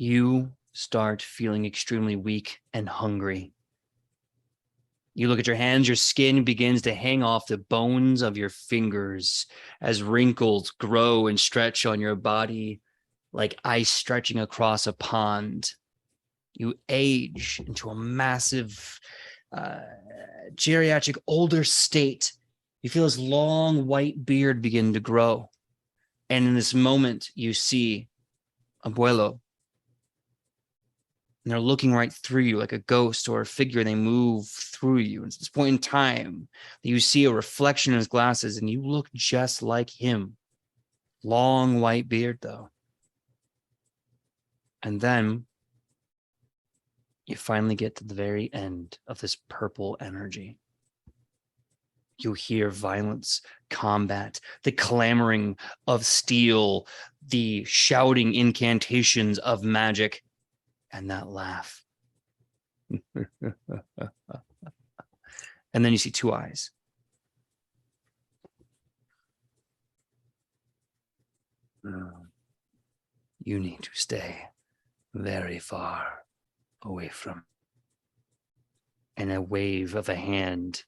You start feeling extremely weak and hungry. You look at your hands, your skin begins to hang off the bones of your fingers as wrinkles grow and stretch on your body like ice stretching across a pond. You age into a massive, geriatric, older state. You feel his long white beard begin to grow. And in this moment, you see Abuelo. And they're looking right through you like a ghost or a figure. They move through you. And at this point in time, you see a reflection in his glasses, and you look just like him. Long white beard, though. And then you finally get to the very end of this purple energy. You hear violence, combat, the clamoring of steel, the shouting incantations of magic, and that laugh. And then you see two eyes. You need to stay very far away from. And a wave of a hand.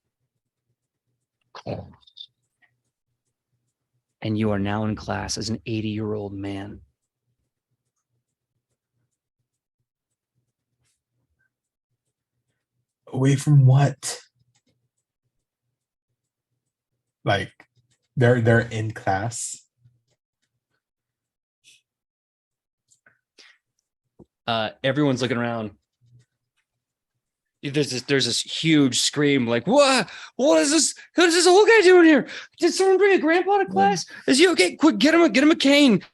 And you are now in class as an 80-year-old man. Away from what? Like they're in class. Everyone's looking around. There's this huge scream, like, what is this? What is this old guy doing here? Did someone bring a grandpa to class? Is he okay? Quick, get him a cane.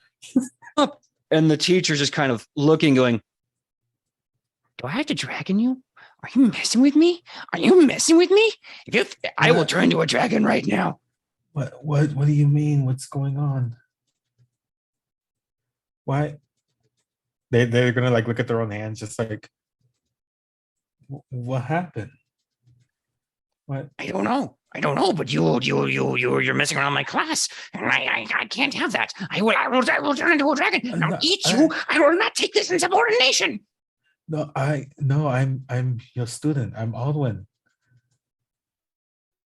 Up. And the teacher's just kind of looking, going, Do I have to dragon you? Are you messing with me? Are you messing with me? I will turn into a dragon right now. What do you mean? What's going on? Why? They're gonna like look at their own hands, just like, what happened? What? I don't know, but you're messing around my class, and I can't have that. I will turn into a dragon. I'll eat you. I will not take this insubordination. No, I'm your student. I'm Aldwin.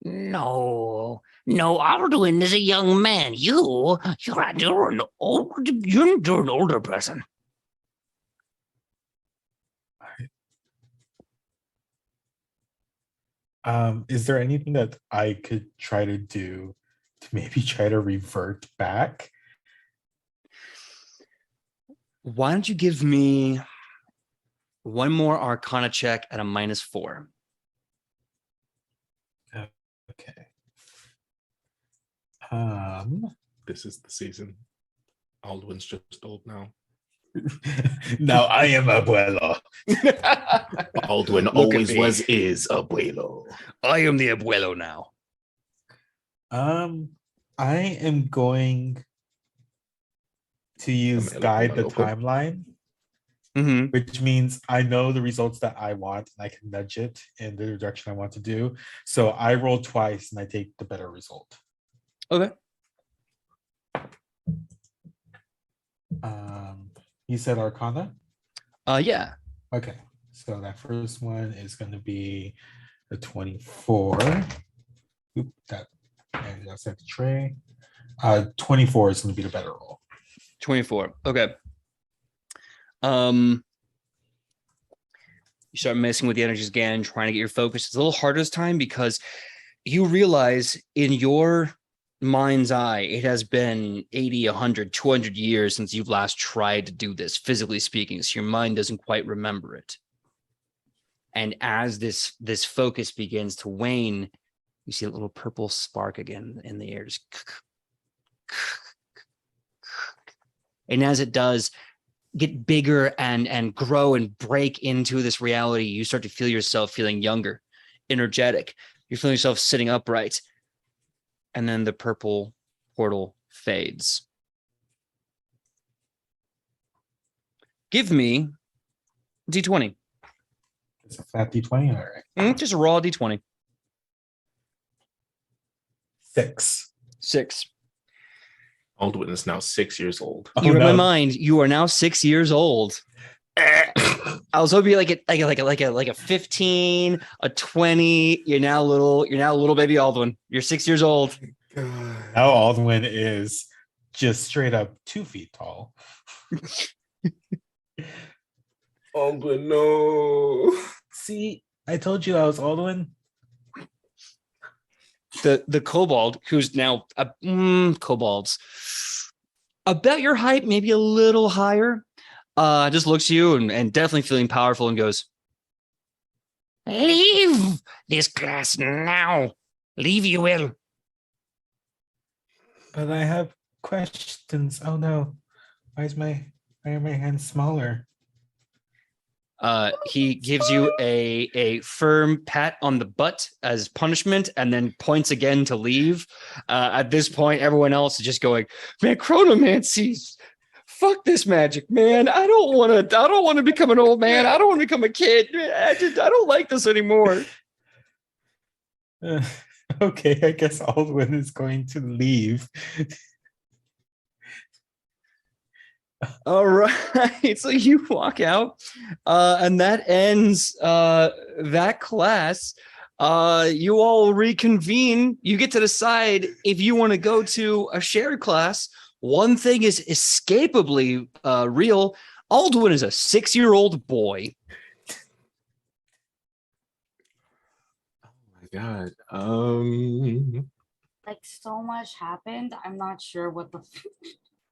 No, Alduin is a young man. You're an older person. Is there anything that I could try to do to maybe try to revert back? why don't you give me one more Arcana check at a -4? Okay. This is the season. Aldwin's just old now. Now I am Abuelo. Aldwin Look at always me. was, is Abuelo. I am the abuelo now. I am going to use Dame la guide the loco. timeline Mm-hmm. which means I know the results that I want and I can nudge it in the direction I want to do. So I roll twice and I take the better result. Okay. You said Arcana? Yeah. Okay. So that first one is going to be a 24. Oop, that and that's at the tray. 24 is going to be the better roll. 24. Okay. You start messing with the energies again, trying to get your focus. It's a little harder this time because you realize in your mind's eye, it has been 80, 100, 200 years since you've last tried to do this, physically speaking. So your mind doesn't quite remember it. And as this focus begins to wane, you see a little purple spark again in the air. Just and as it does get bigger and grow and break into this reality, you start to feel yourself feeling younger, energetic. You're feeling yourself sitting upright. And then the purple portal fades. Give me D20. It's a flat D20. All right. Just a raw D20. 6. 6. Aldwin is now 6 years old. Oh, You read my no. mind. You are now 6 years old. I was hoping like a 15, a 20. You're now a little baby Aldwin. You're 6 years old. Now Aldwin is just straight up 2 feet tall. Aldwin, no. See, I told you I was Aldwin. The kobold, who's now kobolds about your height, maybe a little higher, just looks at you and definitely feeling powerful and goes, Leave this class now. Leave you will. But I have questions. Oh no. Why are my hands smaller? he gives you a firm pat on the butt as punishment and then points again to leave. At this point, everyone else is just going, man, chronomancy, fuck this magic, man. I don't want to become an old man. I don't want to become a kid. I don't like this anymore. Okay, I guess Aldwin is going to leave. All right, so you walk out, and that ends that class. You all reconvene. You get to decide if you want to go to a shared class. One thing is escapably real. Aldwin is a 6-year-old boy. Oh my god. Like, so much happened. I'm not sure what the.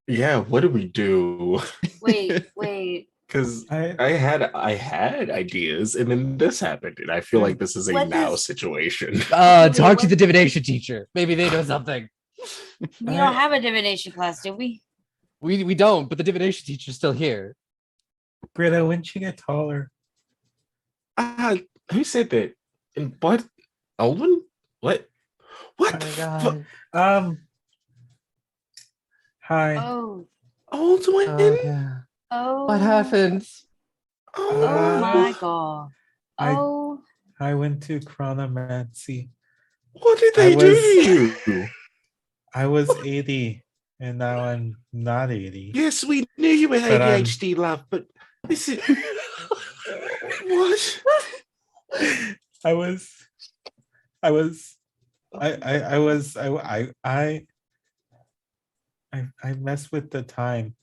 Yeah, what do we do? Wait. Because I had ideas, and then this happened, and I feel like this is a What now is- situation. Talk to the divination teacher. Maybe they know something. We don't have a divination class, do we? We don't, but the divination teacher's still here. Britta, when she get taller? Who said that? And what? Alvin? What? What? Oh the my fuck? god. Hi. Oh. Aldwin? Yeah. Oh. What happened? Oh my god. I- Oh. I went to chronomancy. What did they do to you? I was 80 and now I'm not 80. Yes, we knew you were But I'm- ADHD, love, but this is what? I messed with the time,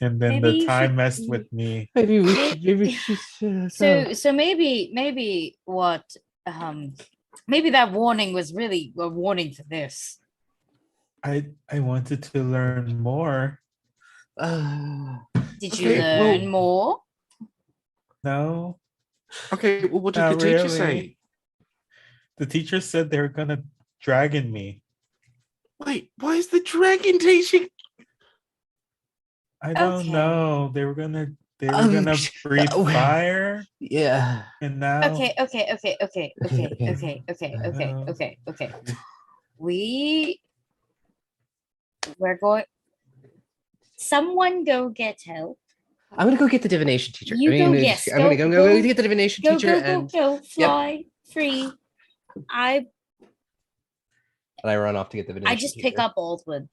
and then Maybe the you time should- messed with me. Maybe we should. So maybe what maybe that warning was really a warning for this. I wanted to learn more. Did you Okay, learn well- more? No, Okay, well, what did Not the teacher really. say? the teacher said they were gonna dragon me. Wait, why is the dragon teaching? I don't Okay. know. They were gonna breathe well- fire, Yeah. and now Okay. We're going. Someone go get help. I'm gonna go get the divination teacher. You I'm go, gonna, yes, I'm gonna go, go go. get the divination Go, teacher, go, go, and go. Fly free. I I run off to get the divination I just teacher. pick up Aldwin.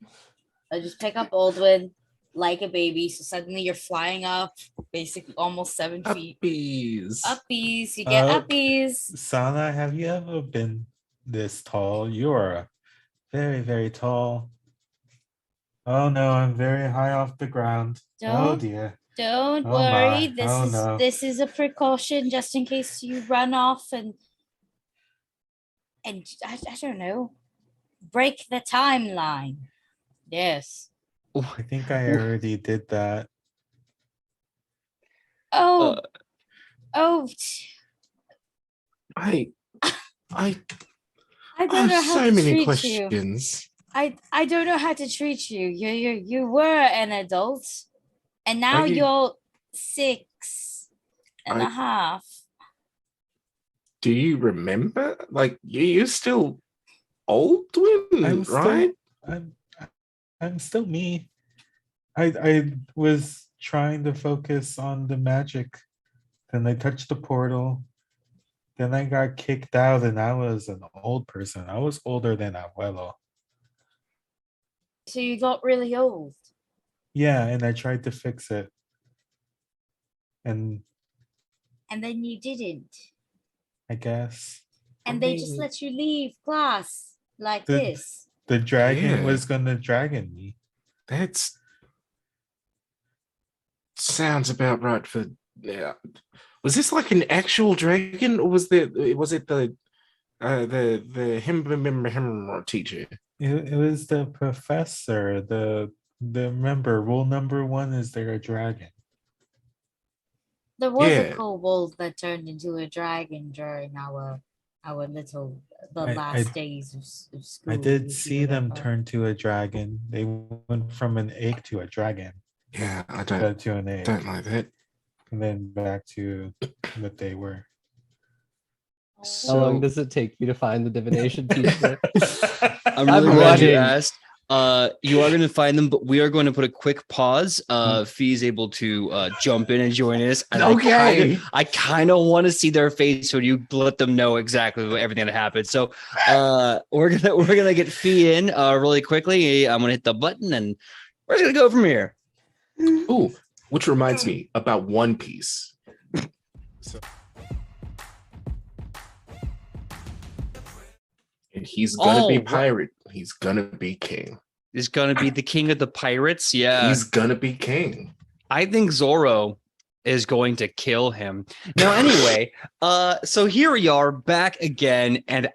I just pick up Aldwin like a baby. So suddenly you're flying up, basically almost 7 feet. Uppies. Uppies. You get uppies. Sana, have you ever been this tall? You are very, very tall. Oh no, I'm very high off the ground. Oh Don't dear. Don't Oh worry. my. This Oh is no. this is a precaution just in case you run off and I don't know, break the timeline. Yes. I think I already did that. Oh, Uh, I I don't have know how so to many treat you. questions. I don't know how to treat you. You were an adult, and now Are you- you're 6.5. Do you remember? Like you're still old, I'm right? I'm still me. I was trying to focus on the magic. Then I touched the portal. Then I got kicked out and I was an old person. I was older than Abuelo. So you got really old. Yeah, and I tried to fix it. And And then you didn't. I guess And they just let you leave class like The- this. the dragon Yeah. was gonna dragon me. That's sounds about right for yeah. Was this like an actual dragon, or was it the him teacher? It was the professor. The remember rule number 1 is they're a dragon. There was Yeah. a kobold that turned into a dragon during the last days of school. I did if you see them remember. turn to a dragon. They went from an egg to a dragon. Yeah, I To an egg. don't like that. And then back to what they were. How long does it take you to find the divination teacher? I'm really glad you running. asked. You are going to find them, but we are going to put a quick pause. Fee's able to jump in and join us. And I kind of want to see their face when you let them know exactly what everything that happened. So we're gonna get Fee in really quickly. I'm gonna hit the button and we're just gonna go from here. Ooh, which reminds me about One Piece. And he's gonna be Oh, pirate. He's gonna be king. Is gonna be the king of the pirates. Yeah, He's gonna be king. I think Zoro is going to kill him. Now, anyway, so here we are back again, and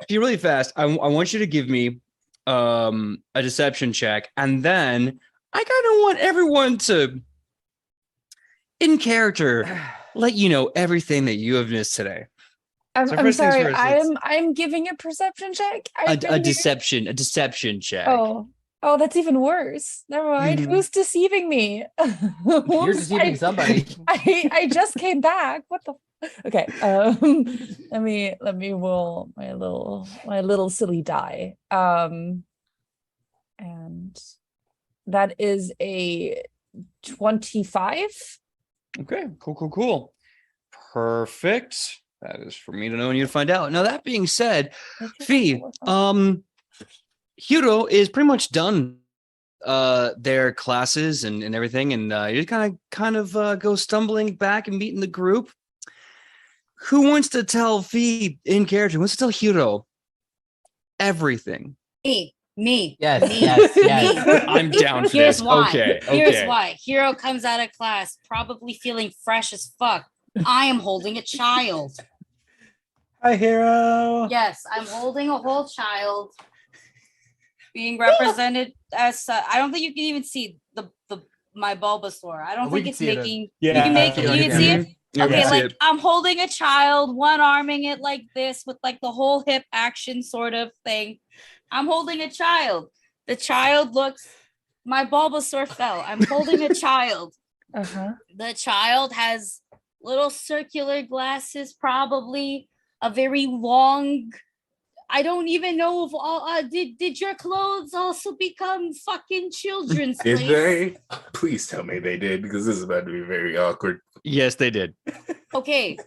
be really fast. I want you to give me a deception check, and then I kind of want everyone to, in character, let you know everything that you have missed today. I'm So first things sorry. first, let's- I'm giving a perception check. A deception check. Oh, that's even worse. Never mind. Mhm. Who's deceiving me? You're deceiving somebody. I just came back. What the? Okay. Let me roll my little silly die. And that is a 25. Okay, cool. Perfect. That is for me to know and you to find out. Now, that being said, Fee, Hiro is pretty much done their classes and everything, and you kind of go stumbling back and meeting the group. Who wants to tell Fee in character? Who wants to tell Hiro everything? Me. Yes, Me. yes. I'm down for Here's this. why. Okay. Here's why. Hero comes out of class probably feeling fresh as fuck. I am holding a child. Hi, hero. Yes, I'm holding a whole child being represented as I don't think you can even see my Bulbasaur. I don't We think can it's see it. making Yeah, you can make I it. feel You like can see it. Yeah, we Okay, see like it. I'm holding a child, one arming it like this with like the whole hip action sort of thing. I'm holding a child. The child looks, my Bulbasaur fell. I'm holding a child. Uh-huh. The child has little circular glasses, probably a very long I don't even know if all did your clothes also become fucking children's Did place? they? Please tell me they did, because this is about to be very awkward. Yes, they did. Okay,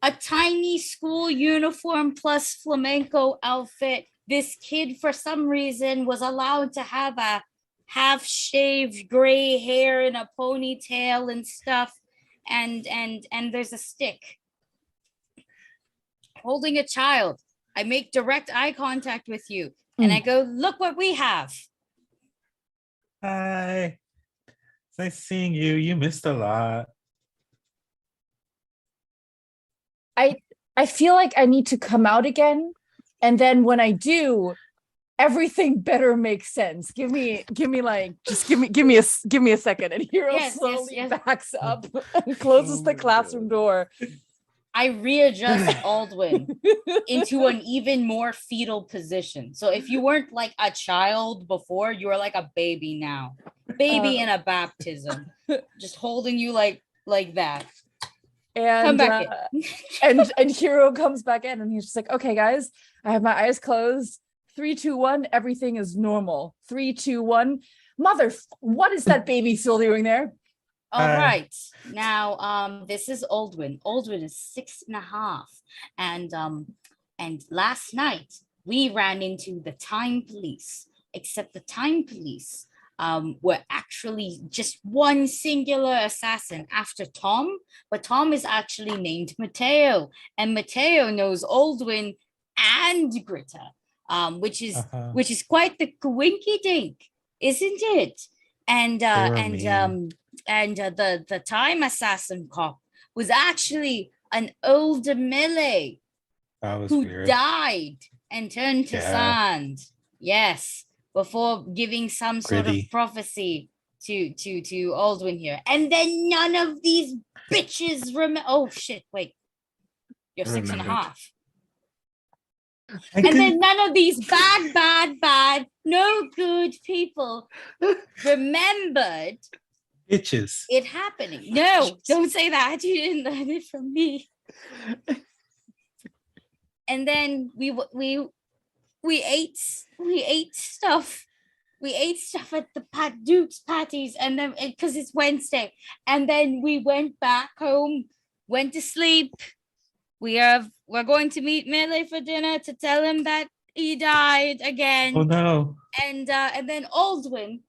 a tiny school uniform plus flamenco outfit. This kid, for some reason, was allowed to have a half-shaved gray hair and a ponytail and stuff, and there's a stick. Holding a child. I make direct eye contact with you, and I go, "Look what we have." Hi. It's nice seeing you. You missed a lot. I feel like I need to come out again, and then when I do, everything better make sense. Give me a second. And Hero Yes, slowly yes. backs up and closes the classroom door. I readjust Aldwin into an even more fetal position. So if you weren't like a child before, you are like a baby now. Baby in a baptism. Just holding you like that. And Come back and Hero comes back in and he's just like, okay, guys, I have my eyes closed. 3, 2, 1, everything is normal. 3, 2, 1. What is that baby still doing there? All right. Now, this is Aldwin. Aldwin is 6.5. And last night we ran into the time police, except the time police were actually just one singular assassin after Tom, but Tom is actually named Mateo, and Mateo knows Aldwin and Greta, which is quite the coinky dink, isn't it? And the time assassin cop was actually an older melee who weird. died and turned to sand. Yes, before giving some sort of prophecy to Aldwin here. And then none of these bitches oh shit, wait. You're 6.5. And then none of these bad, no good people remembered bitches. it happening. No, don't say that. You didn't learn it from me. And then we ate stuff. We ate stuff at the Duke's parties, and then because it's Wednesday, and then we went back home, went to sleep. We're going to meet Melee for dinner to tell him that he died again. Oh no! And then Aldwin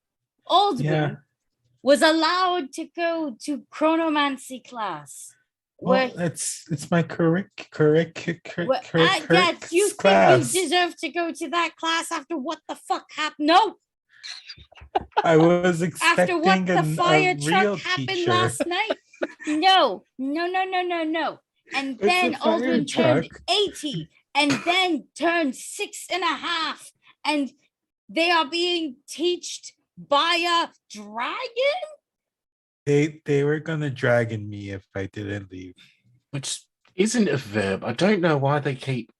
was allowed to go to chronomancy class. Well, it's my correct you class. think you deserve to go to that class after what the fuck happened? No. I was expecting after what the fire a truck real happened teacher. last night. No. And then Aldwin turned 80 and then turned 6.5. And they are being taught by a dragon? They were gonna dragon me if I didn't leave. Which isn't a verb. I don't know why they keep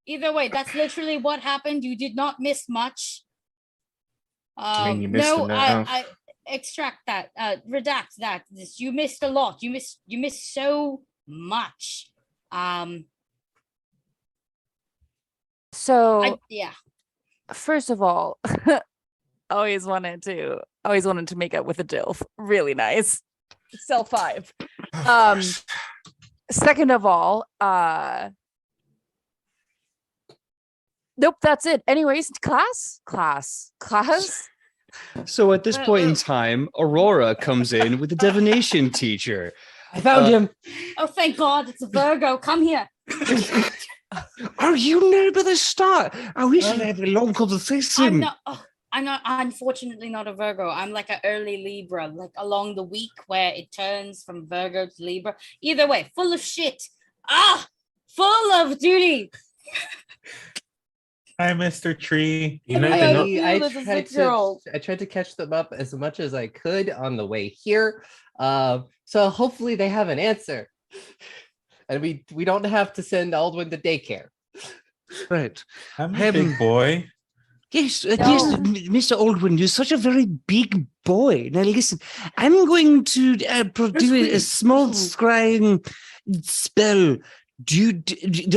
Either way, that's literally what happened. You did not miss much. you missed enough. I extract that, redact that. You missed a lot. You missed so much. First of all, always wanted to make up with a DILF. Really nice. Cell 5. Second of all, nope, that's it. Anyways, class. So at this point in time, Aurora comes in with a divination teacher. I found him. Oh, thank God, it's a Virgo. Come here. Oh, you know by the start. I wish we had a long conversation. I'm not, unfortunately not a Virgo. I'm like an early Libra, like along the week where it turns from Virgo to Libra. Either way, full of shit. Full of duty. Hi, Mr. Tree. I tried to catch them up as much as I could on the way here. So hopefully they have an answer. And we don't have to send Aldwin to daycare. Right. I'm a big boy. Yes, Mr. Aldwin, you're such a very big boy. Now listen, I'm going to do a small scrying spell do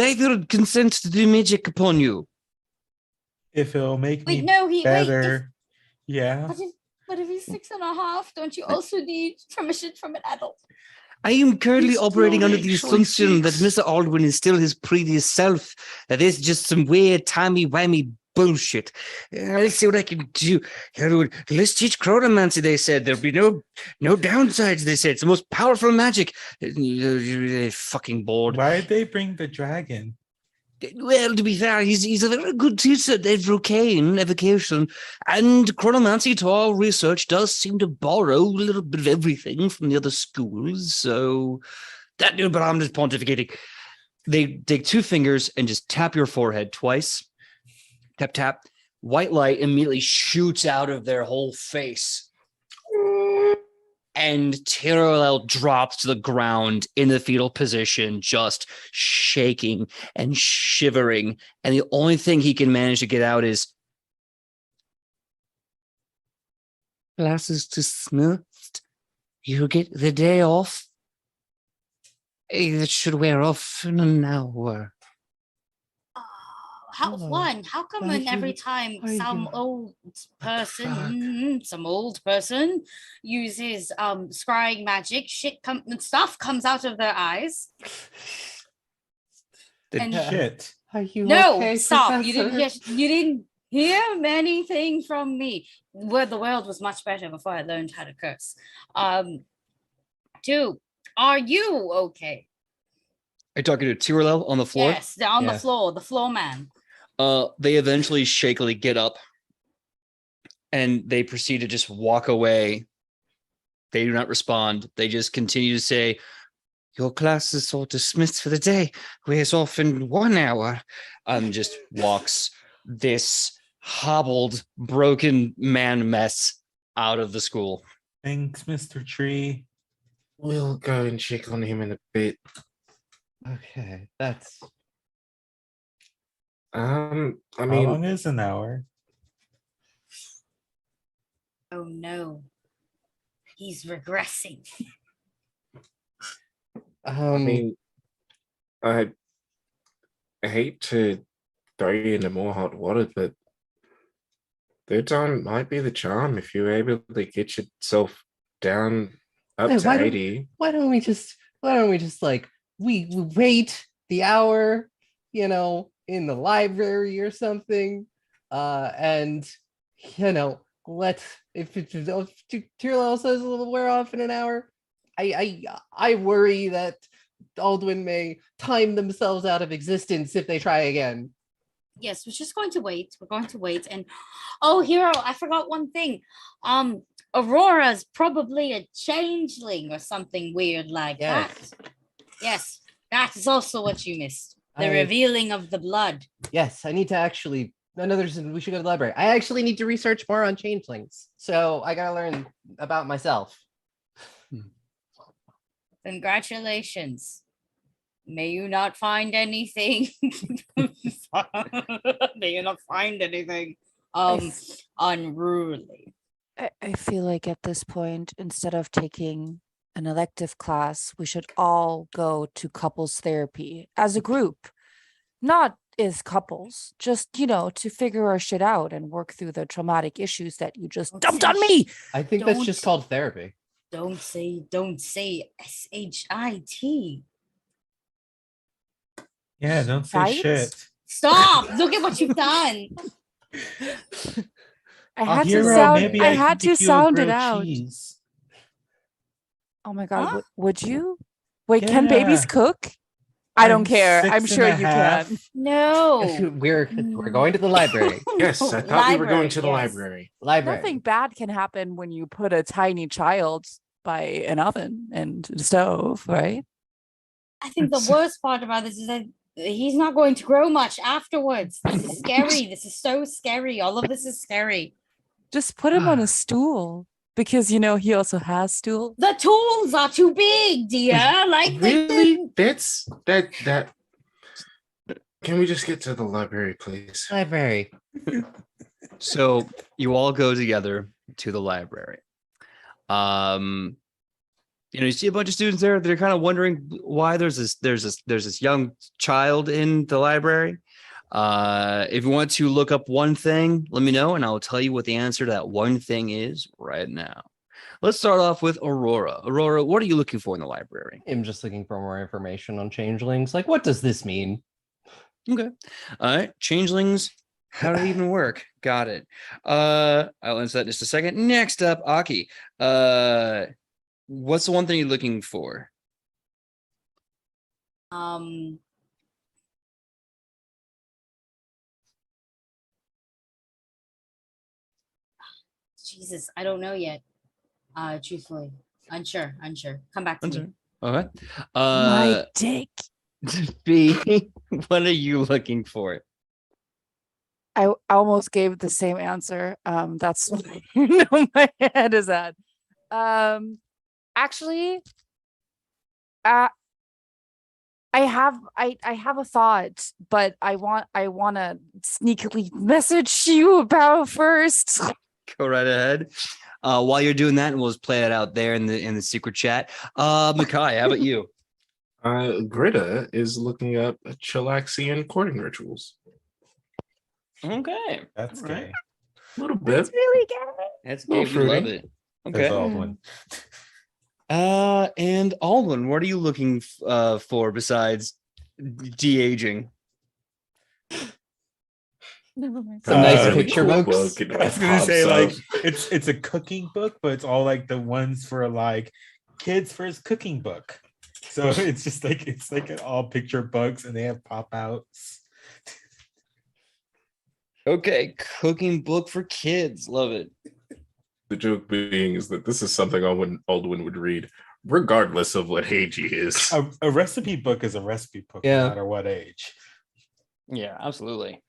I feel consent to do magic upon you? If it'll make me Wait, no, he wait. better. Yeah. But if he's 6.5, don't you also need permission from an adult? I am currently He's operating not under the actually assumption that six. Mr. Aldwin is still his previous self. That is just some weird timey-wimey bullshit. Let's see what I can do. Let's teach chronomancy, they said. There'll be no downsides, they said. It's the most powerful magic. You're fucking bored. Why did they bring the dragon? Well, to be fair, he's a very good teacher at evocation, and chronomancy, to our research, does seem to borrow a little bit of everything from the other schools. So that, but I'm just pontificating. They take 2 fingers and just tap your forehead twice. Tap, tap. White light immediately shoots out of their whole face. And Tyrell drops to the ground in the fetal position, just shaking and shivering. And the only thing he can manage to get out is, class is dismissed. You get the day off. It should wear off in an hour. How Oh, fun? How come thank when every you. time Thank some you. old person uses scrying magic, stuff comes out of their eyes? And Shit. Are you no, okay, stop! Professor? You didn't hear anything from me. Where the world was much better before I learned how to curse. 2, are you okay? Are you talking to Tyrell on the floor? Yes, they're on the Yeah. floor. The floor man. They eventually shakily get up and they proceed to just walk away. They do not respond. They just continue to say, your class is all dismissed for the day. Wears off in 1 hour. Just walks this hobbled, broken man mess out of the school. Thanks, Mr. Tree. We'll go and check on him in a bit. Okay, that's I How mean, long is an hour? Oh no. He's regressing. I mean, I hate to throw you into more hot water, but third time might be the charm if you're able to get yourself down up Hey, to why don't- 80. why don't we just like we wait the hour, in the library or something, and let if Tyrell says it'll wear off in an hour. I worry that Aldwin may time themselves out of existence if they try again. Yes, we're just going to wait. We're going to wait. And oh, Hero, I forgot one thing. Aurora's probably a changeling or something weird like Yes. that. Yes, that is also what you missed. The I- revealing of the blood. Yes, I need to actually. We should go to the library. I actually need to research more on changelings, so I gotta learn about myself. Congratulations. May you not find anything. May you not find anything unruly. I feel like at this point, instead of taking an elective class, we should all go to couples therapy as a group, not as couples, just, to figure our shit out and work through the traumatic issues that you just Don't dumped say on me. I think that's Don't- just called therapy. Don't say SHIT. Yeah, don't say Right? shit. Stop! Look at what you've done. I had to Hero, sound. maybe I can had to make you a sound it grilled out. cheese. Oh my god, Huh? would you? Wait, can babies Yeah. cook? I don't I'm care. I'm 6 sure and a you half. can. No. We're going to the library. Yes, I thought we were going to the Library, yes. library. Library. Nothing bad can happen when you put a tiny child by an oven and a stove, right? I think the worst part about this is that he's not going to grow much afterwards. This is scary. This is so scary. All of this is scary. Just put him on a stool because he also has stool. The tools are too big, dear. Really? That's that. Can we just get to the library, please? Library. So you all go together to the library. You see a bunch of students there. They're kind of wondering why there's this young child in the library. If you want to look up one thing, let me know, and I'll tell you what the answer to that one thing is right now. Let's start off with Aurora. Aurora, what are you looking for in the library? I'm just looking for more information on changelings. Like, what does this mean? Okay. All right. Changelings. How do they even work? Got it. I'll answer that in just a second. Next up, Aki. What's the one thing you're looking for? Jesus, I don't know yet. Truthfully, unsure. Come back to me. Okay. My dick. B, what are you looking for? I almost gave the same answer. That's what my head is at. Actually, I have a thought, but I want to sneakily message you about first. Go right ahead. While you're doing that, and we'll just play it out there in the secret chat. Makai, how about you? Greta is looking up Chilaxian courting rituals. Okay. That's All gay. right. A little bit. It's really good. That's Little good. We love fruity. it. That's Okay. Aldwin. And Aldwin, what are you looking for besides de-aging? Never mind. Some nice Really picture cool books. book, and I was gonna pops say up. like it's a cooking book, but it's all like the ones for like kids' first cooking book. So it's just like it's like an all picture books, and they have pop outs. Okay, cooking book for kids. Love it. The joke being is that this is something Aldwin would read, regardless of what age he is. A recipe book is a recipe book, Yeah. no matter what age. Yeah, absolutely.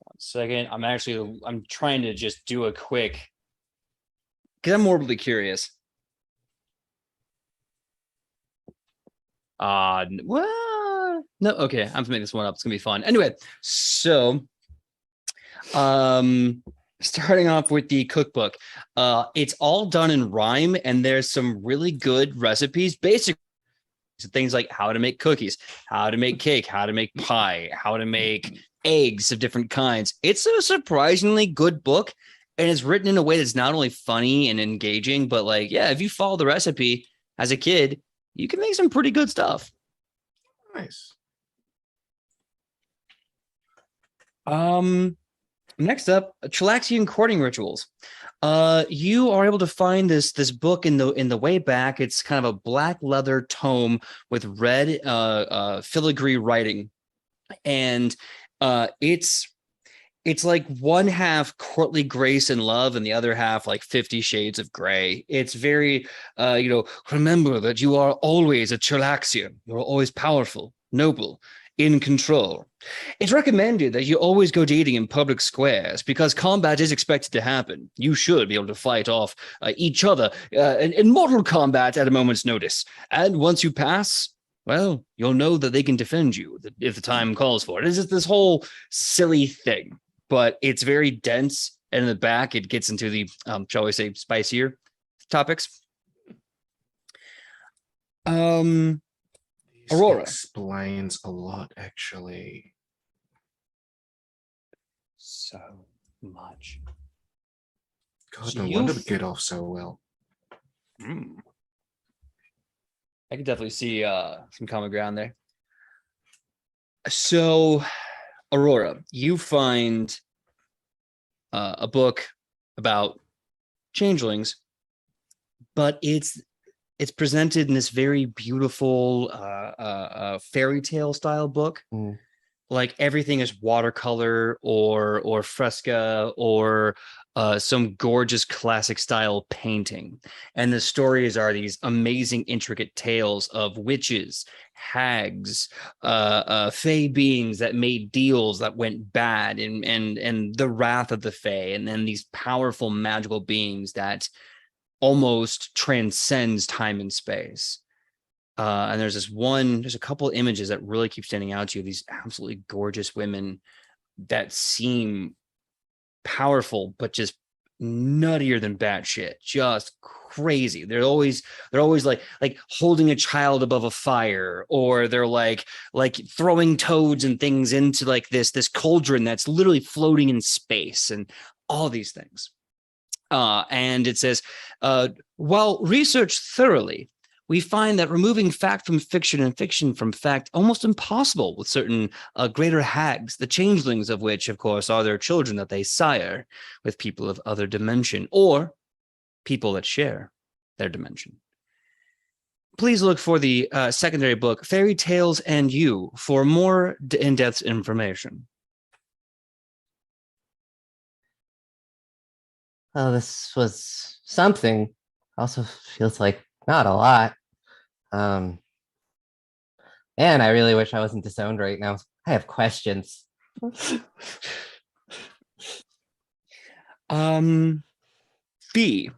One second. I'm trying to just do a quick, because I'm morbidly curious. Well, no, okay. I'm gonna make this one up. It's gonna be fun. Anyway, so starting off with the cookbook. It's all done in rhyme, and there's some really good recipes, basic things like how to make cookies, how to make cake, how to make pie, how to make eggs of different kinds. It's a surprisingly good book, and it's written in a way that's not only funny and engaging, but like, yeah, if you follow the recipe as a kid, you can make some pretty good stuff. Nice. Next up, Chilaxian courting rituals. You are able to find this book in the way back. It's kind of a black leather tome with red filigree writing, and it's like one half courtly grace and love, and the other half like 50 Shades of Grey. It's very, remember that you are always a Chilaxian. You're always powerful, noble, in control. It's recommended that you always go dating in public squares because combat is expected to happen. You should be able to fight off each other in mortal combat at a moment's notice. And once you pass, well, you'll know that they can defend you if the time calls for it. It's just this whole silly thing, but it's very dense. And in the back, it gets into the, shall we say, spicier topics. Aurora explains a lot, actually. So much. God, So no wonder we get off so well. I could definitely see some common ground there. So, Aurora, you find a book about changelings, but it's presented in this very beautiful fairy tale style book. Like everything is watercolor or fresco or some gorgeous classic style painting. And the stories are these amazing, intricate tales of witches, hags, fae beings that made deals that went bad, and the wrath of the fae, and then these powerful magical beings that almost transcends time and space. And there's a couple of images that really keep standing out to you. These absolutely gorgeous women that seem powerful, but just nuttier than batshit, just crazy. They're always like holding a child above a fire, or they're like throwing toads and things into like this cauldron that's literally floating in space, and all these things. And it says, while researched thoroughly, we find that removing fact from fiction and fiction from fact almost impossible with certain greater hags, the changelings of which, of course, are their children that they sire with people of other dimension, or people that share their dimension. Please look for the secondary book, Fairy Tales and You, for more in-depth information. Oh, this was something. Also feels like not a lot. And I really wish I wasn't disowned right now. I have questions. B,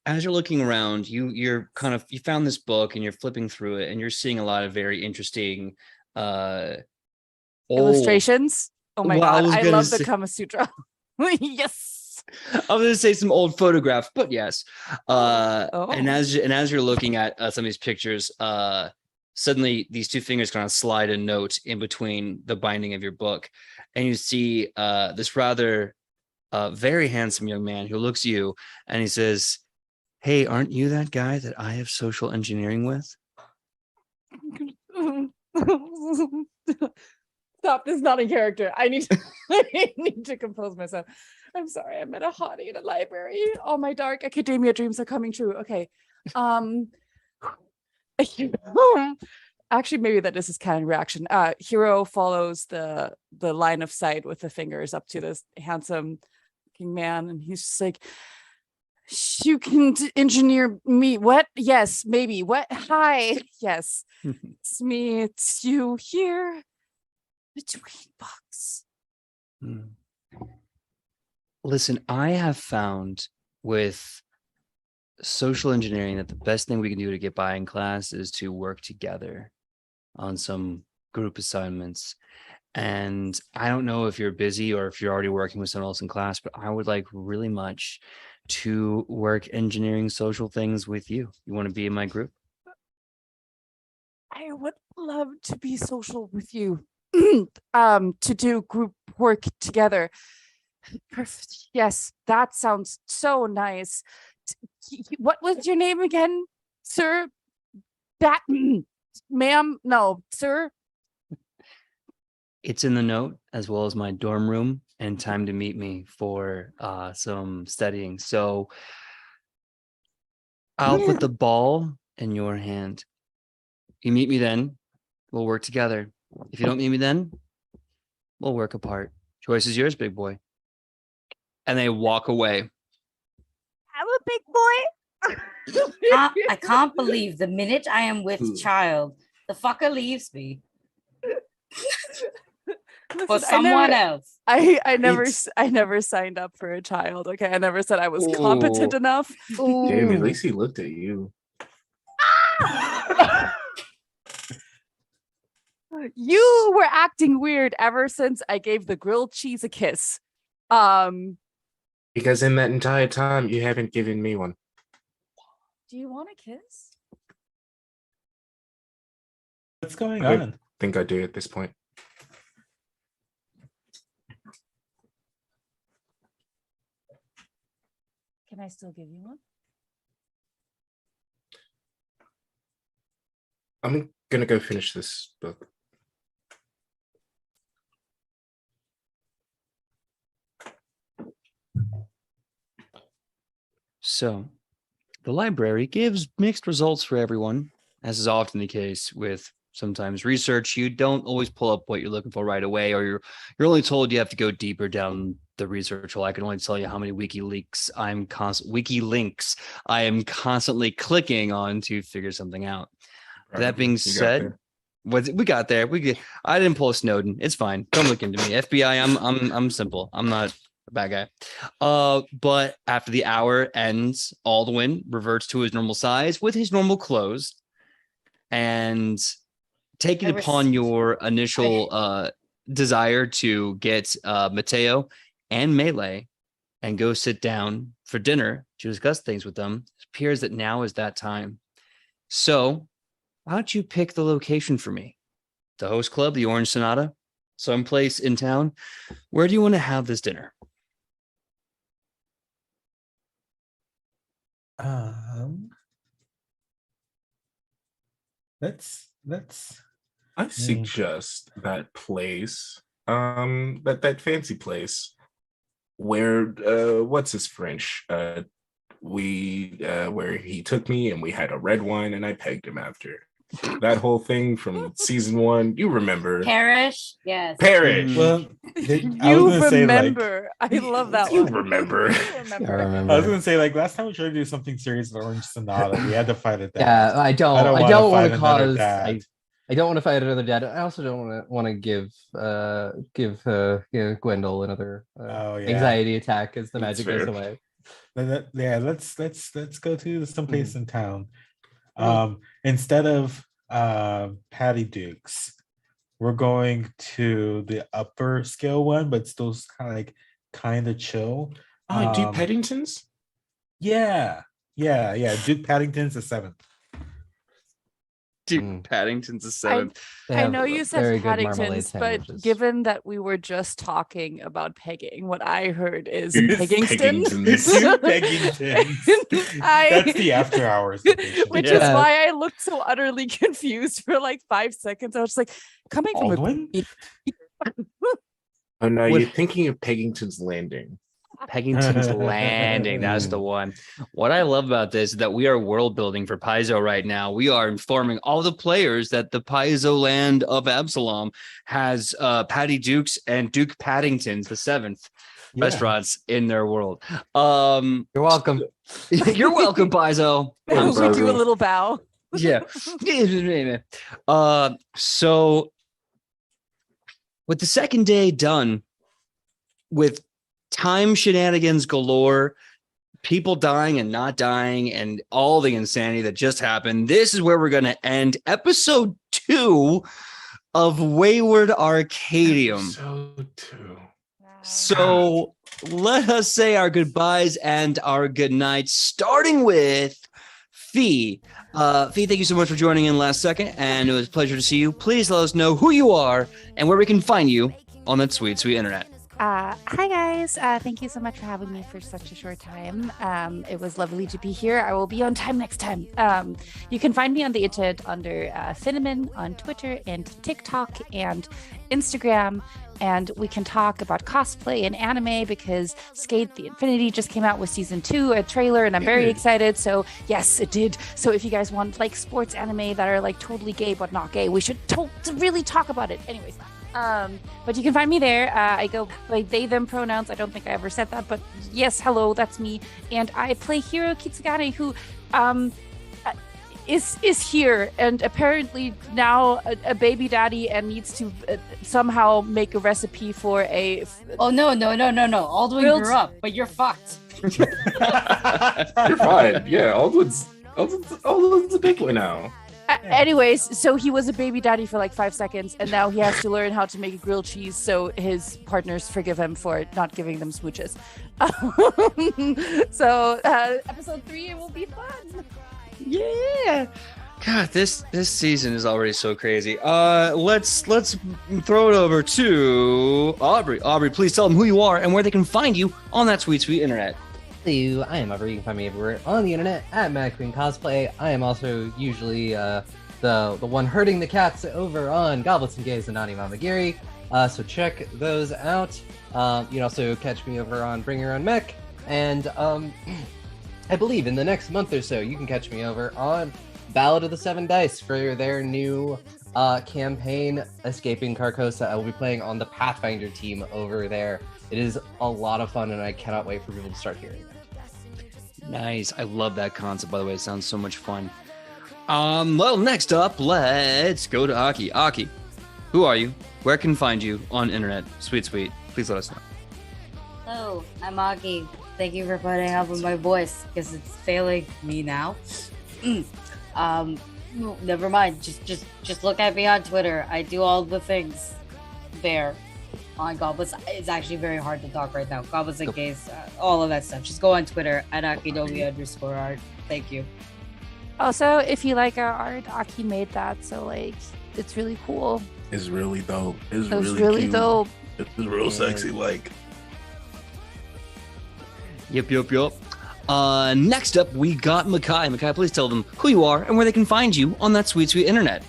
as you're looking around, you found this book and you're flipping through it, and you're seeing a lot of very interesting Illustrations. Oh my Well, I god, was I gonna love the say- Kama Sutra. Yes. I was going to say some old photographs, but yes. Oh. And as you're looking at some of these pictures, suddenly these two fingers kind of slide a note in between the binding of your book, and you see this rather very handsome young man who looks at you, and he says, "Hey, aren't you that guy that I have social engineering with?" Stop, this is not a character. I need to compose myself. I'm sorry, I met a hottie in a library. All my dark academia dreams are coming true. Okay. Actually, maybe this is canon reaction. Hero follows the line of sight with the fingers up to this handsome looking man, and he's just like, you can engineer me. What? Yes, maybe. What? Hi. Yes. It's me. It's you here between books. Listen, I have found with social engineering that the best thing we can do to get by in class is to work together on some group assignments. And I don't know if you're busy or if you're already working with someone else in class, but I would like really much to work engineering social things with you. You want to be in my group? I would love to be social with you. To do group work together. Perfect. Yes, that sounds so nice. What was your name again, sir? That, ma'am? No, sir. It's in the note, as well as my dorm room and time to meet me for some studying. So I'll put the ball in your hand. You meet me then, we'll work together. If you don't meet me then, we'll work apart. Choice is yours, big boy. And they walk away. I'm a big boy. I can't believe the minute I am with child, the fucker leaves me for Listen, someone else. I never signed up for a child. Okay, I never said I was competent Ooh. enough. Damn, at least he looked at you. You were acting weird ever since I gave the grilled cheese a kiss. Because in that entire time, you haven't given me one. Do you want a kiss? What's going I on? think I do at this point. Can I still give you one? I'm gonna go finish this book. So the library gives mixed results for everyone, as is often the case with sometimes research. You don't always pull up what you're looking for right away, or you're only told you have to go deeper down the research hole. I can only tell you how many WikiLeaks I am constantly clicking on to figure something out. That being said, we got there. I didn't pull a Snowden. It's fine. Don't look into me. FBI, I'm simple. I'm not a bad guy. But after the hour ends, Alduin reverts to his normal size with his normal clothes, and taking upon your initial desire to get Mateo and Melee and go sit down for dinner to discuss things with them. It appears that now is that time. So why don't you pick the location for me? The Host Club, the Orange Sonata, someplace in town. Where do you want to have this dinner? Let's I suggest that place, that fancy place where what's his French? Where he took me and we had a red wine and I pegged him after. That whole thing from season 1, you remember. Parish? Yes. Parish. well, I You was gonna say, like, remember. I love that You one. remember. You I remember. remember. I was gonna say, like, last time we tried to do something serious with Orange Sonata, we had to fight it. Yeah, I don't wanna want fight to another cause. dad. I don't want to fight another dad. I also don't want to give Gwendol another Oh, yeah. anxiety attack as the That's magic goes fair. away. Yeah, let's go to someplace in town. Mm. Instead of Patty Dukes, we're going to the upper scale one, but still kind of chill. Oh, Duke Peddington's? Yeah. Duke Paddington's the 7th. Dude, Paddington's the 7th. They I have know you very said good marmalade Paddington's, but sandwiches. given that we were just talking about pegging, what I heard is It's Peggingston. Peggington's. Peggington's. I- That's the after hours edition. Which Yeah. is why I looked so utterly confused for like 5 seconds. I was just like, coming from Baldwin? Oh no, What- you're thinking of Peggington's Landing. Peggington's Landing. That's the one. What I love about this is that we are world building for Paizo right now. We are informing all the players that the Paizo land of Absalom has Patty Dukes and Duke Paddington's the 7th Yeah. restaurants in their world. You're welcome. You're welcome, Paizo. we do a Paizo. little bow. Yeah. So with the second day done, with time shenanigans galore, people dying and not dying, and all the insanity that just happened, this is where we're going to end episode 2 of Wayward Arcadium. Episode 2. So let us say our goodbyes and our goodnights, starting with Fee. Fee, thank you so much for joining in last second, and it was a pleasure to see you. Please let us know who you are and where we can find you on that sweet, sweet internet. Hi guys, thank you so much for having me for such a short time. It was lovely to be here. I will be on time next time. You can find me on the internet under Cinnamon on Twitter and TikTok and Instagram, and we can talk about cosplay and anime because Skate the Infinity just came out with season 2, a trailer, and I'm very excited. So yes, it did. So if you guys want like sports anime that are like totally gay but not gay, we should really talk about it. Anyways. But you can find me there. I go by they, them pronouns. I don't think I ever said that, but yes, hello, that's me. And I play Hiro Kitsugane, who is here and apparently now a baby daddy and needs to somehow make a recipe for a. Oh no. Aldwin Grilled- grew up, but you're fucked. You're fine. Yeah, Aldwin's a big boy now. Anyways, so he was a baby daddy for like 5 seconds, and now he has to learn how to make a grilled cheese so his partners forgive him for not giving them smooches. So episode 3 will be fun. Yeah. God, this season is already so crazy. Let's throw it over to Aubrey. Aubrey, please tell them who you are and where they can find you on that sweet, sweet internet. Hello, I am Aubrey. You can find me everywhere on the internet at Mad Queen Cosplay. I am also usually the one herding the cats over on Goblets and Gays and Nani Mamagiri. So check those out. You can also catch me over on Bring Your Own Mech. And I believe in the next month or so, you can catch me over on Ballad of the Seven Dice for their new campaign, Escaping Carcosa. I will be playing on the Pathfinder team over there. It is a lot of fun, and I cannot wait for people to start hearing it. Nice. I love that concept, by the way. It sounds so much fun. Well, next up, let's go to Aki. Aki, who are you? Where can find you on internet? Sweet, sweet. Please let us know. Hello, I'm Aki. Thank you for putting up with my voice because it's failing me now. Never mind. Just look at me on Twitter. I do all the things there. on Goblets. It's actually very hard to talk right now. Goblets and Gays, all of that stuff. Just go on Twitter at Akidogi_art. Thank you. Also, if you like our art, Aki made that, so like it's really cool. It's really dope. It's It was really, really cute. dope. It's real sexy. Like, Yep. Next up, we got Makai. Makai, please tell them who you are and where they can find you on that sweet, sweet internet.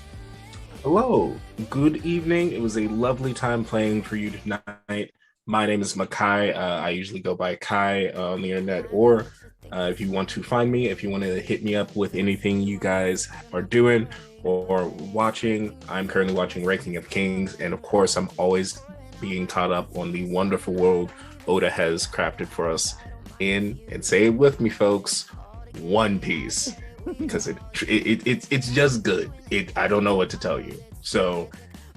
hello, good evening. It was a lovely time playing for you tonight. My name is Makai. I usually go by Kai on the internet, or if you want to find me, if you want to hit me up with anything you guys are doing or watching, I'm currently watching Ranking of Kings, and of course, I'm always being caught up on the wonderful world Oda has crafted for us in, and say it with me, folks, One Piece, because it's just good. I don't know what to tell you. So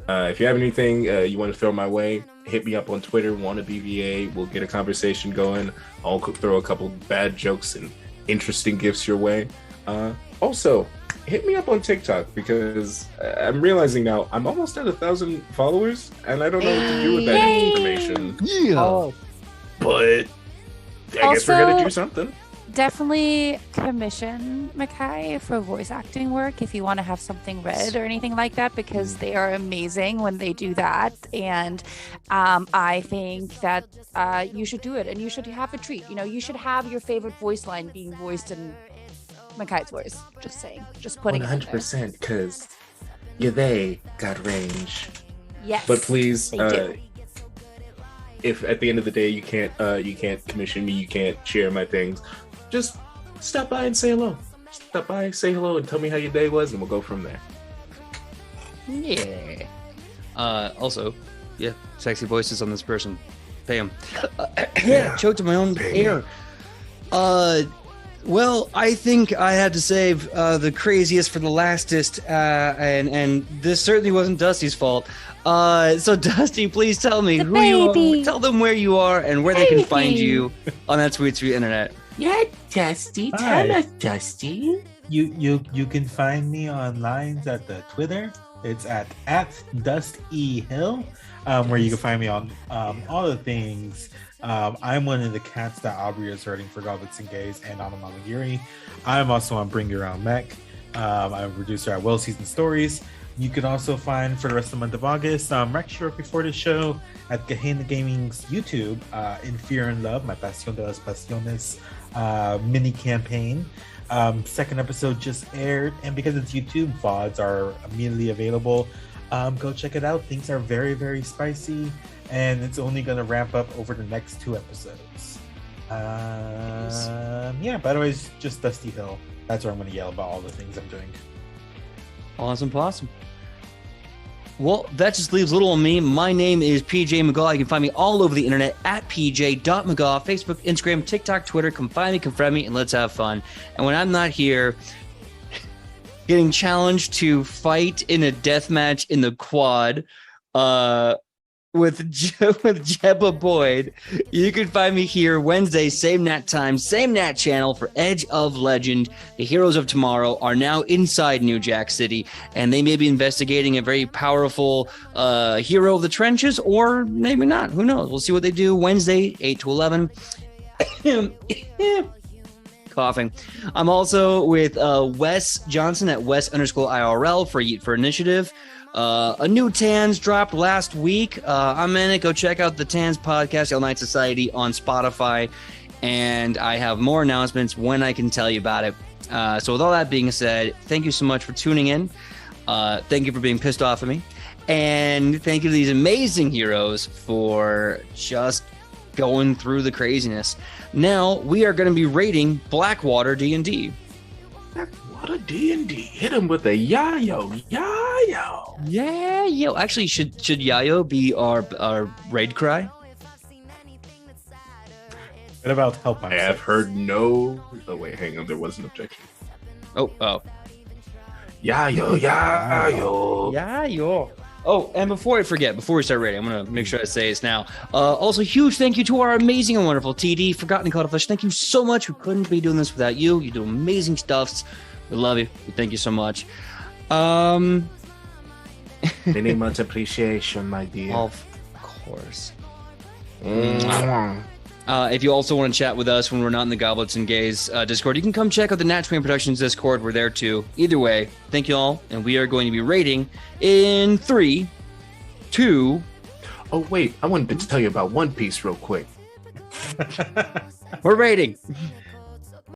if you have anything you want to throw my way, hit me up on Twitter, WannaBVA. We'll get a conversation going. I'll throw a couple bad jokes and interesting gifts your way. Also, hit me up on TikTok, because I'm realizing now I'm almost at 1,000 followers, and I don't know what to do with that Yay! information. Yeah. Oh, But I guess we're Also- gonna do something. Definitely commission Makai for voice acting work if you want to have something read or anything like that, because they are amazing when they do that. And I think that you should do it, and you should have a treat. You know, you should have your favorite voice line being voiced in Makai's voice. Just saying, just putting it out there. 100%, because they got range. Yes, But please, they do. if at the end of the day you can't commission me, you can't share my things, just stop by and say hello. Stop by, say hello, and tell me how your day was, and we'll go from there. Yeah. Also, yeah, sexy voices on this person. Pay him. Yeah, Choked on my own pay me. air. Well, I think I had to save the craziest for the lastest, and this certainly wasn't Dusty's fault. So Dusty, please tell me The who you are. baby. Tell them where you are and where they can find Baby. you on that sweet, sweet internet. Yeah, Dusty. Hi. Tell us, Dusty. You can find me online at the Twitter. It's at @DustEHill, where you can find me on all the things. I'm one of the cats that Aubrey is hurting for Goblets and Gays and on Amamagiri. I'm also on Bring Your Own Mech. I'm a producer at Well Seasoned Stories. You can also find, for the rest of the month of August, Rex short before the show at Gehenna Gaming's YouTube, In Fear and Love, My Pasión de las Pasiones mini campaign. Second episode just aired, and because it's YouTube, VODs are immediately available. Go check it out. Things are very, very spicy, and it's only going to ramp up over the next 2 episodes. Yeah, by the way, it's just Dusty Hill. That's where I'm going to yell about all the things I'm doing. Awesome possum. Well, that just leaves little on me. My name is PJ McGaw. You can find me all over the internet at pj.mcgaw, Facebook, Instagram, TikTok, Twitter. Come find me, come friend me, and let's have fun. And when I'm not here getting challenged to fight in a death match in the quad with Jebba Boyd, you can find me here Wednesday, same nat time, same nat channel for Edge of Legend. The heroes of tomorrow are now inside New Jack City, and they may be investigating a very powerful hero of the trenches, or maybe not. Who knows? We'll see what they do Wednesday, 8 to 11. Coughing. I'm also with Wes Johnson at Wes_IRL for Initiative. A new Tans dropped last week. I'm in it. Go check out the Tans podcast, All Night Society, on Spotify. And I have more announcements when I can tell you about it. So with all that being said, thank you so much for tuning in. Thank you for being pissed off at me. And thank you to these amazing heroes for just going through the craziness. Now we are going to be rating Blackwater D&D. What a D&D. Hit him with a yayo. Yeah, yo. Actually, should Yayo be our raid cry? What about help? I have heard no. Oh wait, hang on. There was an objection. Oh. Yayo. Yeah, yo. Oh, and before I forget, before we start rating, I'm going to make sure I say this now. Also, huge thank you to our amazing and wonderful TD, Forgotten Cuttlefish. Thank you so much. We couldn't be doing this without you. You do amazing stuffs. We love you. Thank you so much. Many much appreciation, my dear. Of course. Mwah. If you also want to chat with us when we're not in the Goblets and Gays Discord, you can come check out the Nat 20 Productions Discord. We're there too. Either way, thank you all, and we are going to be rating in 3, 2. Oh wait, I wanted to tell you about One Piece real quick. We're rating.